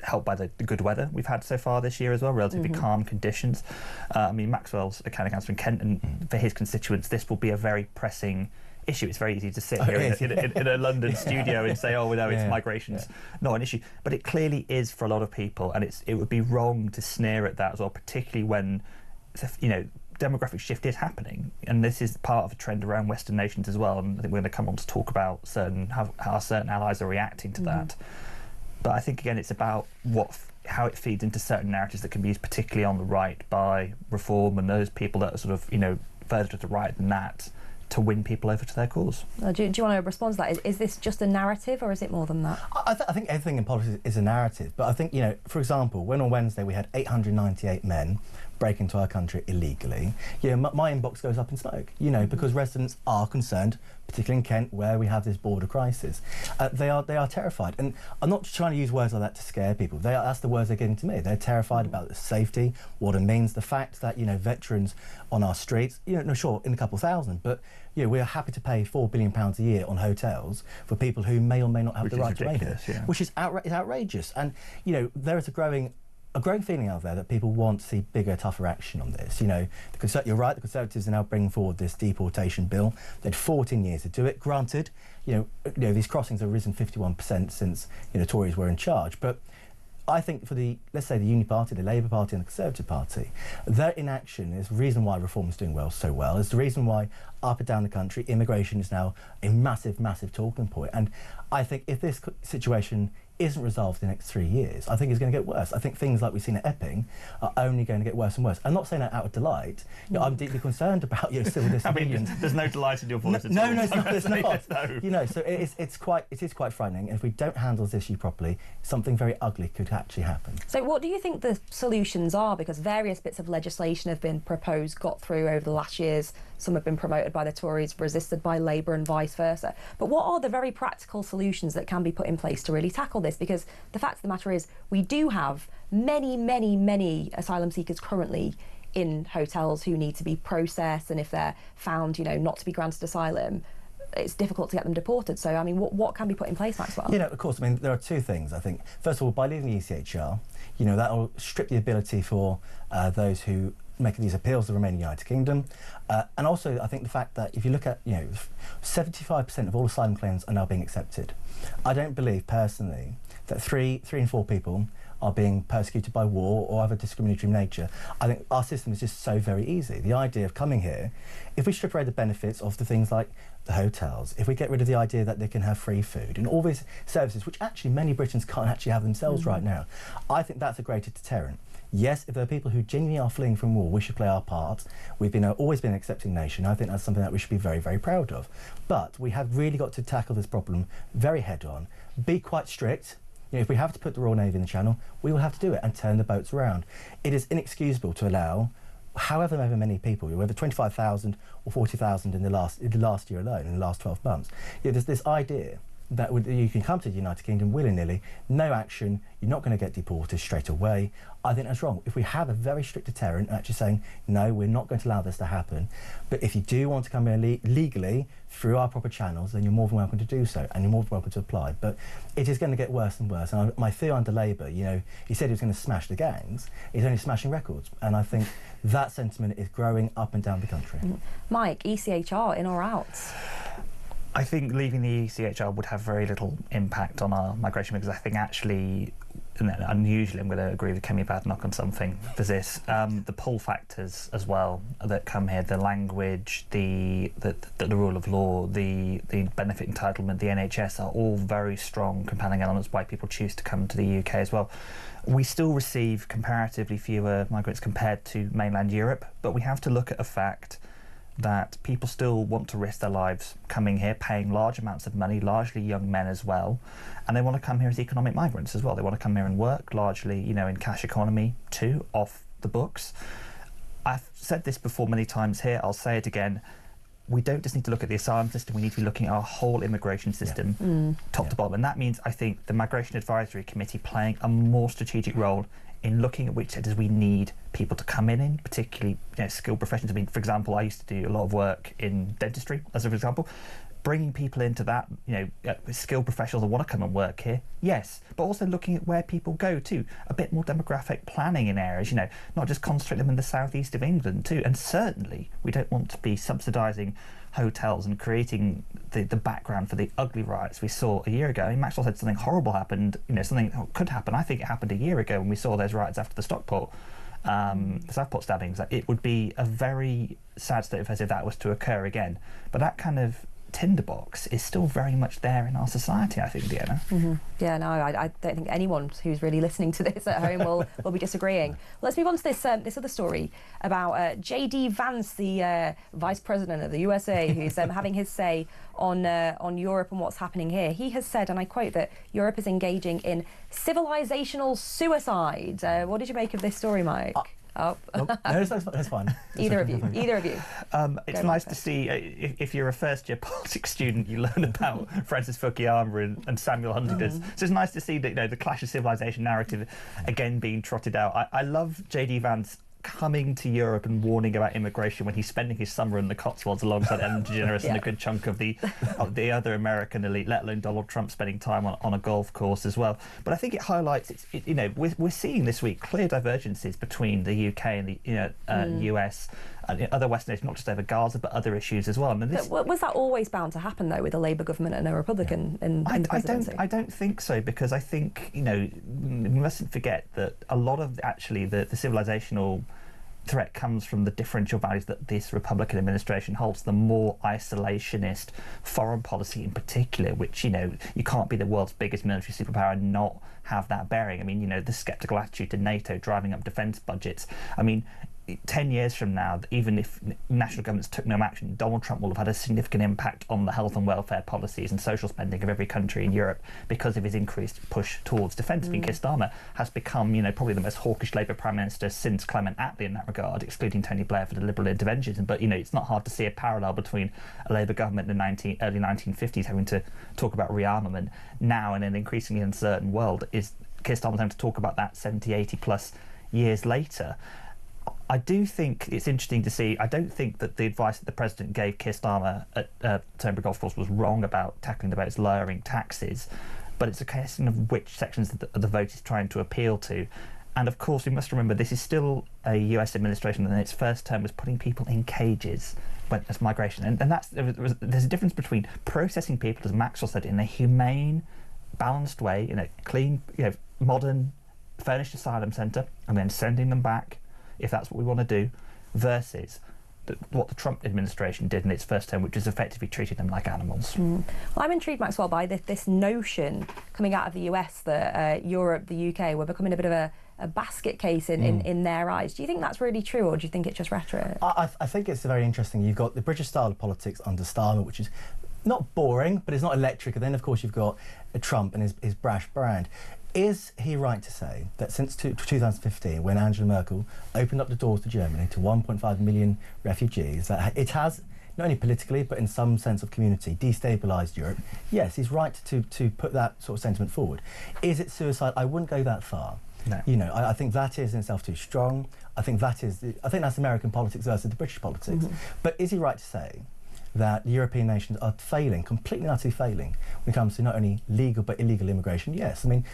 helped by the good weather we've had so far this year as well, relatively calm conditions. I mean, Maxwell's a county councillor in Kent, and for his constituents this will be a very pressing issue. It's very easy to sit here in a London studio and say, it's migration's not an issue, but it clearly is for a lot of people, and it would be wrong to sneer at that as well, particularly when demographic shift is happening, and this is part of a trend around Western nations as well, and I think we're going to come on to talk about how certain allies are reacting to that. But I think, again, it's about how it feeds into certain narratives that can be used, particularly on the right, by Reform and those people that are sort of, further to the right than that, to win people over to their cause. Do you want to respond to that? Is this just a narrative, or is it more than that? I think everything in politics is a narrative, but I think, for example, when on Wednesday we had 898 men break into our country illegally, you know, my inbox goes up in smoke, you know, because residents are concerned, particularly in Kent, where we have this border crisis. They are terrified. And I'm not trying to use words like that to scare people. That's the words they're getting to me. They're terrified about the safety, what it means, the fact that, you know, veterans on our streets, you know, no, sure, in a couple thousand, but, you know, we are happy to pay £4 billion a year on hotels for people who may or may not have the right to remain here, which is outrageous. And, you know, there is a growing feeling out there that people want to see bigger, tougher action on this. You know, you're right, the Conservatives are now bringing forward this deportation bill. They had 14 years to do it. Granted, you know, these crossings have risen 51% since, you know, Tories were in charge. But I think for let's say the Union Party, the Labour Party and the Conservative Party, their inaction is the reason why reform is doing so well. It's the reason why up and down the country, immigration is now a massive, massive talking point. And I think if this situation isn't resolved in the next 3 years, I think it's going to get worse. I think things like we've seen at Epping are only going to get worse and worse. I'm not saying that out of delight. You know, I'm deeply concerned about civil disobedience. I mean, there's no delight in your voice at all. No, it's not. No. You know, so it is quite frightening. And if we don't handle this issue properly, something very ugly could actually happen. So what do you think the solutions are? Because various bits of legislation have been proposed, got through over the last years. Some have been promoted by the Tories, resisted by Labour and vice versa. But what are the very practical solutions that can be put in place to really tackle this? Because the fact of the matter is we do have many, many, many asylum seekers currently in hotels who need to be processed, and if they're found, you know, not to be granted asylum, it's difficult to get them deported. So, I mean, what can be put in place, Maxwell? You know, of course, I mean, there are two things, I think. First of all, by leaving the ECHR, you know, that will strip the ability for those who making these appeals to remain in the United Kingdom. And also, I think the fact that if you look at, you know, 75% of all asylum claims are now being accepted. I don't believe, personally, that three in four people are being persecuted by war or other discriminatory nature. I think our system is just so very easy. The idea of coming here, if we strip away the benefits of the things like the hotels, if we get rid of the idea that they can have free food and all these services, which actually many Britons can't actually have themselves right now, I think that's a greater deterrent. Yes, if there are people who genuinely are fleeing from war, we should play our part. We've always been an accepting nation. I think that's something that we should be very, very proud of. But we have really got to tackle this problem very head on, be quite strict. You know, if we have to put the Royal Navy in the Channel, we will have to do it and turn the boats around. It is inexcusable to allow however many people, whether 25,000 or 40,000 in the last year alone, in the last 12 months. You know, there's this idea that you can come to the United Kingdom willy-nilly, no action, you're not going to get deported straight away. I think that's wrong. If we have a very strict deterrent, actually saying, no, we're not going to allow this to happen, but if you do want to come here legally through our proper channels, then you're more than welcome to do so, and you're more than welcome to apply. But it is going to get worse and worse. And my fear under Labour, you know, he said he was going to smash the gangs, he's only smashing records. And I think that sentiment is growing up and down the country. Mike, ECHR, in or out? I think leaving the ECHR would have very little impact on our migration, because I think actually, and unusually I'm going to agree with Kemi Badenoch on something for this, the pull factors as well that come here, the language, the rule of law, the benefit entitlement, the NHS are all very strong compelling elements why people choose to come to the UK as well. We still receive comparatively fewer migrants compared to mainland Europe, but we have to look at a fact that people still want to risk their lives coming here, paying large amounts of money, largely young men as well, and they want to come here as economic migrants as well. They want to come here and work, largely, you know, in cash economy too, off the books. I've said this before many times here, I'll say it again. We don't just need to look at the asylum system, we need to be looking at our whole immigration system, top to bottom. And that means, I think, the Migration Advisory Committee playing a more strategic role in looking at which sectors we need people to come in, particularly, you know, skilled professions. I mean, for example, I used to do a lot of work in dentistry, as an example. Bringing people into that, you know, skilled professionals that want to come and work here, yes, but also looking at where people go too. A bit more demographic planning in areas, you know, not just concentrate them in the southeast of England too. And certainly we don't want to be subsidising hotels and creating the background for the ugly riots we saw a year ago. I mean, Maxwell said something horrible happened, you know, something could happen. I think it happened a year ago when we saw those riots after the Southport stabbings. That it would be a very sad state of affairs if that was to occur again. But that kind of tinderbox is still very much there in our society, I think, Dehenna. Yeah, no, I don't think anyone who's really listening to this at home will be disagreeing. Let's move on to this other story about J.D. Vance, the Vice President of the USA, who's having his say on Europe and what's happening here. He has said, and I quote, that Europe is engaging in civilizational suicide. What did you make of this story, Mike? Oh. No, that's fine. Either of you. It's nice to see, if you're a first-year politics student, you learn about Francis Fukuyama and Samuel Huntington. So it's nice to see that, the clash of civilization narrative again being trotted out. I love J.D. Vance coming to Europe and warning about immigration when he's spending his summer in the Cotswolds alongside Ellen DeGeneres and a good chunk of the other American elite, let alone Donald Trump spending time on a golf course as well. But I think it highlights, we're seeing this week clear divergences between the UK and the US and other Western nations, not just over Gaza, but other issues as well. Was that always bound to happen, though, with a Labour government and a Republican in the presidency? I don't think so, because I think, we mustn't forget that a lot of actually the civilizational threat comes from the differential values that this Republican administration holds, the more isolationist foreign policy in particular, which, you can't be the world's biggest military superpower and not have that bearing. I mean, the sceptical attitude to NATO driving up defence budgets. I mean, 10 years from now, even if national governments took no action, Donald Trump will have had a significant impact on the health and welfare policies and social spending of every country in Europe because of his increased push towards defence. I mean, Keir Starmer has become, probably the most hawkish Labour Prime Minister since Clement Attlee in that regard, excluding Tony Blair for the Liberal interventions. But, it's not hard to see a parallel between a Labour government in the early 1950s having to talk about rearmament now in an increasingly uncertain world. Is Keir Starmer having to talk about that 70, 80 plus years later? I do think it's interesting to see. I don't think that the advice that the president gave Keir Starmer at Turnberry Golf Course was wrong about tackling the votes, lowering taxes, but it's a question of which sections of the vote is trying to appeal to. And of course, we must remember this is still a US administration that in its first term was putting people in cages as migration. And there's a difference between processing people, as Maxwell said, in a humane, balanced way, in a clean, modern, furnished asylum centre, and then sending them back, if that's what we want to do, versus what the Trump administration did in its first term, which is effectively treating them like animals. Well, I'm intrigued, Maxwell, by this notion coming out of the US that Europe, the UK, were becoming a bit of a basket case in their eyes. Do you think that's really true, or do you think it's just rhetoric? I think it's very interesting. You've got the British style of politics under Starmer, which is not boring, but it's not electric. And then, of course, you've got Trump and his brash brand. Is he right to say that since 2015, when Angela Merkel opened up the doors to Germany to 1.5 million refugees, that it has, not only politically, but in some sense of community, destabilised Europe? Yes, he's right to put that sort of sentiment forward. Is it suicide? I wouldn't go that far. No. I think that is in itself too strong. I think that's American politics versus the British politics. But is he right to say that European nations are failing, completely and utterly failing, when it comes to not only legal but illegal immigration? Yes. I mean,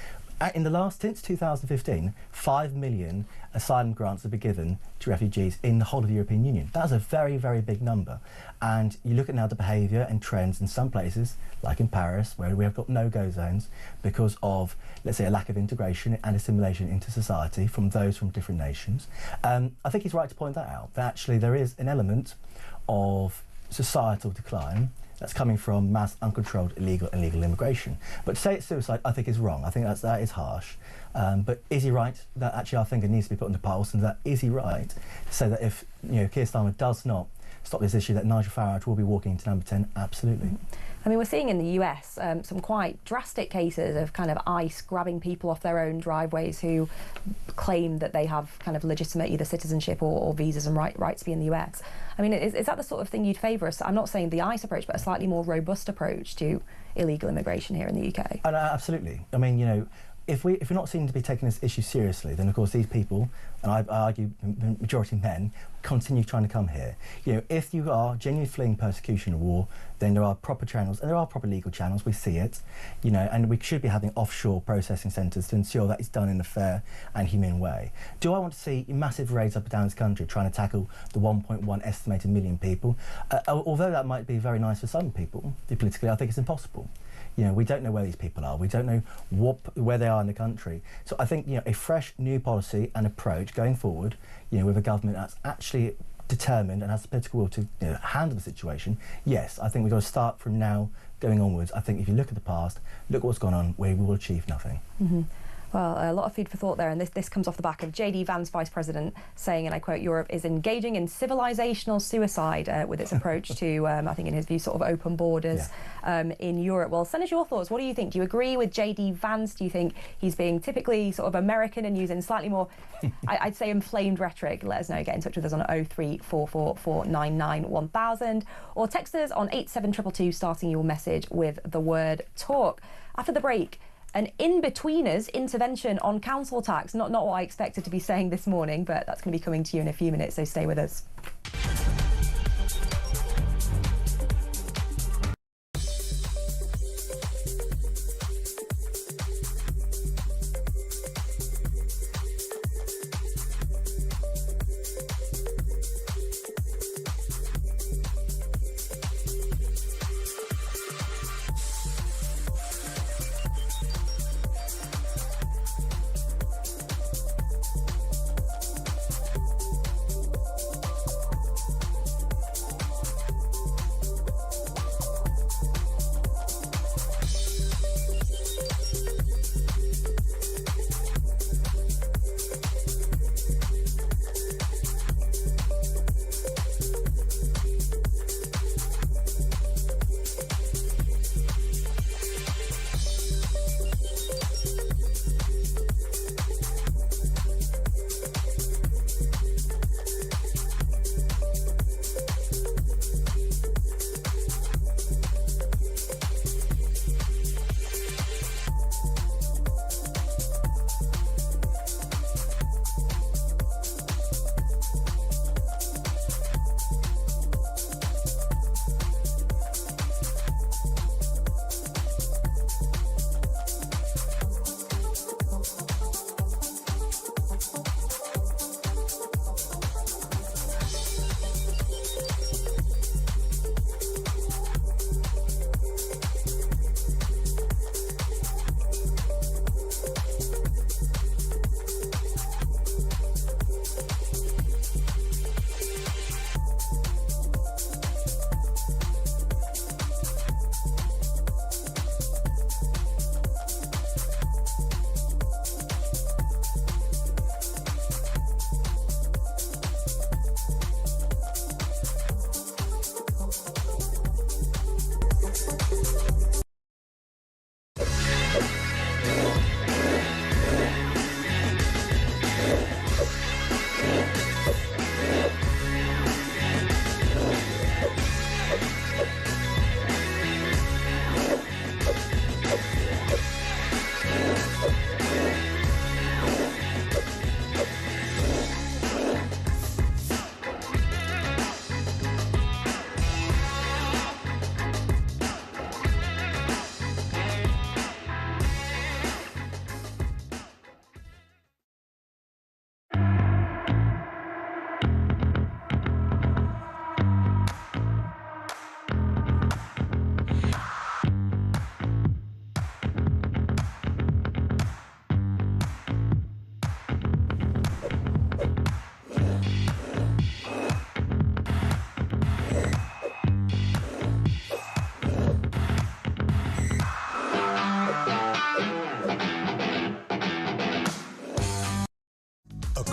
since 2015, 5 million asylum grants have been given to refugees in the whole of the European Union. That's a very, very big number. And you look at now the behaviour and trends in some places, like in Paris, where we have got no-go zones because of, let's say, a lack of integration and assimilation into society from those from different nations. I think he's right to point that out, that actually there is an element of societal decline that's coming from mass, uncontrolled, illegal immigration. But to say it's suicide, I think is wrong. I think that is harsh. But is he right that actually our finger needs to be put on the pulse, and that is he right to say that if Keir Starmer does not stop this issue, that Nigel Farage will be walking into number 10? Absolutely. I mean, we're seeing in the US some quite drastic cases of kind of ICE grabbing people off their own driveways who claim that they have kind of legitimate either citizenship or visas and right to be in the US. I mean, is that the sort of thing you'd favour? I'm not saying the ICE approach, but a slightly more robust approach to illegal immigration here in the UK. Absolutely. I mean, if we're not seen to be taking this issue seriously, then of course these people, and I argue majority men, continue trying to come here. If you are genuinely fleeing persecution or war, then there are proper channels, and there are proper legal channels. We see it, and we should be having offshore processing centres to ensure that it's done in a fair and humane way. Do I want to see massive raids up and down this country trying to tackle the 1.1 estimated million people? Although that might be very nice for some people, politically, I think it's impossible. We don't know where these people are. We don't know where they are in the country. So I think, a fresh new policy and approach going forward, with a government that's actually determined and has the political will to handle the situation. Yes, I think we've got to start from now going onwards. I think if you look at the past, look what's gone on, we will achieve nothing. Well, a lot of food for thought there, and this comes off the back of JD Vance, Vice President, saying, and I quote, Europe is engaging in civilizational suicide with its approach to, I think in his view, sort of open borders in Europe. Well, send us your thoughts. What do you think? Do you agree with JD Vance? Do you think he's being typically sort of American and using slightly more, I'd say, inflamed rhetoric? Let us know. Get in touch with us on 03444991000 or text us on 87222 starting your message with the word talk. After the break, an in-betweeners intervention on council tax. Not what I expected to be saying this morning, but that's going to be coming to you in a few minutes, so stay with us.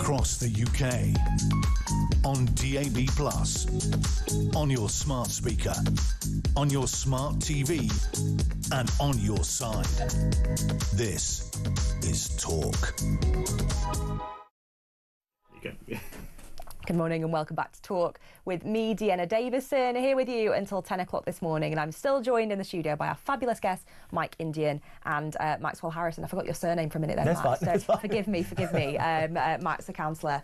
across the UK, on DAB+, on your smart speaker, on your smart TV, and on your side. This is Talk. Good morning and welcome back to Talk with me, Dehenna Davison, here with you until 10 o'clock this morning. And I'm still joined in the studio by our fabulous guests, Mike Indian and Maxwell Harrison. I forgot your surname for a minute there, Max. That's fine. Forgive me. Max, a councillor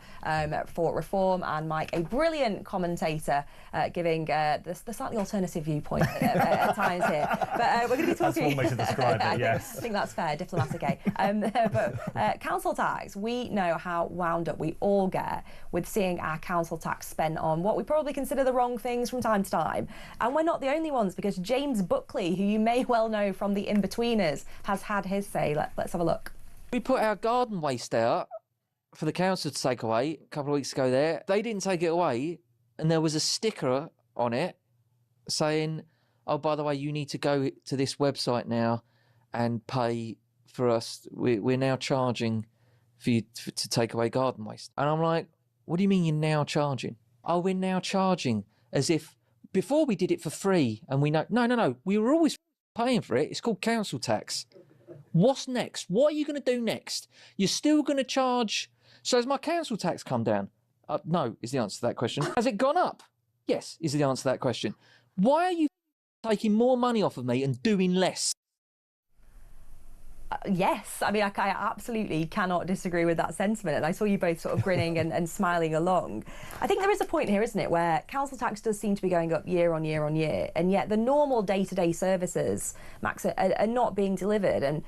for Reform, and Mike, a brilliant commentator, giving the slightly alternative viewpoint at times here. But we're going to be talking... That's one way to describe it, yes. I think that's fair, diplomatic, But council tax, we know how wound up we all get with seeing our council tax spent on what we probably consider the wrong things from time to time. And we're not the only ones, because James Buckley, who you may well know from the In-Betweeners, has had his say. Let's have a look. We put our garden waste out for the council to take away a couple of weeks ago there. They didn't take it away, and there was a sticker on it saying, oh, by the way, you need to go to this website now and pay for us, we're now charging for you to take away garden waste. And I'm like, what do you mean you're now charging? Oh, we're now charging as if before we did it for free and we know, no, we were always paying for it. It's called council tax. What's next? What are you going to do next? You're still going to charge. So has my council tax come down? No, is the answer to that question. Has it gone up? Yes, is the answer to that question. Why are you taking more money off of me and doing less? Yes, I mean, I absolutely cannot disagree with that sentiment, and I saw you both sort of grinning and smiling along. I think there is a point here, isn't it, where council tax does seem to be going up year on year on year, and yet the normal day-to-day services, Max, are not being delivered. And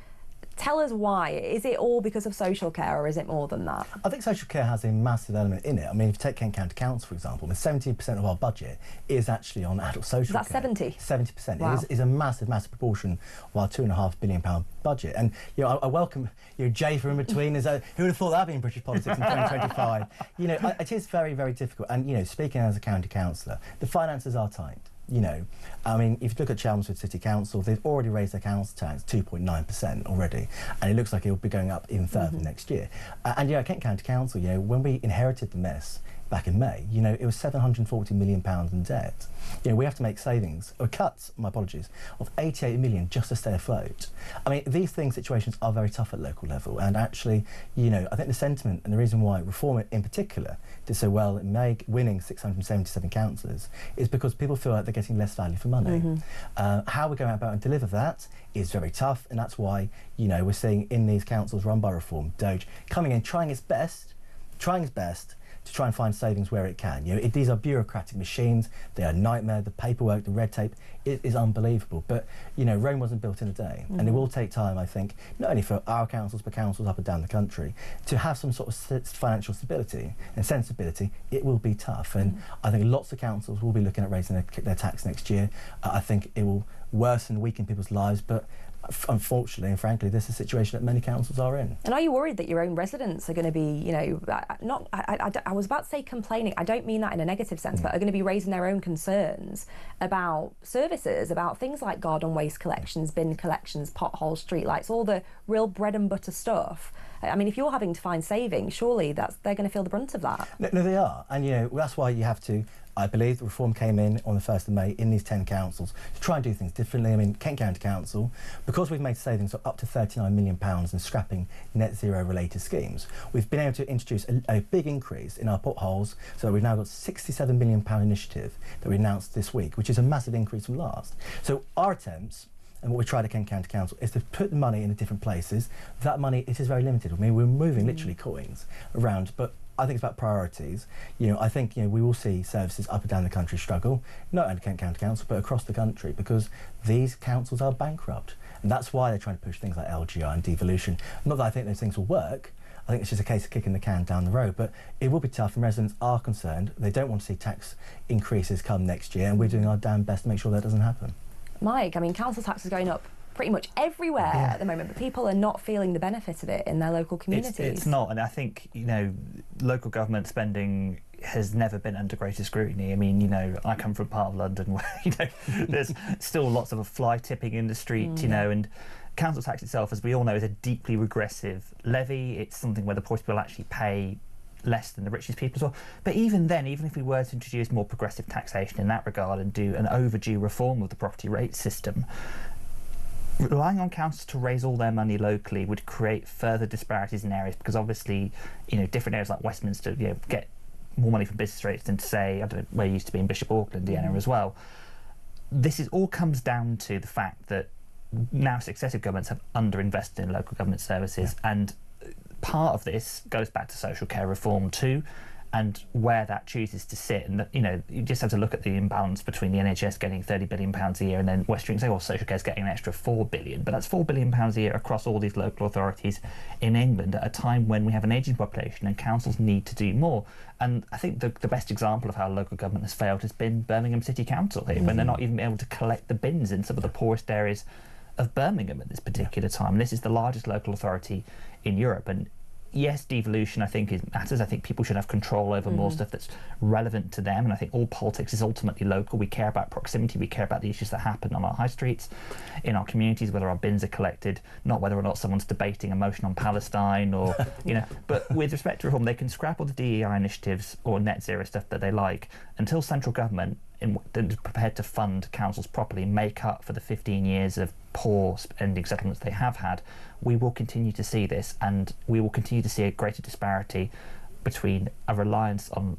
tell us why. Is it all because of social care, or is it more than that? I think social care has a massive element in it. I mean, if you take Kent County Council, for example, 17% of our budget is actually on adult social care. Is that 70? 70%. Wow. It is a massive proportion of our £2.5 billion budget. And, you know, I welcome, you know, Jay from in between. Who would have thought that being British politics in 2025? You know, it is very, very difficult. And, you know, speaking as a county councillor, the finances are tight. You know, I mean, if you look at Chelmsford City Council, they've already raised their council tax 2.9% already, and it looks like it will be going up even further next year. And, you know, Kent County Council, you know, when we inherited the mess back in May, you know, it was £740 million in debt. You know, we have to make savings, or cuts, my apologies, of 88 million just to stay afloat. I mean, these situations are very tough at local level, and actually, you know, I think the sentiment and the reason why Reform in particular did so well in May, winning 677 councillors, is because people feel like they're getting less value for money. How we go about and deliver that is very tough, and that's why, you know, we're seeing in these councils run by Reform, Doge coming in, trying its best to try and find savings where it can. You know, these are bureaucratic machines. They are a nightmare. The paperwork, the red tape, it is unbelievable. But, you know, Rome wasn't built in a day. And it will take time, I think, not only for our councils, but councils up and down the country, to have some sort of financial stability and sensibility. It will be tough. And I think lots of councils will be looking at raising their tax next year. I think it will worsen, weaken people's lives. But unfortunately and frankly, this is a situation that many councils are in. And are you worried that your own residents are going to be, you know, I was about to say complaining, I don't mean that in a negative sense, but are going to be raising their own concerns about services, about things like garden waste collections, bin collections, potholes, streetlights, all the real bread and butter stuff? I mean, if you're having to find savings, surely they're going to feel the brunt of that. No, they are. And, you know, that's why you have to, I believe the Reform came in on the 1st of May in these 10 councils to try and do things differently. I mean, Kent County Council, because we've made savings of up to £39 million in scrapping net zero related schemes, we've been able to introduce a big increase in our potholes. So we've now got £67 million initiative that we announced this week, which is a massive increase from last. So our attempts, and what we tried at Kent County Council, is to put the money in different places. That money, it is very limited. I mean, we're moving literally coins around, but I think it's about priorities. You know, I think, you know, we will see services up and down the country struggle, not only Kent County Council, but across the country, because these councils are bankrupt. And that's why they're trying to push things like LGR and devolution. Not that I think those things will work. I think it's just a case of kicking the can down the road. But it will be tough, and residents are concerned. They don't want to see tax increases come next year, and we're doing our damn best to make sure that doesn't happen. Mike, I mean, council tax is going up pretty much everywhere at the moment, but people are not feeling the benefit of it in their local communities. It's not, and I think, you know, local government spending has never been under greater scrutiny. I mean, you know, I come from part of London where, you know, there's still lots of fly tipping in the street, you know, and council tax itself, as we all know, is a deeply regressive levy. It's something where the poorest people actually pay less than the richest people as well. But even then, even if we were to introduce more progressive taxation in that regard and do an overdue reform of the property rate system, relying on councils to raise all their money locally would create further disparities in areas, because obviously, you know, different areas like Westminster, you know, get more money from business rates than, to say, I don't know, where you used to be in Bishop Auckland, Dehenna, as well. This all comes down to the fact that now successive governments have underinvested in local government services, and part of this goes back to social care reform too, and where that chooses to sit. And, you know, you just have to look at the imbalance between the NHS getting £30 billion a year and then West Street and say, well, social care's getting an extra £4 billion. But that's £4 billion a year across all these local authorities in England at a time when we have an ageing population and councils need to do more. And I think the best example of how local government has failed has been Birmingham City Council here, when they're not even able to collect the bins in some of the poorest areas of Birmingham at this particular time. And this is the largest local authority in Europe, and yes, devolution I think matters. I think people should have control over more stuff that's relevant to them, and I think all politics is ultimately local. We care about proximity, we care about the issues that happen on our high streets, in our communities, whether our bins are collected, not whether or not someone's debating a motion on Palestine or, you know. But with respect to reform, they can scrap all the DEI initiatives or net zero stuff that they like until central government is prepared to fund councils properly, make up for the 15 years of poor spending settlements they have had. We will continue to see this, and we will continue to see a greater disparity between a reliance on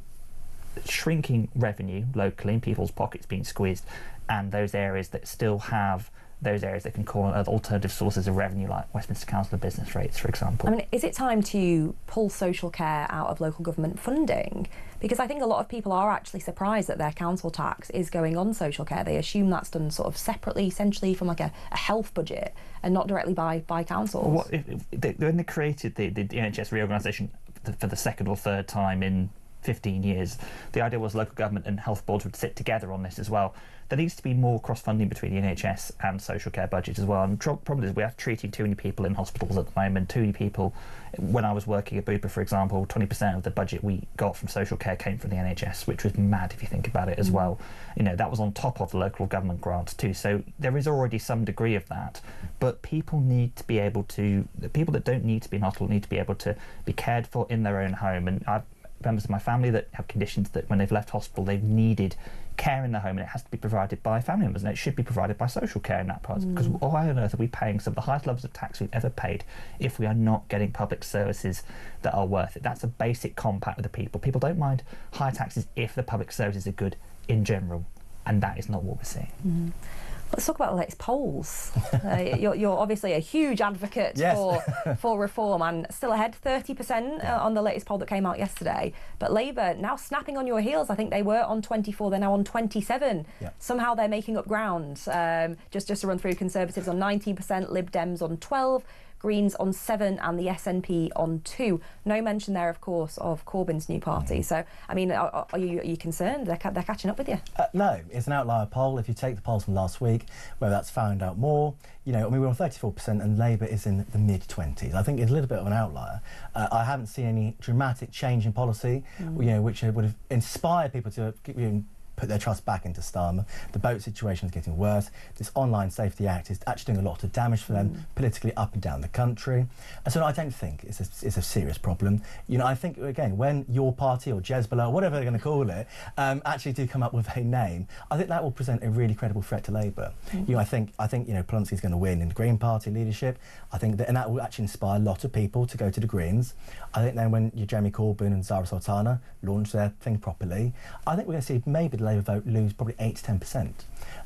shrinking revenue locally and people's pockets being squeezed, and those areas that still have those areas that can call on alternative sources of revenue, like Westminster Council of Business rates, for example. I mean, is it time to pull social care out of local government funding? Because I think a lot of people are actually surprised that their council tax is going on social care. They assume that's done sort of separately, essentially from like a health budget and not directly by councils. When they created the NHS reorganisation for the second or third time in 15 years, the idea was local government and health boards would sit together on this as well. There needs to be more cross-funding between the NHS and social care budgets as well. And the problem is we are treating too many people in hospitals at the moment. Too many people. When I was working at Bupa, for example, 20% of the budget we got from social care came from the NHS, which was mad if you think about it as well. You know, that was on top of the local government grants too. So there is already some degree of that. But people need to be able to. The people that don't need to be in hospital need to be able to be cared for in their own home. And I've members of my family that have conditions that when they've left hospital they've needed care in the home, and it has to be provided by family members, and it should be provided by social care in that part, because why on earth are we paying some of the highest levels of tax we've ever paid if we are not getting public services that are worth it? That's a basic compact with the people. People don't mind high taxes if the public services are good in general, and that is not what we're seeing. Let's talk about the latest polls. You're obviously a huge advocate for reform, and still ahead, 30% on the latest poll that came out yesterday. But Labour now snapping on your heels. I think they were on 24, they're now on 27. Somehow they're making up ground. Just to run through, Conservatives on 19%, Lib Dems on 12%, Greens on 7%, and the SNP on 2%. No mention there, of course, of Corbyn's new party. So, I mean, are you concerned they're catching up with you? No, it's an outlier poll. If you take the polls from last week, where that's found out more, you know, I mean, we're on 34% and Labour is in the mid-20s. I think it's a little bit of an outlier. I haven't seen any dramatic change in policy, you know, which would have inspired people to put their trust back into Starmer. The boat situation is getting worse. This Online Safety Act is actually doing a lot of damage for them politically up and down the country. And so I don't think it's a serious problem. You know, I think, again, when your party or Jezbollah, or whatever they're going to call it, actually do come up with a name, I think that will present a really credible threat to Labour. You know, I think you know, Plumsky's going to win in the Green Party leadership. I think that, and that will actually inspire a lot of people to go to the Greens. I think then when Jeremy Corbyn and Zara Sultana launch their thing properly, I think we're going to see maybe the Labour vote lose probably 8 to 10%.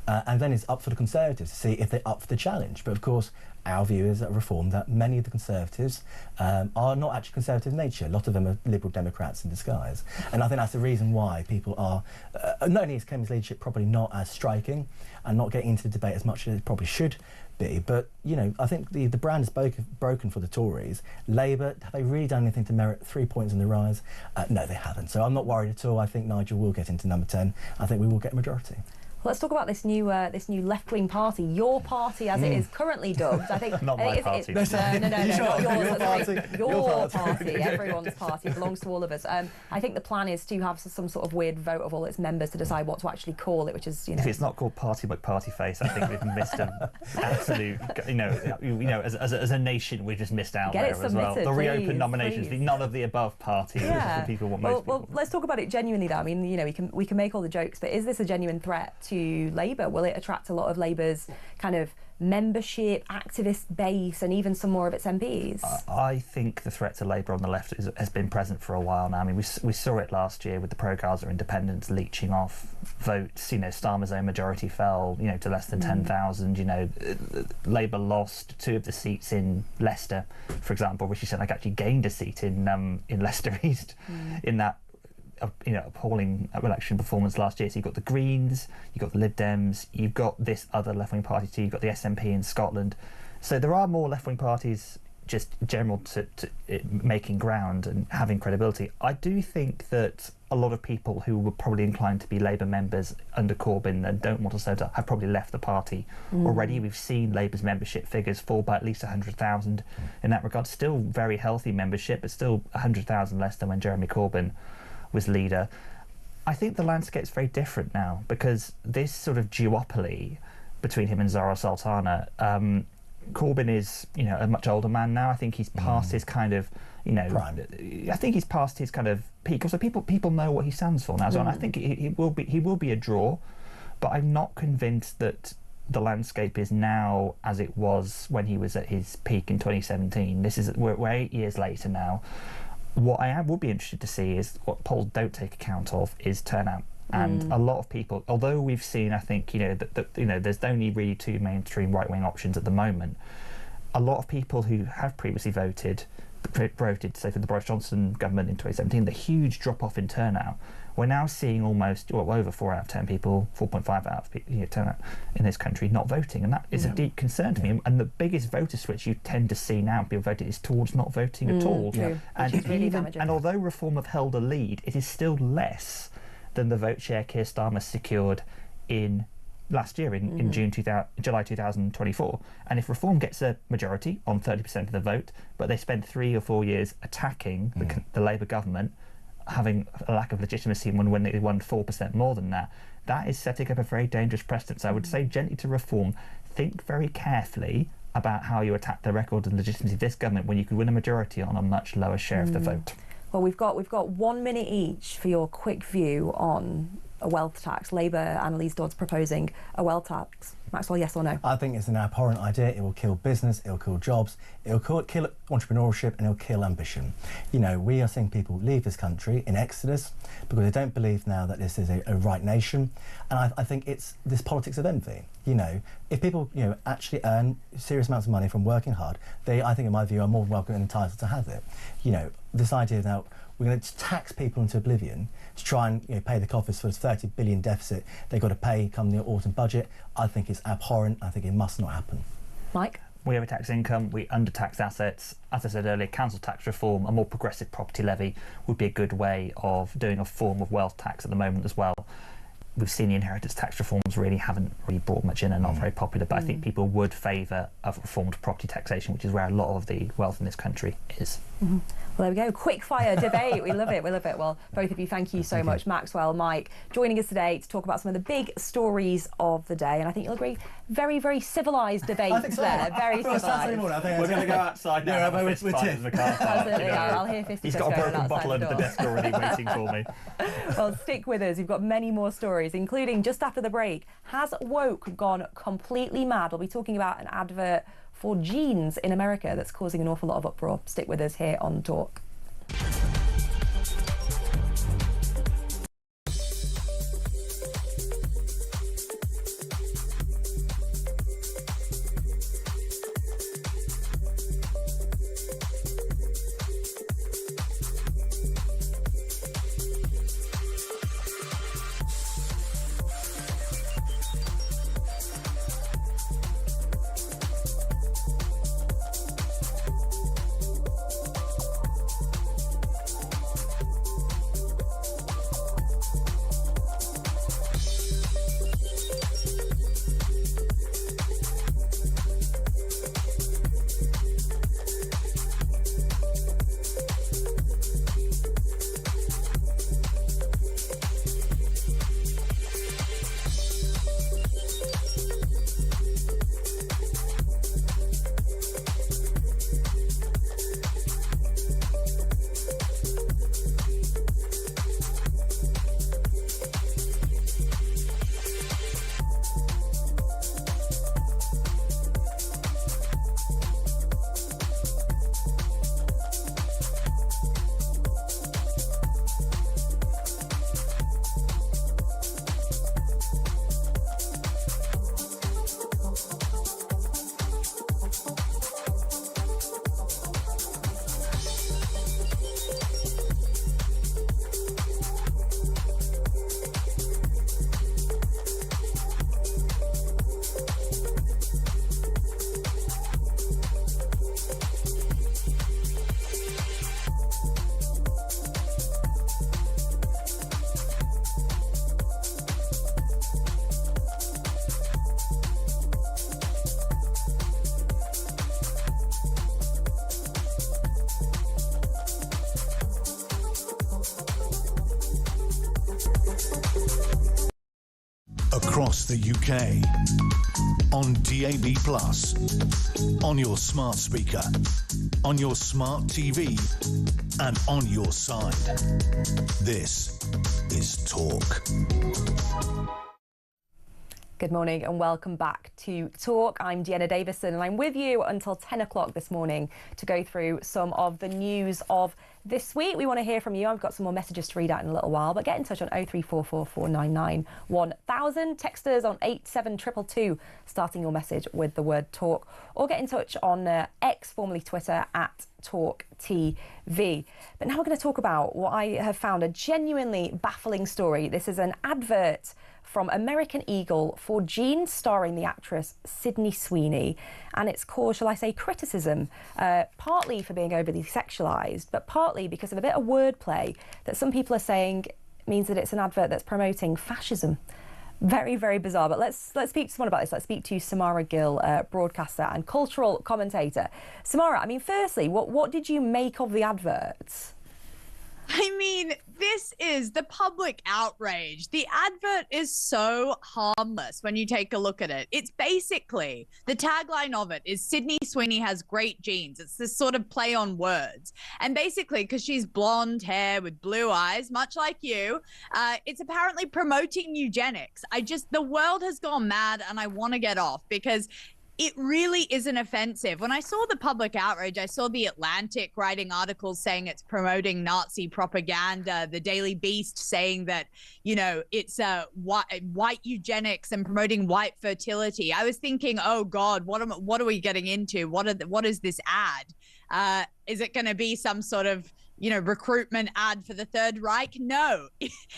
And then it's up for the Conservatives to see if they're up for the challenge. But of course, our view is that reform, that many of the Conservatives are not actually Conservative in nature. A lot of them are Liberal Democrats in disguise. And I think that's the reason why people are, not only is Kemi's leadership probably not as striking and not getting into the debate as much as it probably should be, but, you know, I think the brand is broken for the Tories. Labour, have they really done anything to merit 3 points in the rise? No, they haven't. So I'm not worried at all. I think Nigel will get into number 10. I think we will get a majority. Let's talk about this new left-wing party, your party as it is currently dubbed. I think not my party. No, not yours. Your party, everyone's party, it belongs to all of us. I think the plan is to have some sort of weird vote of all its members to decide what to actually call it, which is, you know. If it's not called Party but Party Face, I think we've missed an absolute. You know, as a nation, we've just missed out there as well. The reopened nominations, the none of the above party, which is the people want most people. Well, let's talk about it genuinely, though. I mean, you know, we can make all the jokes, but is this a genuine threat to Labour? Will it attract a lot of Labour's kind of membership, activist base, and even some more of its MPs? I think the threat to Labour on the left has been present for a while now. I mean, we saw it last year with the pro-Gaza independents leeching off votes. You know, Starmer's own majority fell, you know, to less than 10,000. You know, Labour lost 2 of the seats in Leicester, for example. Rishi Sunak actually gained a seat in Leicester East in that appalling election performance last year. So you've got the Greens, you've got the Lib Dems, you've got this other left-wing party too, you've got the SNP in Scotland. So there are more left-wing parties just general to making ground and having credibility. I do think that a lot of people who were probably inclined to be Labour members under Corbyn and don't want to serve have probably left the party already. We've seen Labour's membership figures fall by at least 100,000 in that regard. Still very healthy membership, but still 100,000 less than when Jeremy Corbyn was leader. I think the landscape's very different now because this sort of duopoly between him and Zara Sultana, Corbyn is, a much older man now. I think he's past his kind of, prime. I think he's past his kind of peak. Also, people know what he stands for now. So I think he will be a draw, but I'm not convinced that the landscape is now as it was when he was at his peak in 2017. We're 8 years later now. What I will be interested to see is what polls don't take account of is turnout. And a lot of people, although we've seen, I think, that there's only really two mainstream right-wing options at the moment. A lot of people who have previously voted, say, for the Boris Johnson government in 2017, the huge drop-off in turnout. We're now seeing almost over 4 out of 10 people, 4.5 out of turnout in this country not voting, and that is a deep concern to me. And the biggest voter switch you tend to see now, people voting, is towards not voting at all. And although Reform have held a lead, it is still less than the vote share Keir Starmer secured in last year in July 2024. And if Reform gets a majority on 30% of the vote, but they spend 3 or 4 years attacking the Labour government, having a lack of legitimacy when they won 4% more than that, that is setting up a very dangerous precedent. So I would say gently to Reform, think very carefully about how you attack the record and legitimacy of this government when you could win a majority on a much lower share of the vote. Well, we've got 1 minute each for your quick view on a wealth tax. Labour, Annalise Dodds proposing a wealth tax. Maxwell, yes or no? I think it's an abhorrent idea. It will kill business, it will kill jobs, it will kill entrepreneurship, and it will kill ambition. We are seeing people leave this country in exodus because they don't believe now that this is a right nation. And I think it's this politics of envy. If people, actually earn serious amounts of money from working hard, they, I think, in my view, are more welcome and entitled to have it. This idea that we're going to tax people into oblivion to try and pay the coffers for this 30 billion deficit they've got to pay come the autumn budget, I think it's abhorrent. I think it must not happen. Mike? We overtax income, we undertax assets. As I said earlier, council tax reform, a more progressive property levy would be a good way of doing a form of wealth tax at the moment as well. We've seen the inheritance tax reforms haven't really brought much in and not very popular, but I think people would favour a reformed property taxation, which is where a lot of the wealth in this country is. Well, there we go. Quick fire debate. We love it. We love it. Well, both of you, thank you so much. Maxwell, Mike, joining us today to talk about some of the big stories of the day. And I think you'll agree, very, very civilised debate there. Very civilised. We're going to go outside now. We're Absolutely. I'll hear 50 He's got a broken bottle under the desk already waiting for me. Well, stick with us. We've got many more stories, including just after the break. Has woke gone completely mad? We'll be talking about an advert for jeans in America that's causing an awful lot of uproar. Stick with us here on Talk. across the UK, on DAB+, on your smart speaker, on your smart TV, and on your side. This is Talk. Good morning and welcome back to Talk. I'm Dehenna Davison and I'm with you until 10 o'clock this morning to go through some of the news of this week. We want to hear from you. I've got some more messages to read out in a little while, but get in touch on 0344 499 1000. Text us on 87222, starting your message with the word Talk, or get in touch on X, formerly Twitter, at talkTV. But now we're going to talk about what I have found a genuinely baffling story. This is an advert from American Eagle for jeans starring the actress Sydney Sweeney, and it's caused, shall I say, criticism, partly for being overly sexualised, but partly because of a bit of wordplay that some people are saying means that it's an advert that's promoting fascism. Very, very bizarre. But let's speak to someone about this. Let's speak to Samara Gill, broadcaster and cultural commentator. Samara, I mean, firstly, what did you make of the adverts? I mean, this is the public outrage. The advert is so harmless when you take a look at it. It's basically, the tagline of it is Sydney Sweeney has great genes. It's this sort of play on words. And basically, because she's blonde hair with blue eyes, much like you, it's apparently promoting eugenics. The world has gone mad and I want to get off because it really isn't offensive. When I saw the public outrage, I saw The Atlantic writing articles saying it's promoting Nazi propaganda, the Daily Beast saying that, you know, it's white eugenics and promoting white fertility. I was thinking, oh God, what are we getting into? What is this ad? Is it going to be some sort of, you know, recruitment ad for the Third Reich? No,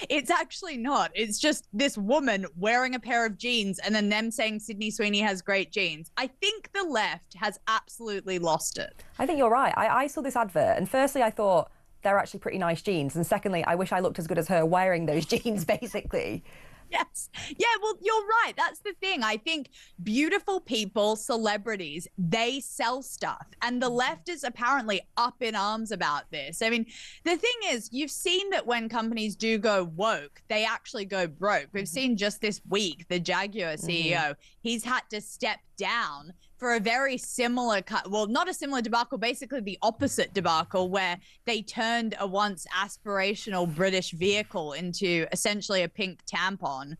it's actually not. It's just this woman wearing a pair of jeans and then them saying Sydney Sweeney has great jeans. I think the left has absolutely lost it. I think you're right. I saw this advert and firstly I thought they're actually pretty nice jeans. And secondly, I wish I looked as good as her wearing those jeans, basically. Yes. Yeah, well, you're right. That's the thing. I think beautiful people, celebrities, they sell stuff. And the left is apparently up in arms about this. I mean, the thing is, you've seen that when companies do go woke, they actually go broke. We've seen just this week, the Jaguar CEO, he's had to step down for a very similar, well, not a similar debacle, basically the opposite debacle, where they turned a once aspirational British vehicle into essentially a pink tampon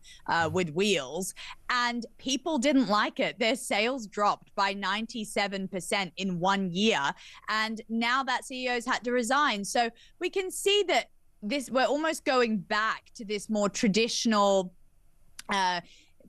with wheels, and people didn't like it. Their sales dropped by 97% in 1 year, and now that CEO's had to resign. So we can see that we're almost going back to this more traditional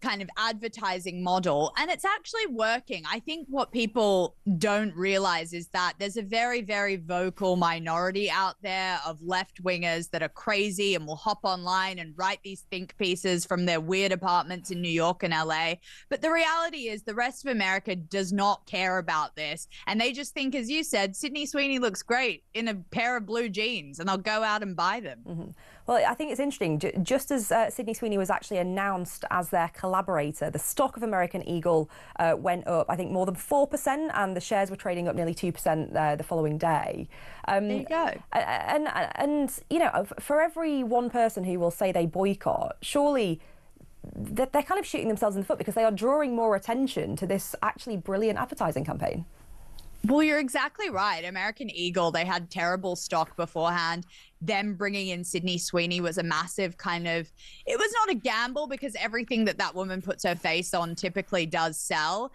kind of advertising model, and it's actually working. I think what people don't realize is that there's a very, very vocal minority out there of left-wingers that are crazy and will hop online and write these think pieces from their weird apartments in New York and LA. But the reality is the rest of America does not care about this, and they just think, as you said, Sydney Sweeney looks great in a pair of blue jeans, and they'll go out and buy them. Well, I think it's interesting. Just as Sydney Sweeney was actually announced as their collaborator, the stock of American Eagle went up, I think, more than 4%, and the shares were trading up nearly 2% the following day. There you go. And, you know, for every one person who will say they boycott, surely they're kind of shooting themselves in the foot because they are drawing more attention to this actually brilliant advertising campaign. Well, you're exactly right. American Eagle, they had terrible stock beforehand. Them bringing in Sydney Sweeney was a massive kind of, it was not a gamble because everything that woman puts her face on typically does sell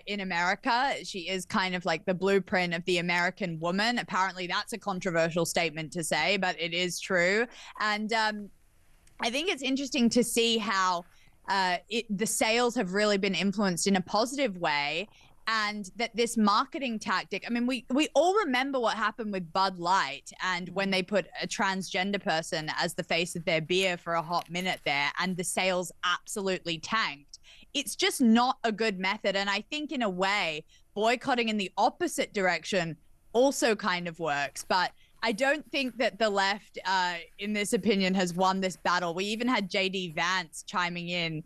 in America. She is kind of like the blueprint of the American woman. Apparently that's a controversial statement to say, but it is true. And I think it's interesting to see how the sales have really been influenced in a positive way. And that this marketing tactic, I mean, we all remember what happened with Bud Light and when they put a transgender person as the face of their beer for a hot minute there, and the sales absolutely tanked. It's just not a good method. And I think in a way, boycotting in the opposite direction also kind of works. But I don't think that the left, in this opinion, has won this battle. We even had JD Vance chiming in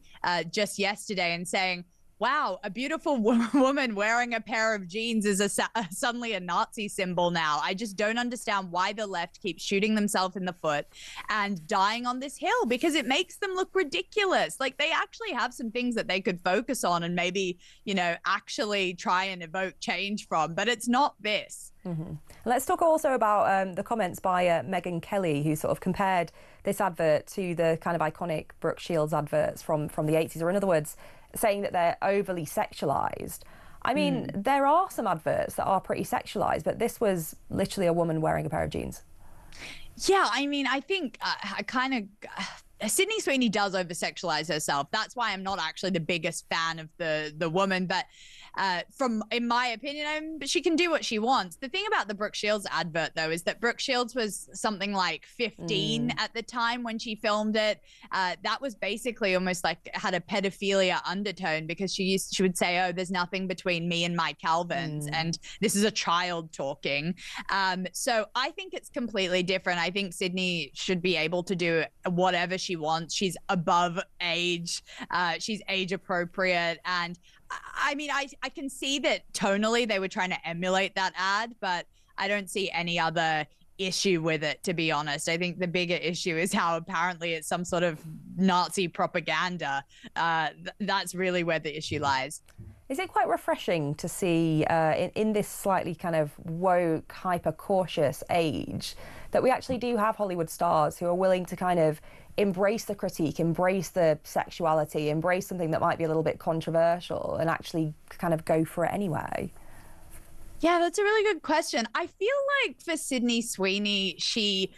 just yesterday and saying, wow, a beautiful woman wearing a pair of jeans is suddenly a Nazi symbol now. I just don't understand why the left keeps shooting themselves in the foot and dying on this hill, because it makes them look ridiculous. Like, they actually have some things that they could focus on and maybe, you know, actually try and evoke change from, but it's not this. Mm-hmm. Let's talk also about the comments by Megyn Kelly, who sort of compared this advert to the kind of iconic Brooke Shields adverts from the 80s, or in other words, saying that they're overly sexualized. I mean, there are some adverts that are pretty sexualized, but this was literally a woman wearing a pair of jeans. Yeah, I mean, I think I kind of... Sydney Sweeney does over-sexualize herself. That's why I'm not actually the biggest fan of the woman. But in my opinion, she can do what she wants. The thing about the Brooke Shields advert, though, is that Brooke Shields was something like 15 at the time when she filmed it. That was basically almost like had a pedophilia undertone, because she would say, "Oh, there's nothing between me and my Calvins," and this is a child talking. So I think it's completely different. I think Sydney should be able to do whatever she wants. She's above age. She's age appropriate. And I mean, I can see that tonally they were trying to emulate that ad, but I don't see any other issue with it, to be honest. I think the bigger issue is how apparently it's some sort of Nazi propaganda. That's really where the issue lies. Is it quite refreshing to see in this slightly kind of woke, hyper-cautious age that we actually do have Hollywood stars who are willing to kind of embrace the critique, embrace the sexuality, embrace something that might be a little bit controversial, and actually kind of go for it anyway? Yeah, that's a really good question. I feel like for Sydney Sweeney, she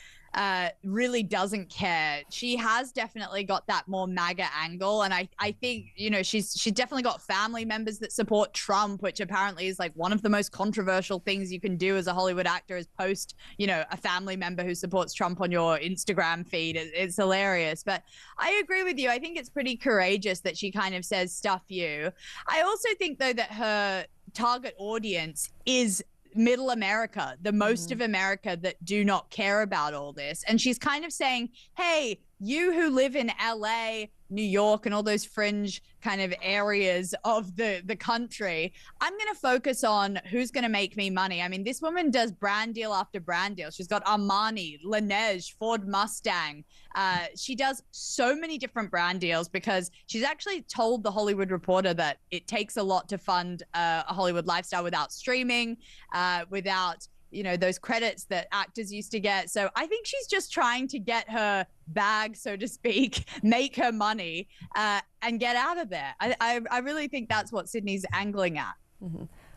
really doesn't care. She has definitely got that more MAGA angle, and I think, you know, she's definitely got family members that support Trump, which apparently is like one of the most controversial things you can do as a Hollywood actor, is post, you know, a family member who supports Trump on your Instagram feed. It's hilarious. But I agree with you. I think it's pretty courageous that she kind of says stuff you. I also think, though, that her target audience is middle America, the most of America that do not care about all this. And she's kind of saying, hey, you who live in LA, New York, and all those fringe kind of areas of the country, I'm going to focus on who's going to make me money. I mean, this woman does brand deal after brand deal. She's got Armani, Laneige, Ford Mustang. She does so many different brand deals because she's actually told the Hollywood Reporter that it takes a lot to fund a Hollywood lifestyle without streaming, without, you know, those credits that actors used to get. So I think she's just trying to get her bag, so to speak, make her money, and get out of there. I really think that's what Sydney's angling at.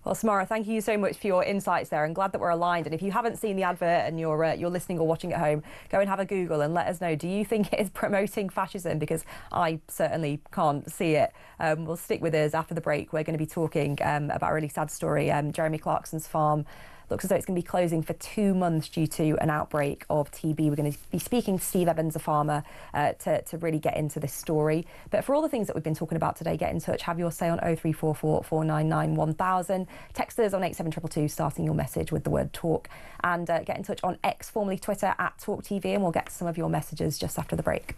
Well, Samara, thank you so much for your insights there. I'm glad that we're aligned. And if you haven't seen the advert and you're listening or watching at home, go and have a Google and let us know. Do you think it is promoting fascism? Because I certainly can't see it. We'll stick with us after the break. We're going to be talking about a really sad story. Jeremy Clarkson's farm looks as though it's going to be closing for 2 months due to an outbreak of TB. We're going to be speaking to Steve Evans, a farmer, to really get into this story. But for all the things that we've been talking about today, get in touch, have your say on 0344 499 1000. Text us on 87222, starting your message with the word talk. And get in touch on X, formerly Twitter, at talkTV, and we'll get to some of your messages just after the break.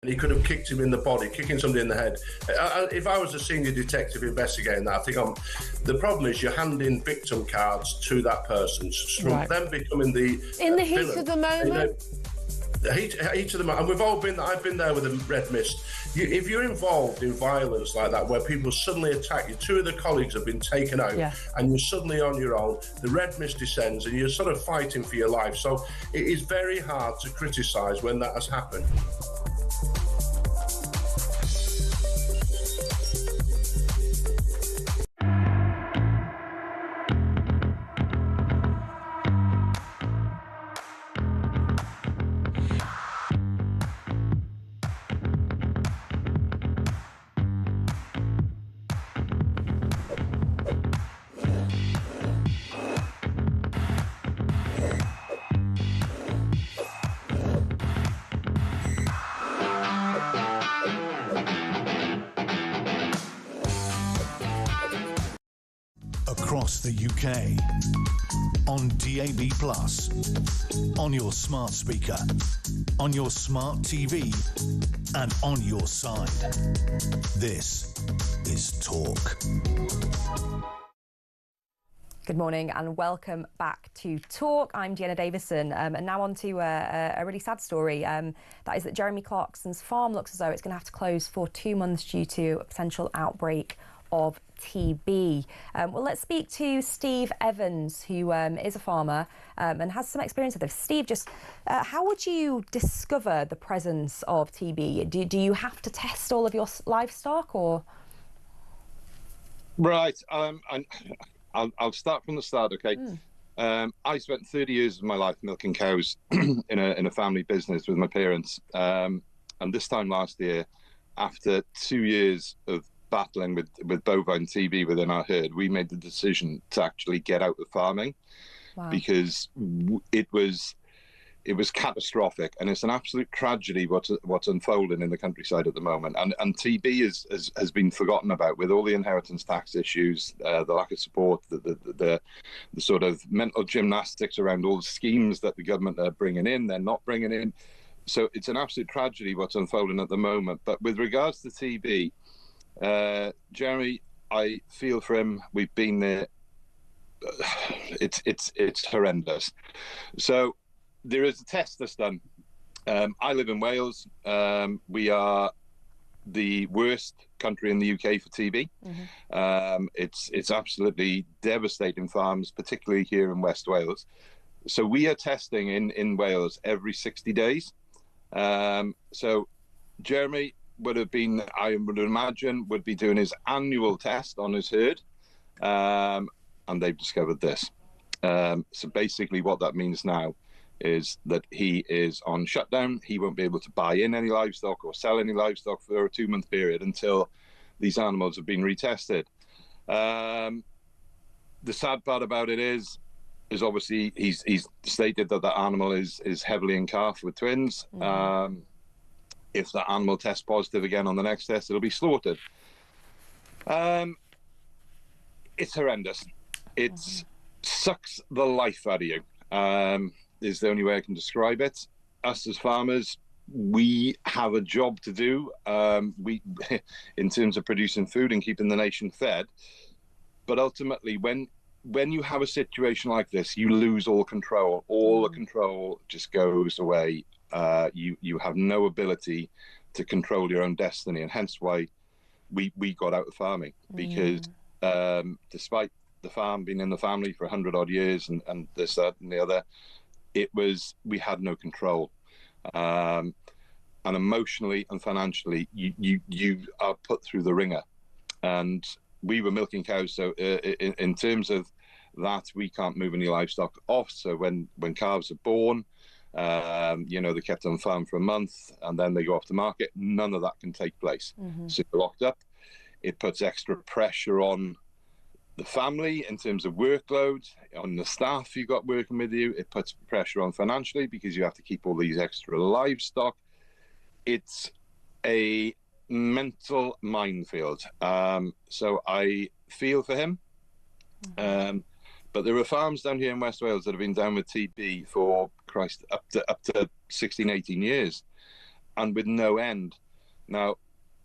He could have kicked him in the body, kicking somebody in the head. If I was a senior detective investigating that, I think the problem is you're handing victim cards to that person from them becoming the in the heat villain. of the moment. The heat of the moment, and we've all been. I've been there with a red mist. If you're involved in violence like that, where people suddenly attack you, 2 of the colleagues have been taken out, and you're suddenly on your own. The red mist descends, and you're sort of fighting for your life. So it is very hard to criticise when that has happened. Across the UK, on DAB+, on your smart speaker, on your smart TV, and on your side. This is Talk. Good morning and welcome back to Talk. I'm Dehenna Davison, and now on to a really sad story. That is that Jeremy Clarkson's farm looks as though it's going to have to close for 2 months due to a potential outbreak of TB. Well, let's speak to Steve Evans, who is a farmer and has some experience with this. Steve, just how would you discover the presence of TB? Do you have to test all of your livestock, or? Right. I'll start from the start, okay? I spent 30 years of my life milking cows in a family business with my parents. And this time last year, after 2 years of battling with bovine TB within our herd, we made the decision to actually get out of farming. Wow. Because it was catastrophic, and it's an absolute tragedy what's unfolding in the countryside at the moment. And TB has been forgotten about with all the inheritance tax issues, the lack of support, the sort of mental gymnastics around all the schemes that the government are bringing in, they're not bringing in. So it's an absolute tragedy what's unfolding at the moment. But with regards to TB, Jeremy, I feel for him. We've been there. It's horrendous. So there is a test that's done. I live in Wales. We are the worst country in the UK for TB. Mm-hmm. It's absolutely devastating farms, particularly here in West Wales. So we are testing in Wales every 60 days. So Jeremy would have been, I would imagine, would be doing his annual test on his herd, and they've discovered this. So basically what that means now is that he is on shutdown. He won't be able to buy in any livestock or sell any livestock for a 2-month period until these animals have been retested. The sad part about it is obviously he's stated that the animal is heavily encalfed with twins. Mm-hmm. If the animal tests positive again on the next test, it'll be slaughtered. It's horrendous. It sucks the life out of you, is the only way I can describe it. Us as farmers, we have a job to do, in terms of producing food and keeping the nation fed. But ultimately, when you have a situation like this, you lose all control. All the control just goes away. You have no ability to control your own destiny, and hence why we got out of farming, because despite the farm being in the family for 100 odd years and this, that and the other, we had no control. And emotionally and financially, you are put through the ringer. And we were milking cows, so in terms of that, we can't move any livestock off. So when calves are born, they're kept on farm for a month and then they go off to market. None of that can take place. Mm-hmm. So you're locked up. It puts extra pressure on the family in terms of workload, on the staff you got working with you. It puts pressure on financially because you have to keep all these extra livestock. It's a mental minefield. So I feel for him. Mm-hmm. But there are farms down here in West Wales that have been down with TB for, up to 16, 18 years. and with no end. Now,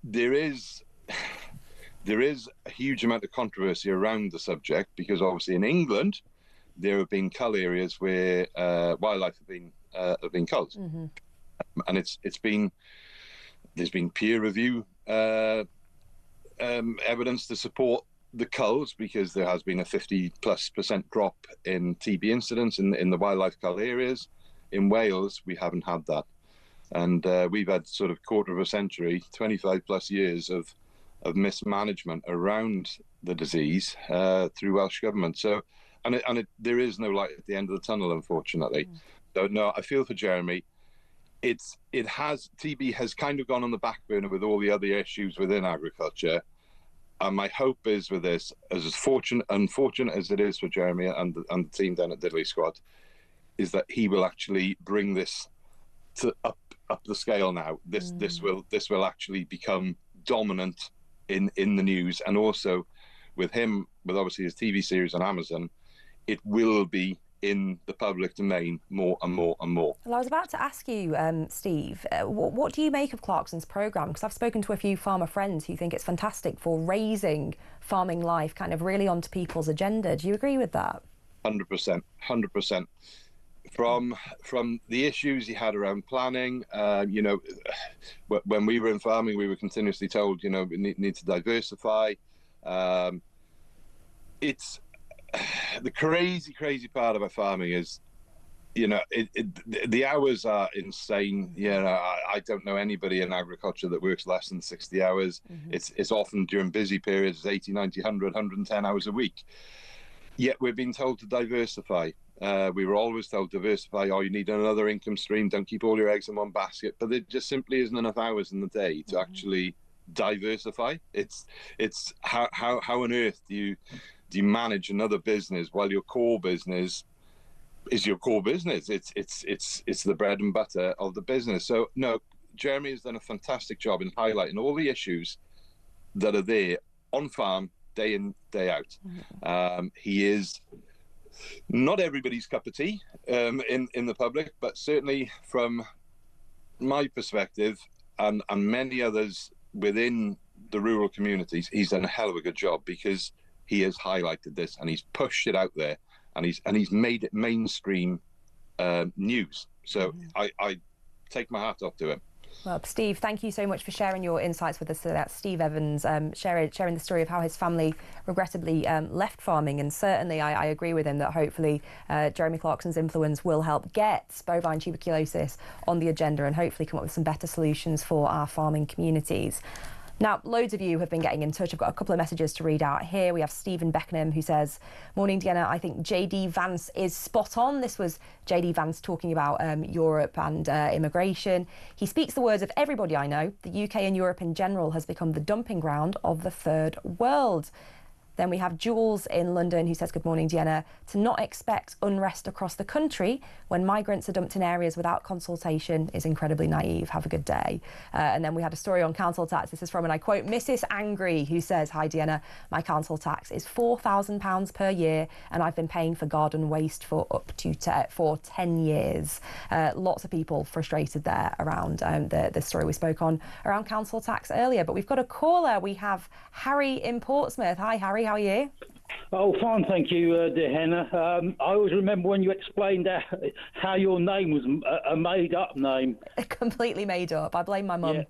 there is a huge amount of controversy around the subject, because obviously in England there have been cull areas where wildlife have been culled, and there's been peer review evidence to support the culls, because there has been a 50+% drop in TB incidents in the wildlife cull areas. In Wales, we haven't had that, and we've had sort of quarter of a century, 25+ years of mismanagement around the disease through Welsh government. So, there is no light at the end of the tunnel, unfortunately. So no, I feel for Jeremy. TB has kind of gone on the back burner with all the other issues within agriculture. And my hope is with this, as unfortunate as it is for Jeremy and the team down at Diddley Squad, is that he will actually bring this to up the scale now. This will actually become dominant in the news, and also with him, with obviously his TV series on Amazon, it will be in the public domain more and more and more. Well, I was about to ask you, Steve, what do you make of Clarkson's programme? Because I've spoken to a few farmer friends who think it's fantastic for raising farming life kind of really onto people's agenda. Do you agree with that? 100%. From the issues he had around planning, when we were in farming, we were continuously told, we need to diversify. It's the crazy part about farming is, the hours are insane. I don't know anybody in agriculture that works less than 60 hours. It's often during busy periods, 80, 90, 100, 110 hours a week. Yet we're being told to diversify. We were always told diversify. Oh, you need another income stream. Don't keep all your eggs in one basket. But there just simply isn't enough hours in the day to actually diversify. It's how on earth do you manage another business while your core business is your core business? It's the bread and butter of the business. So no, Jeremy has done a fantastic job in highlighting all the issues that are there on farm day in, day out. He is not everybody's cup of tea in the public, but certainly from my perspective and many others within the rural communities, he's done a hell of a good job, because he has highlighted this and he's pushed it out there, and he's made it mainstream news. So I take my hat off to him. Well, Steve, thank you so much for sharing your insights with us. So that's Steve Evans, sharing the story of how his family regrettably left farming. And certainly I agree with him that hopefully Jeremy Clarkson's influence will help get bovine tuberculosis on the agenda and hopefully come up with some better solutions for our farming communities. Now, loads of you have been getting in touch. I've got a couple of messages to read out here. We have Stephen Beckenham who says, "Morning, Dehenna. I think JD Vance is spot on." This was JD Vance talking about Europe and immigration. He speaks the words of everybody I know. The UK and Europe in general has become the dumping ground of the third world. Then we have Jules in London who says, "Good morning, Dehenna. To not expect unrest across the country when migrants are dumped in areas without consultation is incredibly naive. Have a good day." And then we had a story on council tax. This is from, and I quote, Mrs. Angry, who says, "Hi, Dehenna. My council tax is £4,000 per year, and I've been paying for garden waste for for 10 years. Lots of people frustrated there around the story we spoke on around council tax earlier. But we've got a caller. We have Harry in Portsmouth. Hi, Harry. How are you? Oh, fine, thank you, Dehenna. I always remember when you explained how your name was a made-up name. Completely made up. I blame my mum. Yeah.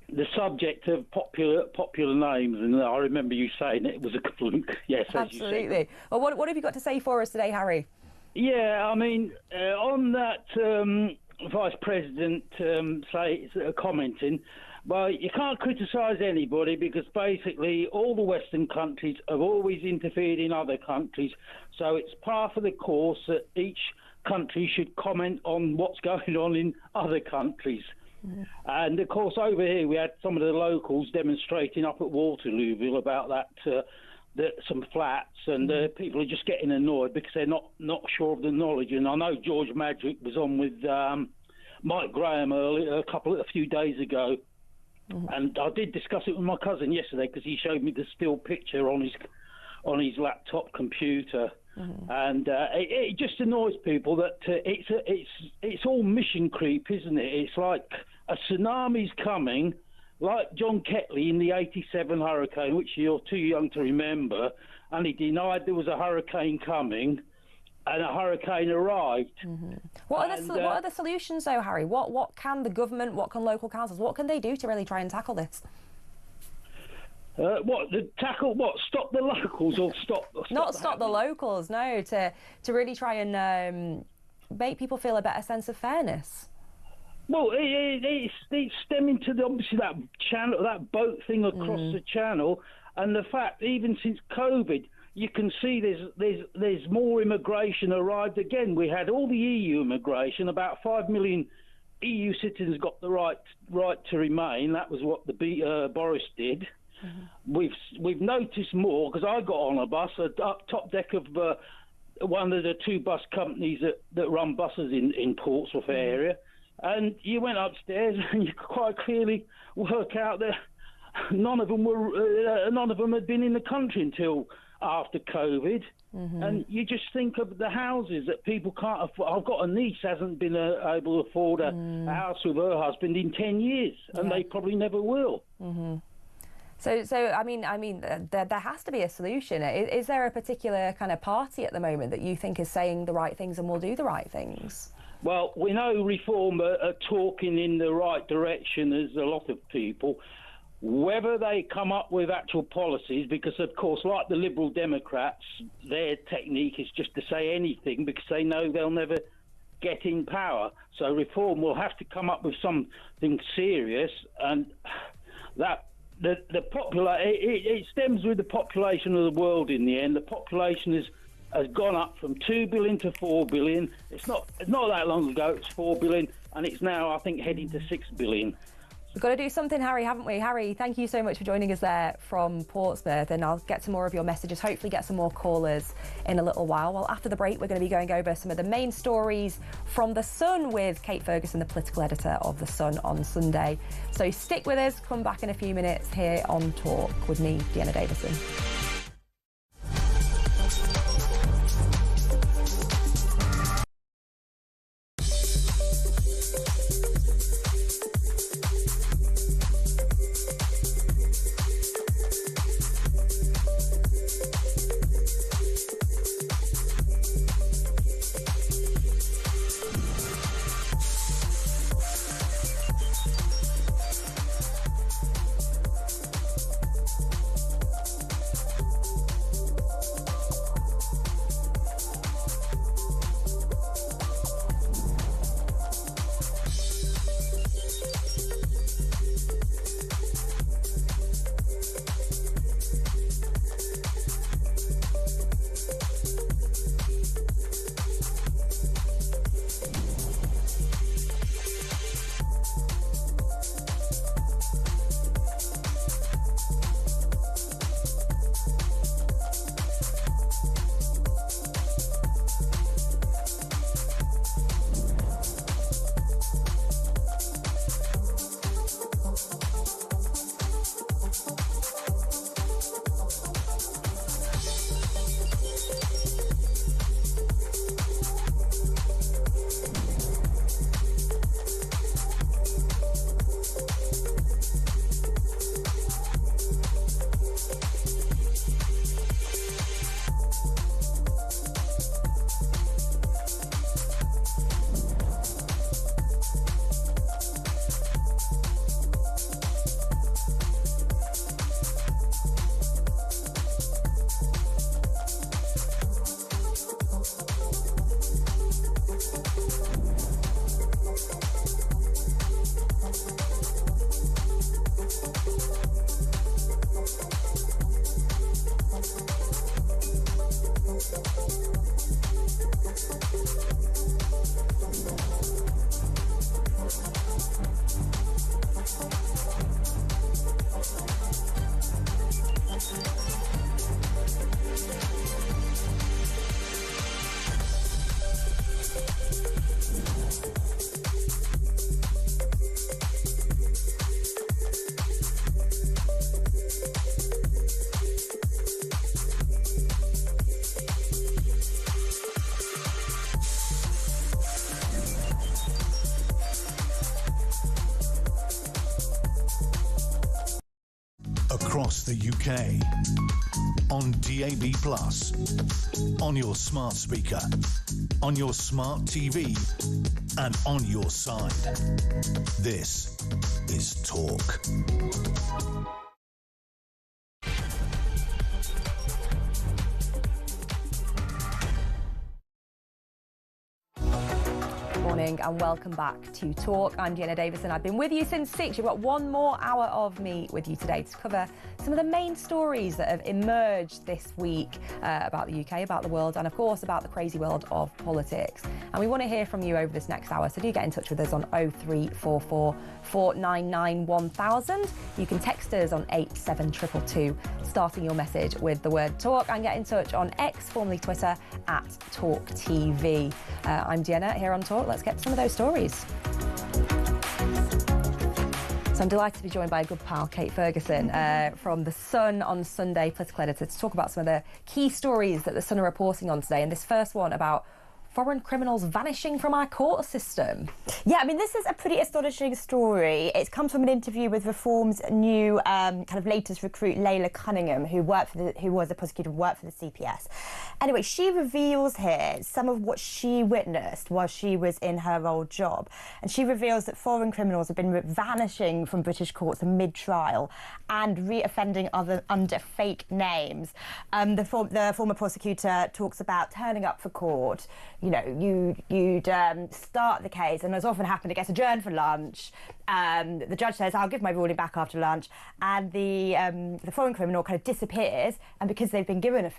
The subject of popular names, and I remember you saying it was a fluke. Yes, absolutely. Well, what have you got to say for us today, Harry? Yeah, I mean, on that Vice President commenting, well, you can't criticise anybody, because basically all the Western countries have always interfered in other countries. So it's par for the course that each country should comment on what's going on in other countries. Yeah. And of course, over here we had some of the locals demonstrating up at Waterlooville about some flats, and people are just getting annoyed because they're not sure of the knowledge. And I know George Madrick was on with Mike Graham a few days ago. And I did discuss it with my cousin yesterday, because he showed me the still picture on his laptop computer. And it just annoys people that it's all mission creep, isn't it? It's like a tsunami's coming, like John Ketley in the '87 hurricane, which you're too young to remember, and he denied there was a hurricane coming, and a hurricane arrived. What are the solutions, though, Harry? What can the government, what can local councils, what can they do to really try and tackle this? Stop the locals or stop the locals? No, to really try and make people feel a better sense of fairness. Well, it's stemming to obviously that boat thing across the channel, and the fact even since COVID, you can see there's more immigration arrived again. We had all the EU immigration, about 5 million EU citizens got the right to remain. That was what Boris did. We've noticed more, because I got on a bus, top deck of one of the two bus companies that run buses in Portsmouth area, and you went upstairs and you could quite clearly work out that none of them had been in the country until after COVID. And you just think of the houses that people can't afford. I've got a niece hasn't been able to afford a house with her husband in 10 years, and they probably never will. So I mean, there has to be a solution. Is there a particular kind of party at the moment that you think is saying the right things and will do the right things? Well, we know Reform are talking in the right direction, as a lot of people. Whether they come up with actual policies, because of course, like the Liberal Democrats, their technique is just to say anything because they know they'll never get in power. So Reform will have to come up with something serious, and that it stems with the population of the world in the end. The population has gone up from 2 billion to 4 billion. It's not that long ago, it was 4 billion, and it's now, I think, heading to 6 billion. We've got to do something, Harry, haven't we? Harry, thank you so much for joining us there from Portsmouth, and I'll get some more of your messages, hopefully get some more callers in a little while. Well, after the break, we're going to be going over some of the main stories from The Sun with Kate Ferguson, the political editor of The Sun, on Sunday. So stick with us, come back in a few minutes here on Talk with me, Dehenna Davison. across the UK, on DAB+, on your smart speaker, on your smart TV, and on your side. This is Talk. Morning and welcome back to Talk. I'm Dehenna Davison. I've been with you since 6. You've got one more hour of me with you today to cover some of the main stories that have emerged this week about the UK, about the world, and of course about the crazy world of politics. And we want to hear from you over this next hour, so do get in touch with us on 0344 499 1000. You can text us on 87222, starting your message with the word Talk, and get in touch on X, formerly Twitter, at talkTV. I'm Dehenna here on Talk. Let's get some of those stories. So I'm delighted to be joined by a good pal, Kate Ferguson, from The Sun on Sunday, political editor, to talk about some of the key stories that The Sun are reporting on today. And this first one about foreign criminals vanishing from our court system. Yeah, I mean, this is a pretty astonishing story. It comes from an interview with Reform's new kind of latest recruit, Layla Cunningham, who was a prosecutor, worked for the CPS. Anyway, she reveals here some of what she witnessed while she was in her old job. And she reveals that foreign criminals have been vanishing from British courts mid-trial and re-offending under fake names. The former prosecutor talks about turning up for court. You know, you'd start the case, and as often happened, it gets adjourned for lunch. The judge says, I'll give my ruling back after lunch, and the foreign criminal kind of disappears, and because they've been given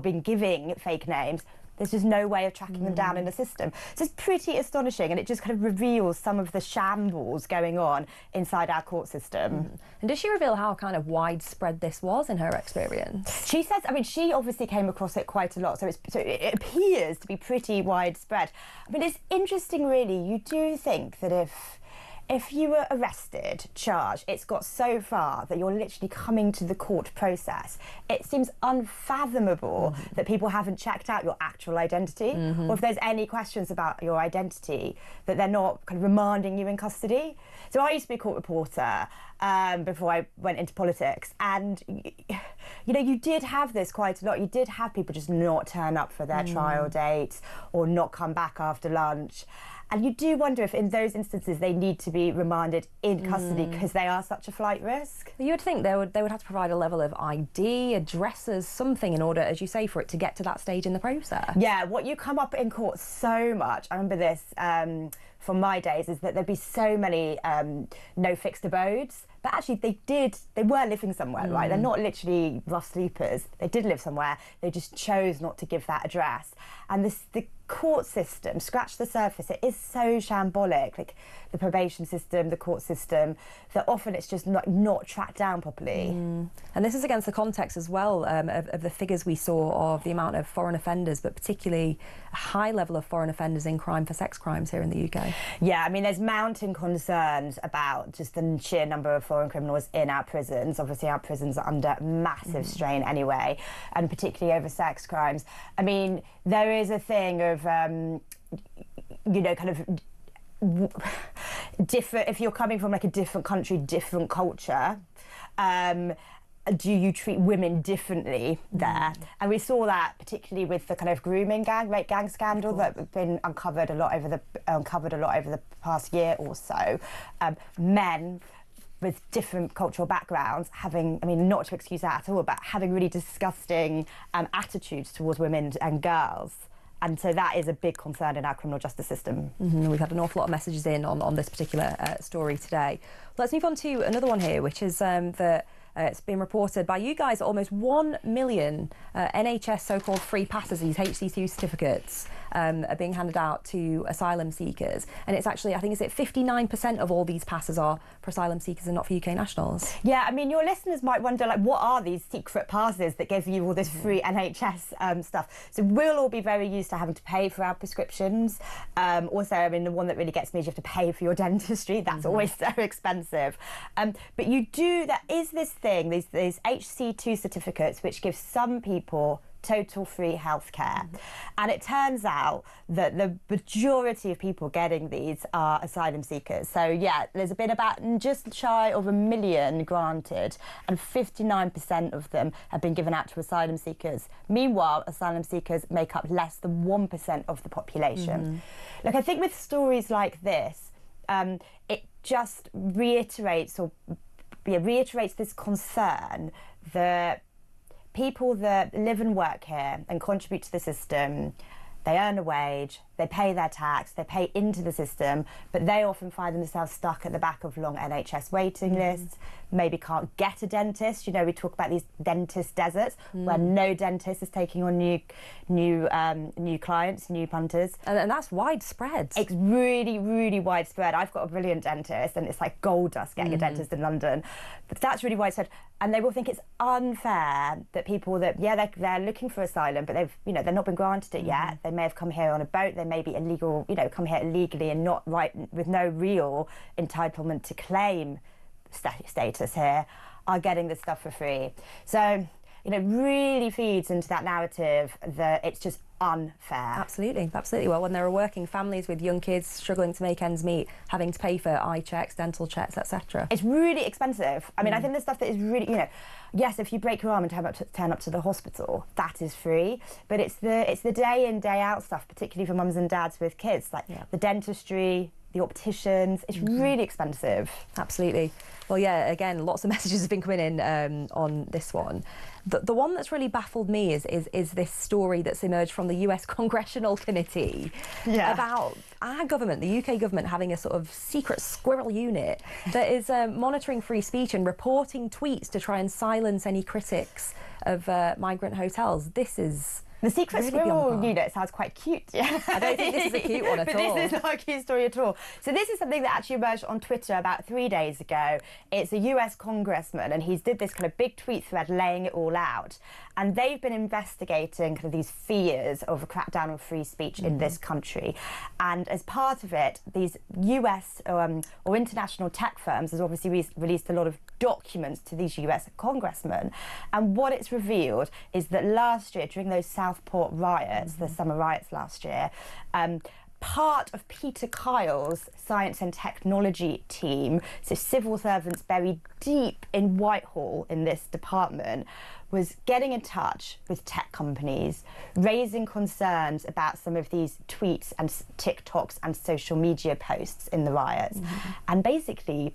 been giving fake names, there's just no way of tracking them down in the system. So it's pretty astonishing, and it just kind of reveals some of the shambles going on inside our court system. And does she reveal how kind of widespread this was in her experience? She says, I mean, she obviously came across it quite a lot, so it appears to be pretty widespread. I mean, it's interesting, really. You do think that if you were arrested, charged, it's got so far that you're literally coming to the court process. It seems unfathomable that people haven't checked out your actual identity, or if there's any questions about your identity, that they're not kind of remanding you in custody. So I used to be a court reporter before I went into politics, and you know, you did have this quite a lot. You did have people just not turn up for their trial dates or not come back after lunch. And you do wonder if in those instances they need to be remanded in custody because they are such a flight risk. You would think they would have to provide a level of ID, addresses, something in order, as you say, for it to get to that stage in the process. Yeah, what you come up in court so much, I remember this from my days, is that there'd be so many no fixed abodes. But actually they were living somewhere, right? They're not literally rough sleepers. They did live somewhere. They just chose not to give that address. And the court system, scratch the surface, it is so shambolic, like the probation system, the court system, that often it's just not tracked down properly. And this is against the context as well of the figures we saw of the amount of foreign offenders, but particularly a high level of foreign offenders in crime for sex crimes here in the UK. Yeah, I mean, there's mounting concerns about just the sheer number of foreign criminals in our prisons. Obviously, our prisons are under massive strain anyway, and particularly over sex crimes. I mean, there is a thing of, you know, kind of different, if you're coming from like a different country, different culture, do you treat women differently there? And we saw that particularly with the kind of grooming rape gang scandal that has been uncovered a lot over the past year or so. Men with different cultural backgrounds having, I mean, not to excuse that at all, but having really disgusting attitudes towards women and girls. And so that is a big concern in our criminal justice system. We've had an awful lot of messages in on this particular story today. Let's move on to another one here, which is that it's been reported by you guys that almost 1 million NHS so-called free passes, these HC2 certificates, are being handed out to asylum seekers. And it's actually, I think, is it 59% of all these passes are for asylum seekers and not for UK nationals? Yeah, I mean, your listeners might wonder, like, what are these secret passes that give you all this free NHS stuff? So we'll all be very used to having to pay for our prescriptions. Also, I mean, the one that really gets me is you have to pay for your dentistry. That's always so expensive. But there is this thing, these HC2 certificates, which give some people total free healthcare. And it turns out that the majority of people getting these are asylum seekers. So yeah, there's been about just shy of 1 million granted, and 59% of them have been given out to asylum seekers. Meanwhile, asylum seekers make up less than 1% of the population. Look, I think with stories like this, it just reiterates this concern that people that live and work here and contribute to the system, they earn a wage, they pay their tax, they pay into the system, but they often find themselves stuck at the back of long NHS waiting lists, maybe can't get a dentist. You know, we talk about these dentist deserts where no dentist is taking on new clients, new punters. And that's widespread. It's really, really widespread. I've got a brilliant dentist and it's like gold dust getting a dentist in London. But that's really widespread. And they will think it's unfair that people that, they're looking for asylum, but they've not been granted it yet. They may have come here on a boat, they may be illegal, come here illegally and not with no real entitlement to claim status here, are getting this stuff for free. So, really feeds into that narrative that it's just unfair. Absolutely. Well, when there are working families with young kids struggling to make ends meet, having to pay for eye checks, dental checks, etc. It's really expensive. I mean, I think the stuff that is really, yes, if you break your arm and turn up to the hospital, that is free. But it's the day in, day out stuff, particularly for mums and dads with kids, like the dentistry, the opticians. It's really expensive. Absolutely. Well, yeah, again, lots of messages have been coming in on this one. The one that's really baffled me is this story that's emerged from the US Congressional Committee about our government, the UK government, having a sort of secret squirrel unit that is monitoring free speech and reporting tweets to try and silence any critics of migrant hotels. This is... The secret really squirrel unit sounds quite cute. I don't think this is a cute one at all. This is not a cute story at all. So this is something that actually emerged on Twitter about 3 days ago. It's a US congressman, and he's did this kind of big tweet thread laying it all out. And they've been investigating kind of these fears of a crackdown on free speech in this country. And as part of it, these US or international tech firms has obviously released a lot of documents to these US congressmen. And what it's revealed is that last year, during those Southport riots, the summer riots last year, part of Peter Kyle's science and technology team, so civil servants buried deep in Whitehall in this department, was getting in touch with tech companies, raising concerns about some of these tweets and TikToks and social media posts in the riots, and basically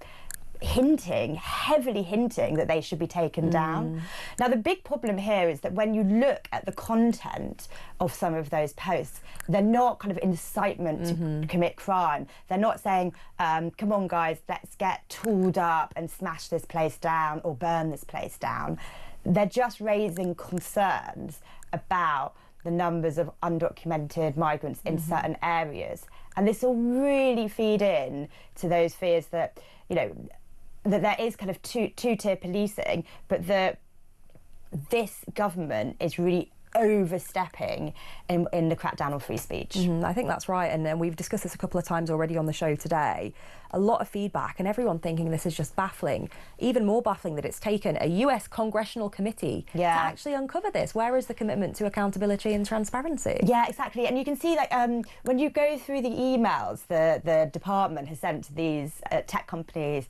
heavily hinting that they should be taken down. Now, the big problem here is that when you look at the content of some of those posts, they're not kind of incitement to commit crime. They're not saying, come on guys, let's get tooled up and smash this place down or burn this place down. They're just raising concerns about the numbers of undocumented migrants in certain areas. And this will really feed in to those fears that, that there is kind of two-tier policing, but that this government is really overstepping in the crackdown on free speech. I think that's right, and we've discussed this a couple of times already on the show today. A lot of feedback and everyone thinking this is just baffling. Even more baffling that it's taken a US Congressional Committee to actually uncover this. Where is the commitment to accountability and transparency? Yeah, exactly. And you can see, like, when you go through the emails the department has sent to these tech companies,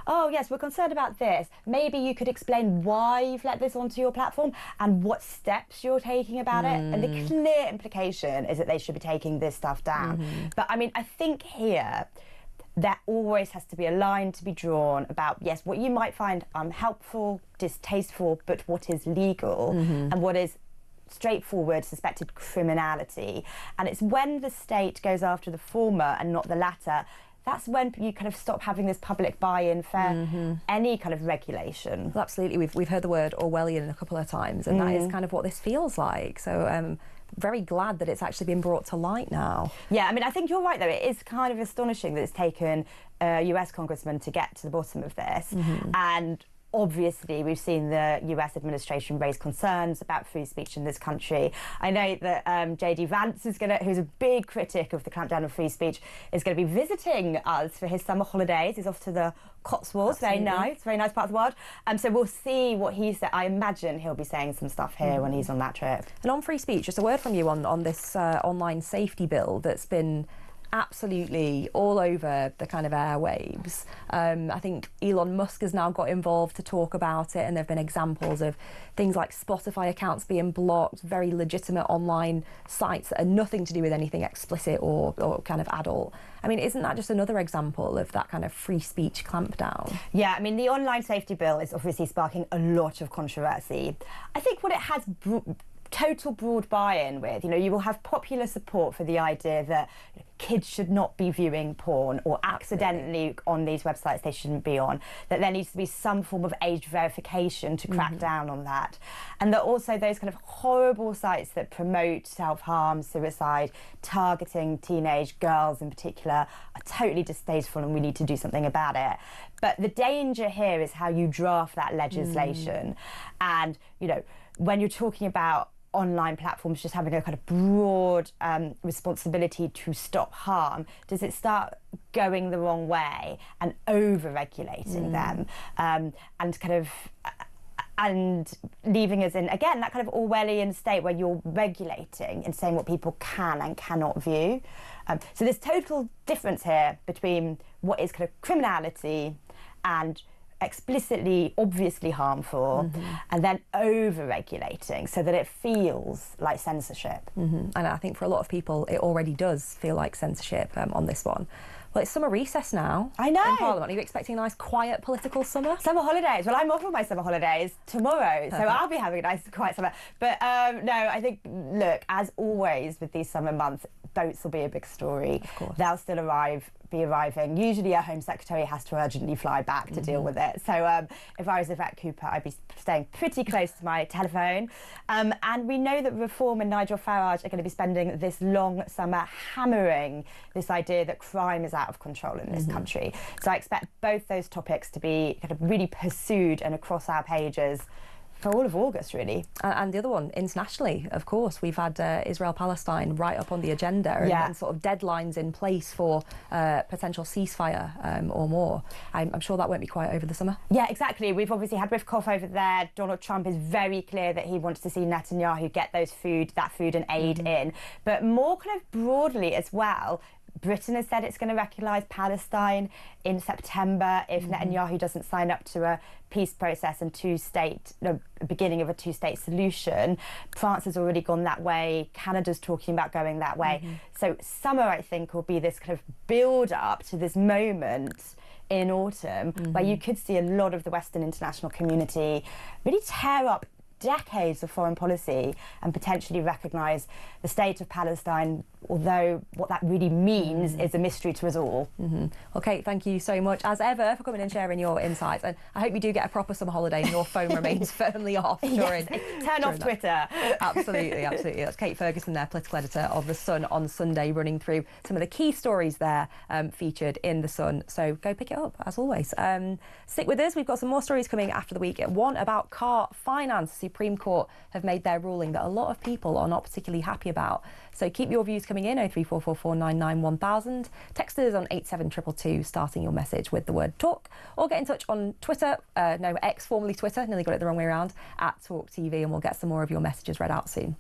oh yes, we're concerned about this. Maybe you could explain why you've let this onto your platform and what steps you're taking about it. And the clear implication is that they should be taking this stuff down. But I mean, I think here there always has to be a line to be drawn about, yes, what you might find unhelpful, distasteful, but what is legal and what is straightforward suspected criminality. And it's when the state goes after the former and not the latter, that's when you kind of stop having this public buy-in for any kind of regulation. Well, absolutely. We've heard the word Orwellian a couple of times, and that is kind of what this feels like. So very glad that it's actually been brought to light now. Yeah, I mean, I think you're right, though. It is kind of astonishing that it's taken a US congressman to get to the bottom of this. And Obviously, we've seen the US administration raise concerns about free speech in this country. I know that JD Vance who's a big critic of the clampdown on free speech, is going to be visiting us for his summer holidays. He's off to the Cotswolds. Absolutely. Very nice part of the world. So we'll see what he said. I imagine he'll be saying some stuff here when he's on that trip. And on free speech, just a word from you on this online safety bill that's been absolutely all over the kind of airwaves. I think Elon Musk has now got involved to talk about it, and there have been examples of things like Spotify accounts being blocked, very legitimate online sites that are nothing to do with anything explicit or kind of adult. I mean, isn't that just another example of that kind of free speech clampdown? Yeah, I mean, the online safety bill is obviously sparking a lot of controversy. I think what it has total broad buy-in with, you will have popular support for the idea that kids should not be viewing porn, or accidentally on these websites they shouldn't be on, that there needs to be some form of age verification to crack down on that, and that also those kind of horrible sites that promote self-harm, suicide, targeting teenage girls in particular, are totally distasteful, and we need to do something about it. But the danger here is how you draft that legislation. And when you're talking about online platforms just having a kind of broad responsibility to stop harm, does it start going the wrong way and over-regulating them and kind of and leaving us in, again, that kind of Orwellian state where you're regulating and saying what people can and cannot view. So there's total difference here between what is kind of criminality and explicitly, obviously harmful, and then over-regulating so that it feels like censorship. And I think for a lot of people, it already does feel like censorship on this one. Well, it's summer recess now. I know. In Parliament. Are you expecting a nice, quiet political summer? Summer holidays. Well, I'm off on my summer holidays tomorrow, so I'll be having a nice, quiet summer. But no, I think, look, as always with these summer months, boats will be a big story. Of course. They'll still be arriving. Usually our Home Secretary has to urgently fly back to deal with it. So if I was Yvette Cooper, I'd be staying pretty close to my telephone. And we know that Reform and Nigel Farage are going to be spending this long summer hammering this idea that crime is out of control in this country. So I expect both those topics to be kind of really pursued and across our pages for all of August, really. And the other one, internationally, of course, we've had Israel-Palestine right up on the agenda and sort of deadlines in place for potential ceasefire or more. I'm sure that won't be quiet over the summer. Yeah, exactly. We've obviously had Rivkov over there. Donald Trump is very clear that he wants to see Netanyahu get that food and aid in. But more kind of broadly as well, Britain has said it's going to recognise Palestine in September if Netanyahu doesn't sign up to a peace process and beginning of a two-state solution. France has already gone that way. Canada's talking about going that way. So summer, I think, will be this kind of build-up to this moment in autumn where you could see a lot of the Western international community really tear up decades of foreign policy and potentially recognise the state of Palestine, although what that really means is a mystery to us all. Okay, thank you so much, as ever, for coming and sharing your insights. And I hope you do get a proper summer holiday and your phone remains firmly off during... Turn off Twitter. Absolutely, absolutely. That's Kate Ferguson there, political editor of The Sun on Sunday, running through some of the key stories there featured in The Sun. So go pick it up, as always. Stick with us. We've got some more stories coming after the week. One about car finance. Supreme Court have made their ruling that a lot of people are not particularly happy about. So keep your views coming in, 03444991000. Text us on 87222, starting your message with the word talk, or get in touch on Twitter, X, formerly Twitter, nearly got it the wrong way around, at talkTV, and we'll get some more of your messages read out soon.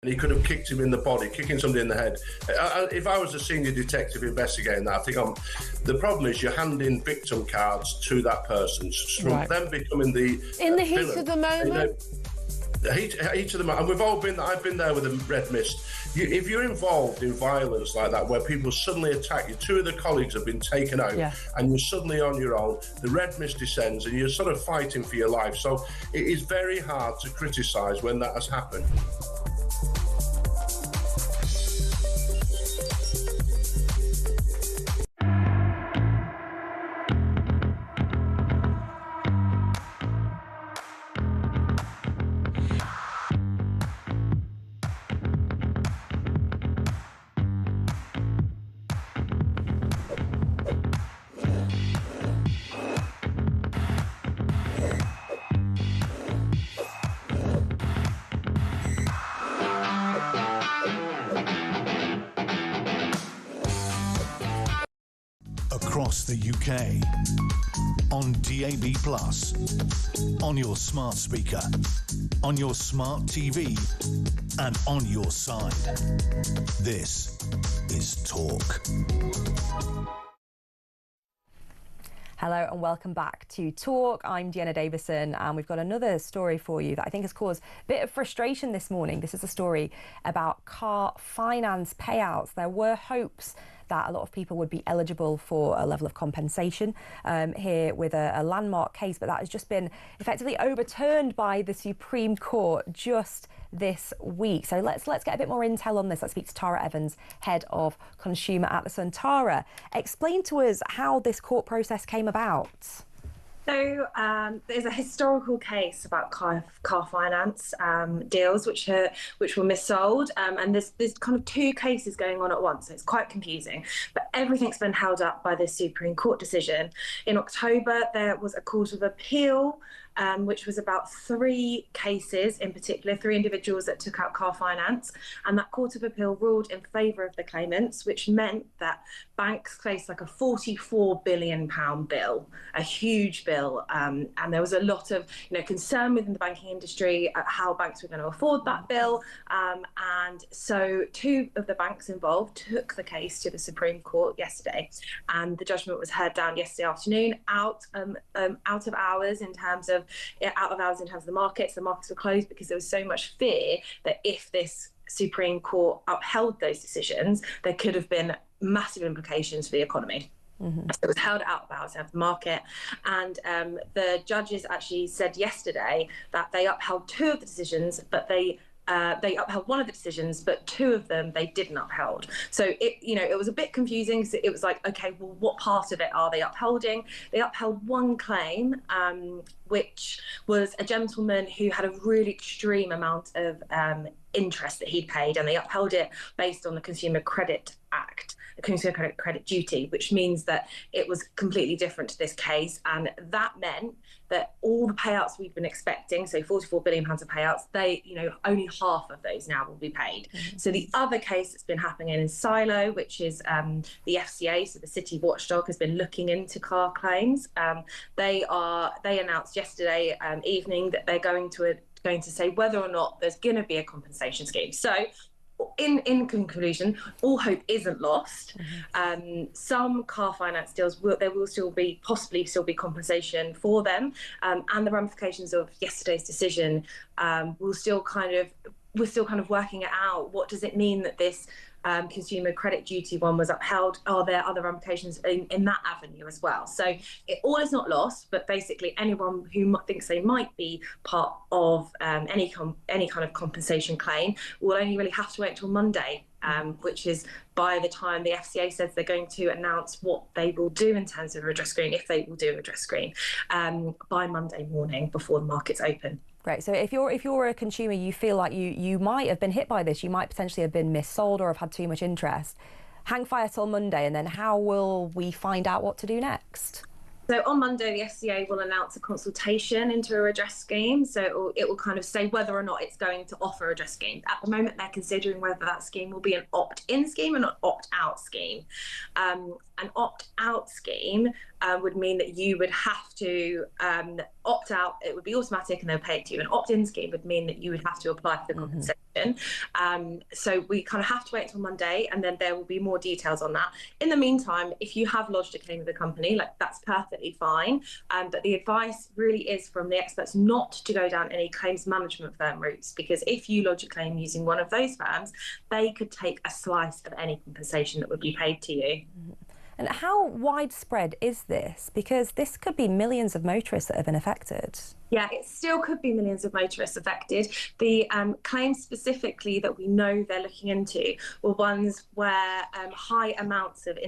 He could have kicked him in the body, kicking somebody in the head. If I was a senior detective investigating that, I think the problem is you're handing victim cards to that person, from them becoming the in the heat villain. of the moment. The heat of the moment, and we've all been. I've been there with a red mist. If you're involved in violence like that, where people suddenly attack you, 2 of the colleagues have been taken out, and you're suddenly on your own, the red mist descends, and you're sort of fighting for your life. So it is very hard to criticise when that has happened. Across the UK, on DAB+, on your smart speaker, on your smart TV, and on your side. This is Talk. Hello and welcome back to Talk. I'm Dehenna Davison and we've got another story for you that I think has caused a bit of frustration this morning. This is a story about car finance payouts. There were hopes that a lot of people would be eligible for a level of compensation here with a landmark case, but that has just been effectively overturned by the Supreme Court just this week. So let's get a bit more intel on this. Let's speak to Tara Evans, Head of Consumer at The Sun. Tara, explain to us how this court process came about. So there's a historical case about car finance deals which were missold, and there's kind of 2 cases going on at once. So it's quite confusing, but everything's been held up by the Supreme Court decision. In October, there was a Court of Appeal which was about 3 cases in particular, 3 individuals that took out car finance, and that Court of Appeal ruled in favour of the claimants, which meant that banks faced like a £44 billion bill, a huge bill, and there was a lot of concern within the banking industry at how banks were going to afford that bill, and so 2 of the banks involved took the case to the Supreme Court yesterday, and the judgment was heard down yesterday afternoon out of hours in terms of the markets. The markets were closed because there was so much fear that if this Supreme Court upheld those decisions, there could have been massive implications for the economy. So it was held out of hours out of the market, and the judges actually said yesterday that they upheld 2 of the decisions, but they upheld 1 of the decisions, but 2 of them they didn't uphold. So it was a bit confusing. So it was like, okay, well, what part of it are they upholding? They upheld 1 claim, which was a gentleman who had a really extreme amount of interest that he'd paid, and they upheld it based on the Consumer Credit Act, the Consumer Credit Duty, which means that it was completely different to this case, and that meant that all the payouts we've been expecting, so £44 billion of payouts, only half of those now will be paid. So the other case that's been happening in Asylum, which is the FCA, so the city watchdog, has been looking into car claims. They announced yesterday evening that they're going to say whether or not there's going to be a compensation scheme. So in conclusion, all hope isn't lost. Some car finance deals there will still be possibly be compensation for them, and the ramifications of yesterday's decision we're still kind of working it out. What does it mean that this Consumer Credit Duty one was upheld? Are there other ramifications in that avenue as well? So all is not lost, but basically anyone who thinks they might be part of any kind of compensation claim will only really have to wait till Monday, which is by the time the FCA says they're going to announce what they will do in terms of a redress screen, if they will do a redress screen, by Monday morning before the markets open. Great. So if you're a consumer, you feel like you might have been hit by this, you might potentially have been missold or have had too much interest, hang fire till Monday, and then how will we find out what to do next? So on Monday, the FCA will announce a consultation into a redress scheme. So it will kind of say whether or not it's going to offer a redress scheme. At the moment, they're considering whether that scheme will be an opt-in scheme and an opt-out scheme. An opt-out scheme would mean that you would have to opt out. It would be automatic and they'll pay it to you. An opt-in scheme would mean that you would have to apply for the compensation. So we kind of have to wait until Monday, and then there will be more details on that. In the meantime, if you have lodged a claim with the company, like, that's perfectly fine. But the advice really is from the experts not to go down any claims management firm routes, because if you lodge a claim using one of those firms, they could take a slice of any compensation that would be paid to you. And how widespread is this? Because this could be millions of motorists that have been affected. Yeah, it still could be millions of motorists affected. The claims specifically that we know they're looking into were ones where high amounts of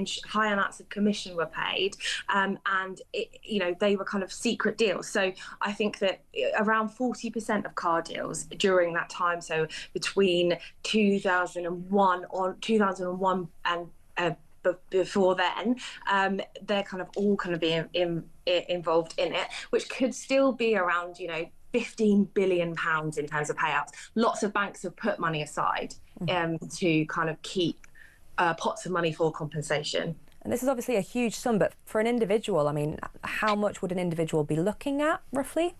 commission were paid, and they were kind of secret deals. So I think that around 40% of car deals during that time, so between 2001 and before then, they're kind of all kind of being involved in it, which could still be around, £15 billion in terms of payouts. Lots of banks have put money aside to kind of keep pots of money for compensation. And this is obviously a huge sum, but for an individual, I mean, how much would an individual be looking at, roughly?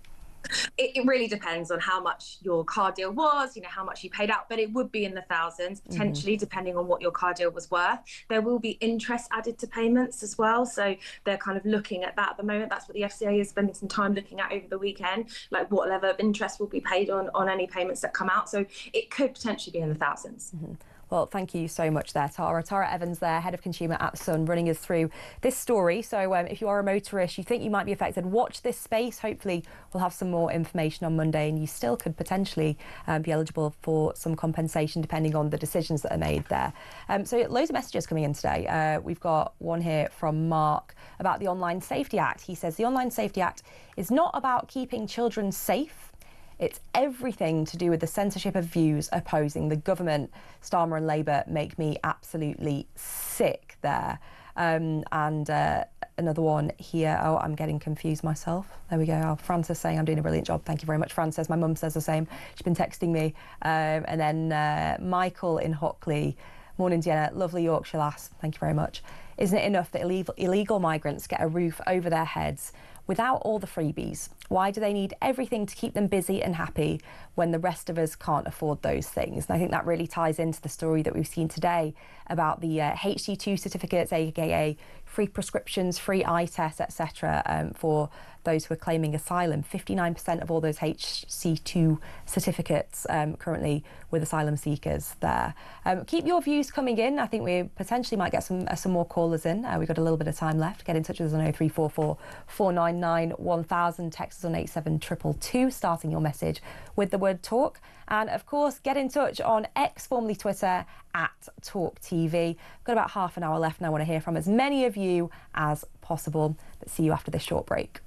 It really depends on how much your car deal was, how much you paid out, but it would be in the thousands, potentially, depending on what your car deal was worth. There will be interest added to payments as well, so they're kind of looking at that at the moment. That's what the FCA is spending some time looking at over the weekend, like what level of interest will be paid on any payments that come out. So it could potentially be in the thousands. Well, thank you so much there, Tara. Tara Evans there, Head of Consumer at The Sun, running us through this story. So if you are a motorist, you think you might be affected, watch this space. Hopefully we'll have some more information on Monday, and you still could potentially be eligible for some compensation depending on the decisions that are made there. So loads of messages coming in today. We've got one here from Mark about the Online Safety Act. He says the Online Safety Act is not about keeping children safe. It's everything to do with the censorship of views opposing the government. Starmer and Labour make me absolutely sick there. Another one here. Oh, I'm getting confused myself. There we go. Oh, Frances saying I'm doing a brilliant job. Thank you very much, Frances. My mum says the same. She's been texting me. And then Michael in Hockley. Morning, Dehenna. Lovely Yorkshire lass. Thank you very much. Isn't it enough that illegal migrants get a roof over their heads without all the freebies? Why do they need everything to keep them busy and happy when the rest of us can't afford those things? And I think that really ties into the story that we've seen today about the HC2 certificates, aka free prescriptions, free eye tests, etc., for those who are claiming asylum. 59% of all those HC2 certificates currently with asylum seekers there. Keep your views coming in. I think we potentially might get some more callers in. We've got a little bit of time left. Get in touch with us on 0344 499 1000. Text us on 87222, starting your message with the word talk. And of course, get in touch on X, formerly Twitter, at talkTV. We've got about half an hour left and I want to hear from as many of you as possible. But see you after this short break.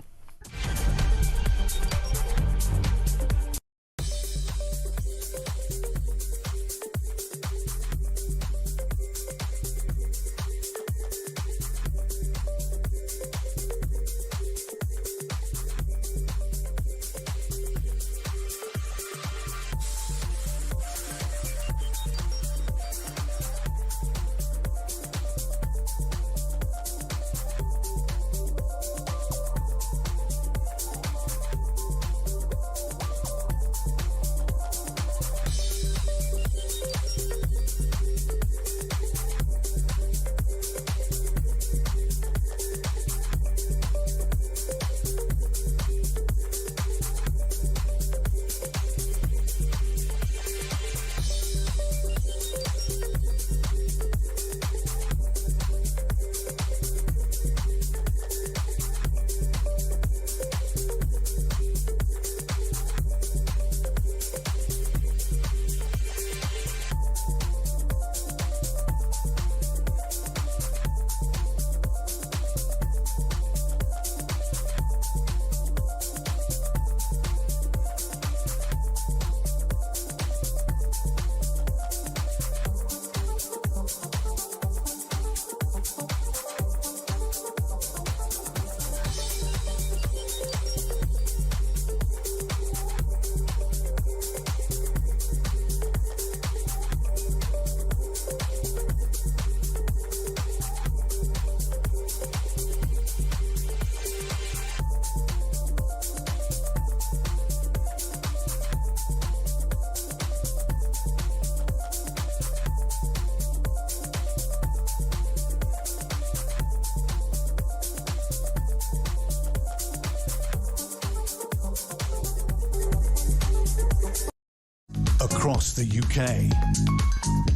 across the UK,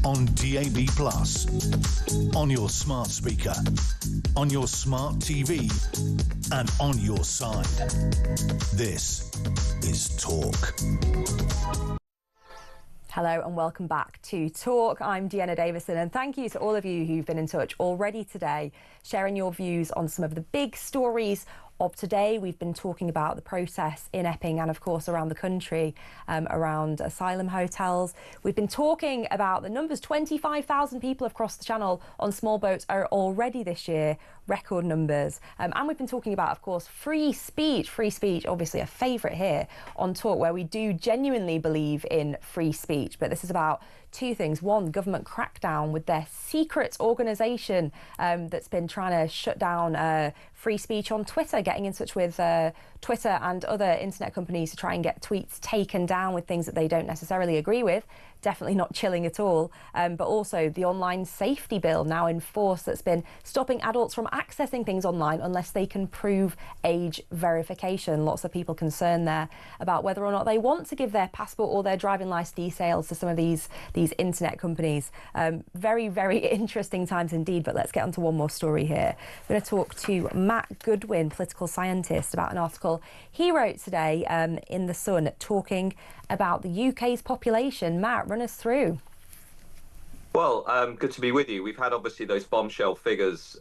on DAB+, on your smart speaker, on your smart TV, and on your side. This is Talk. Hello and welcome back to Talk. I'm Dehenna Davison, and thank you to all of you who've been in touch already today, sharing your views on some of the big stories of today. We've been talking about the protests in Epping and of course around the country, around asylum hotels. We've been talking about the numbers. 25,000 people across the channel on small boats are already this year, record numbers. And we've been talking about, of course, free speech, obviously a favourite here on Talk, where we do genuinely believe in free speech. But this is about two things. One, government crackdown with their secret organisation that's been trying to shut down free speech on Twitter, getting in touch with Twitter and other internet companies to try and get tweets taken down with things that they don't necessarily agree with. Definitely not chilling at all. But also the online safety bill now in force that's been stopping adults from accessing things online unless they can prove age verification. Lots of people concerned there about whether or not they want to give their passport or their driving licence details to some of these internet companies. Very, very interesting times indeed, but let's get on to one more story here. I'm going to talk to Matt Goodwin, political scientist, about an article he wrote today in The Sun talking about the UK's population. Matt, run us through. Well, good to be with you. We've had obviously those bombshell figures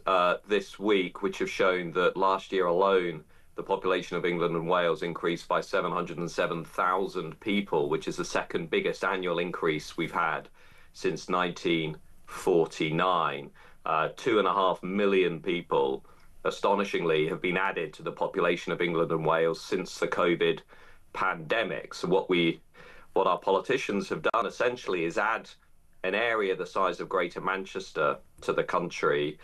this week, which have shown that last year alone, the population of England and Wales increased by 707,000 people, which is the second biggest annual increase we've had since 1949. 2.5 million people, astonishingly, have been added to the population of England and Wales since the COVID pandemic. So what our politicians have done essentially is add an area the size of Greater Manchester to the country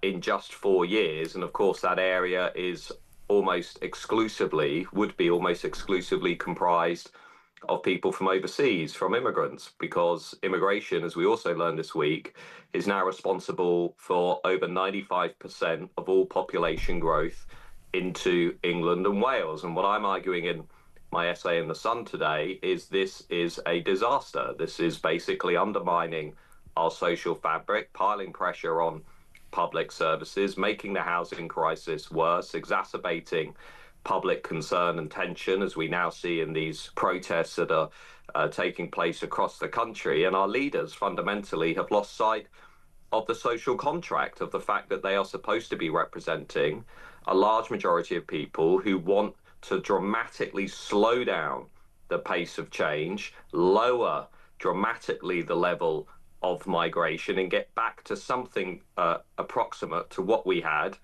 in just 4 years. And of course, that area is would be almost exclusively comprised of people from overseas, from immigrants, because immigration, as we also learned this week, is now responsible for over 95% of all population growth into England and Wales. And what I'm arguing in my essay in The Sun today is this is a disaster. This is basically undermining our social fabric, piling pressure on public services, making the housing crisis worse, exacerbating public concern and tension, as we now see in these protests that are taking place across the country. And our leaders fundamentally have lost sight of the social contract, of the fact that they are supposed to be representing a large majority of people who want to dramatically slow down the pace of change, lower dramatically the level of migration, and get back to something approximate to what we had